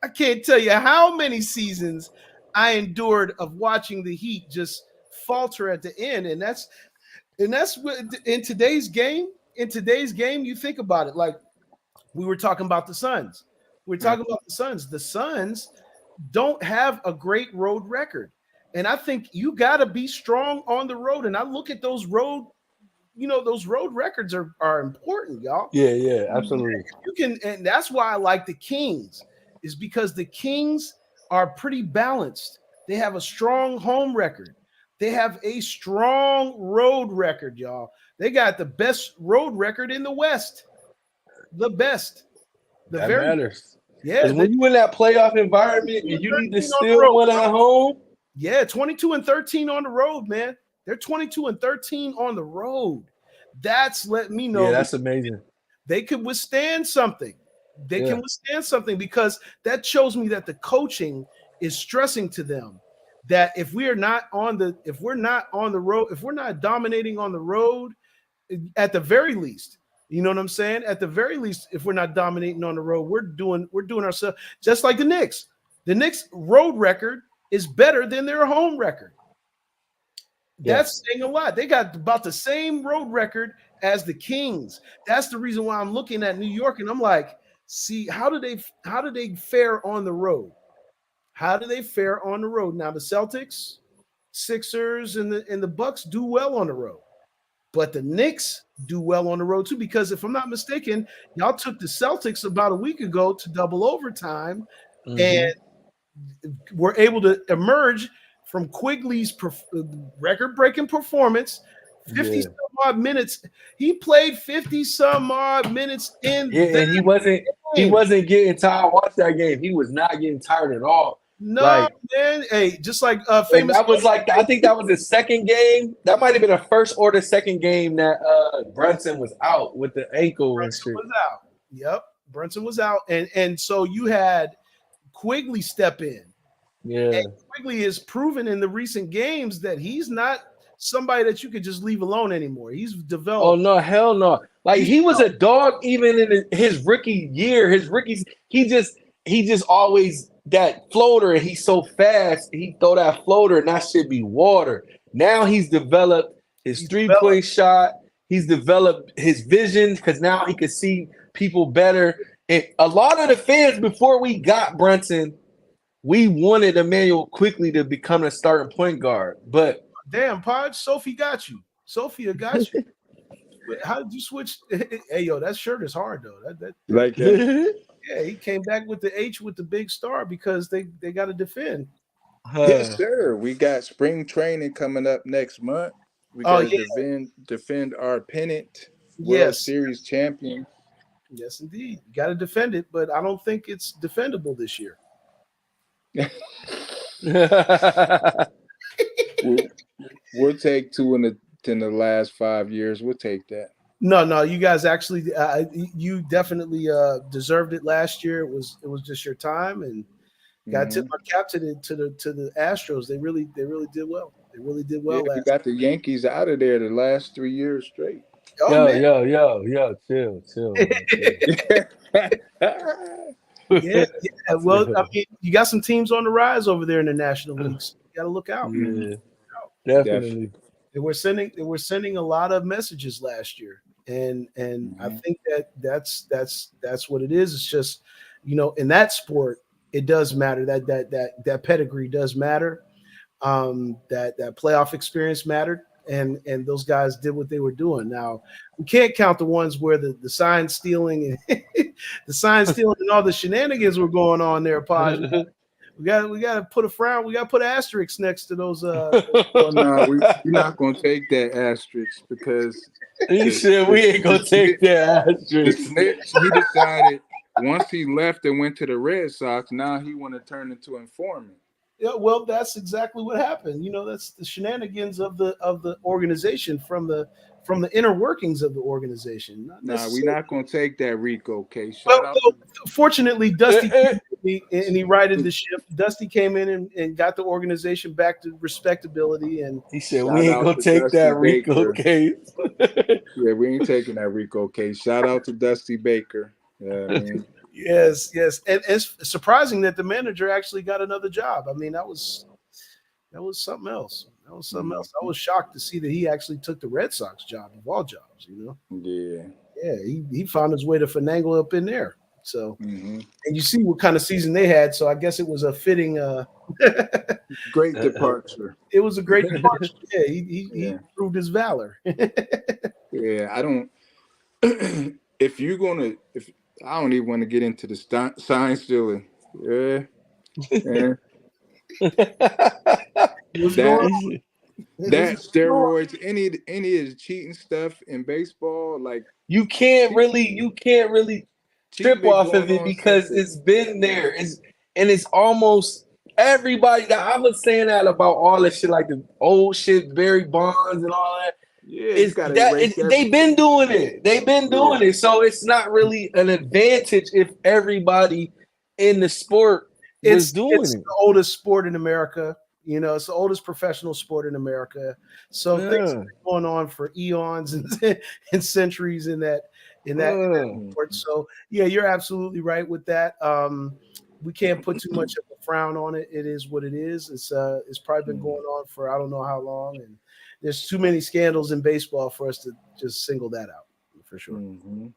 I can't tell you how many seasons I endured of watching the Heat just falter at the end, and that's what in today's game. In today's game, you think about it. Like we were talking about the Suns. We're talking about the Suns. The Suns don't have a great road record, and I think you got to be strong on the road. And I look at those road. Those road records are important, y'all. Yeah, absolutely. You can, and that's why I like the Kings. Is because the Kings are pretty balanced. They have a strong home record. They have a strong road record, y'all. They got the best road record in the West. The best. That matters. Yeah. When you in that playoff environment and you need to steal one at home. Yeah, 22-13 on the road, man. They're 22-13 on the road. That's letting me know. Yeah, that's amazing. They could withstand something. They can withstand something because that shows me that the coaching is stressing to them that if we're not on the road, if we're not dominating on the road, at the very least, you know what I'm saying? At the very least, if we're not dominating on the road, we're doing ourselves just like the Knicks. The Knicks road record is better than their home record. That's saying a lot. They got about the same road record as the Kings. That's the reason why I'm looking at New York and I'm like, see, how do they fare on the road? How do they fare on the road? Now the Celtics, Sixers, and the Bucks do well on the road, but the Knicks do well on the road too. Because if I'm not mistaken, y'all took the Celtics about a week ago to double overtime, and were able to emerge from Quigley's record-breaking performance. 50 some odd minutes. He played 50 some odd minutes in. Yeah, and he wasn't getting tired. Watch that game. He was not getting tired at all. No, man. Hey, just like famous. That was like I think that was the second game. That might have been the first or the second game that Brunson was out with the ankle. Brunson was out. Yep, Brunson was out, and so you had Quigley step in. Yeah, and Quigley has proven in the recent games that he's not somebody that you could just leave alone anymore. He's developed. Oh no, hell no! Like he was a dog even in his rookie year. His rookies, he just always that floater, and he's so fast. He throw that floater, and that should be water. Now he's developed his three-point shot. He's developed his vision because now he can see people better. And a lot of the fans before we got Brunson, we wanted Emmanuel Quickly to become a starting point guard, but. Damn, Podge, Sophie got you. Sophia got you. How did you switch? Hey, yo, that shirt is hard, though. That. Yeah, he came back with the H with the big star because they got to defend. Yes, sir. We got spring training coming up next month. We got to defend our pennant, World Series champion. Yes, indeed. You got to defend it, but I don't think it's defendable this year. We'll take 2 in the last 5 years. We'll take that. No, you guys actually, you definitely deserved it last year. It was just your time, and got to tip our cap to the Astros. They really did well. They really did well. You got the Yankees out of there the last 3 years straight. Yo, chill. Yeah. Well, I mean, you got some teams on the rise over there in the National Leagues. You got to look out. Yeah, definitely. They were sending a lot of messages last year. and I think that's what it is. It's just, in that sport, it does matter. That pedigree does matter. That playoff experience mattered, and those guys did what they were doing. Now we can't count the ones where the sign stealing and and all the shenanigans were going on there, Podge. We got to put a frown. We got to put asterisks next to those. Well, no, we're not going to take that asterisk because he said we ain't going to take that asterisk. The snitch, he decided once he left and went to the Red Sox, now he want to turn into informant. Yeah, well, that's exactly what happened. That's the shenanigans of the organization from the inner workings of the organization. We're not going to take that RICO case. Fortunately, Dusty came and he righted the ship. Dusty came in and got the organization back to respectability. And he said, "We ain't going to take that RICO case." Yeah, we ain't taking that RICO case. Shout out to Dusty Baker. Yeah, I mean. Yes, and it's surprising that the manager actually got another job. I mean, that was something else. I was shocked to see that he actually took the Red Sox job of all jobs. Yeah. He found his way to finagle up in there. So, and you see what kind of season they had. So I guess it was a fitting. Great departure. It was a great departure. Yeah, he proved his valor. Yeah, I don't. I don't even want to get into the sign stealing. Yeah. That steroids, any of the cheating stuff in baseball, like you can't really trip off of it because it's been there. It's almost everybody. I was saying that about all that shit, like the old shit, Barry Bonds and all that. Yeah, they've been doing it. They've been doing it. So it's not really an advantage if everybody in the sport is doing it. It's the oldest sport in America. It's the oldest professional sport in America. So things have been going on for eons and centuries in that sport. So yeah, you're absolutely right with that. We can't put too much of a frown on it. It is what it is. It's probably been going on for I don't know how long, and there's too many scandals in baseball for us to just single that out for sure. No,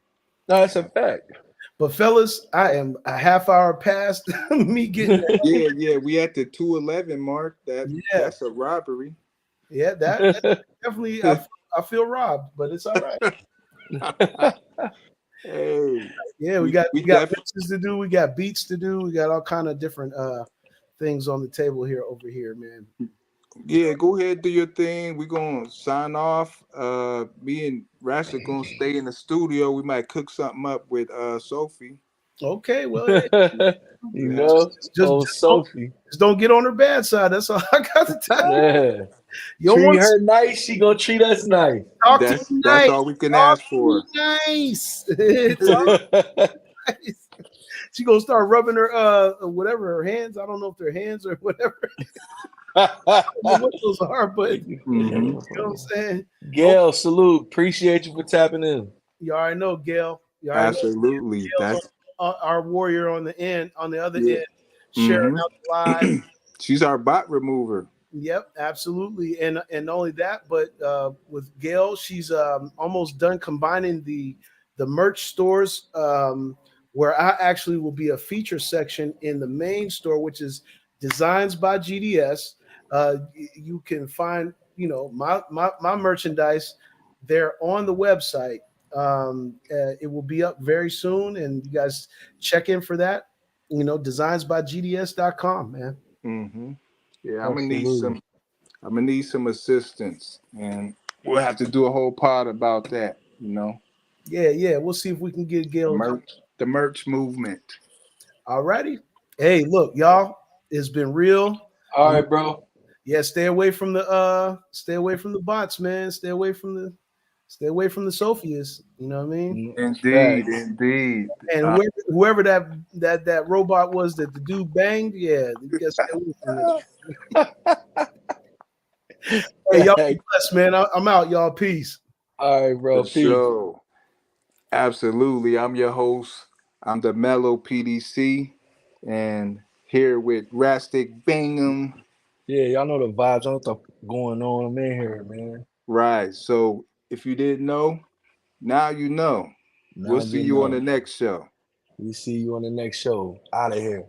that's a fact. But fellas, I am a half hour past me getting there. Yeah, we at the 2:11 mark. That's a robbery. Yeah, that definitely. I feel robbed, but it's all right. Hey, yeah, we got mixes to do. We got beats to do. We got all kind of different things on the table over here, man. Yeah, go ahead, do your thing. We're gonna sign off. Me and Rash are gonna stay in the studio. We might cook something up with Sophie. Okay, well, Sophie. Just don't get on her bad side. That's all I got to tell you. Yeah. Treat her nice. She gonna treat us nice. That's all we can ask for. Nice. It's all nice. She gonna start rubbing her her hands. I don't know if they're hands or whatever. I don't know what those are, but you know what I'm saying. Gail, salute. Appreciate you for tapping in. You already know, Gail. Absolutely. That's our warrior on the other end, sharing out live. She's our bot remover. Yep, absolutely. And not only that, but with Gail, she's almost done combining the merch stores, where I actually will be a feature section in the main store, which is Designs by GDS. You can find, my merchandise there on the website. It will be up very soon, and you guys check in for that. designsbygds.com, man. Mm-hmm. Yeah, I'm gonna need some assistance, and we'll have to do a whole pod about that. Yeah. We'll see if we can get Gail the merch movement. All righty. Hey, look, y'all. It's been real. All right, bro. Yeah, stay away from the bots, man. Stay away from the Sophias. You know what I mean? Indeed. And whoever that robot was that the dude banged, yeah, you gotta stay away from it. Hey, y'all be blessed, man. I'm out, y'all. Peace. All right, bro. Peace. So, absolutely. I'm your host. I'm the Mellow PDC, and here with Rastic Bingham. Yeah, y'all know the vibes. I know what's going on. I'm in here, man. Right. So if you didn't know, Now you know. Now We'll see you on the next show. We see you on the next show. Out of here.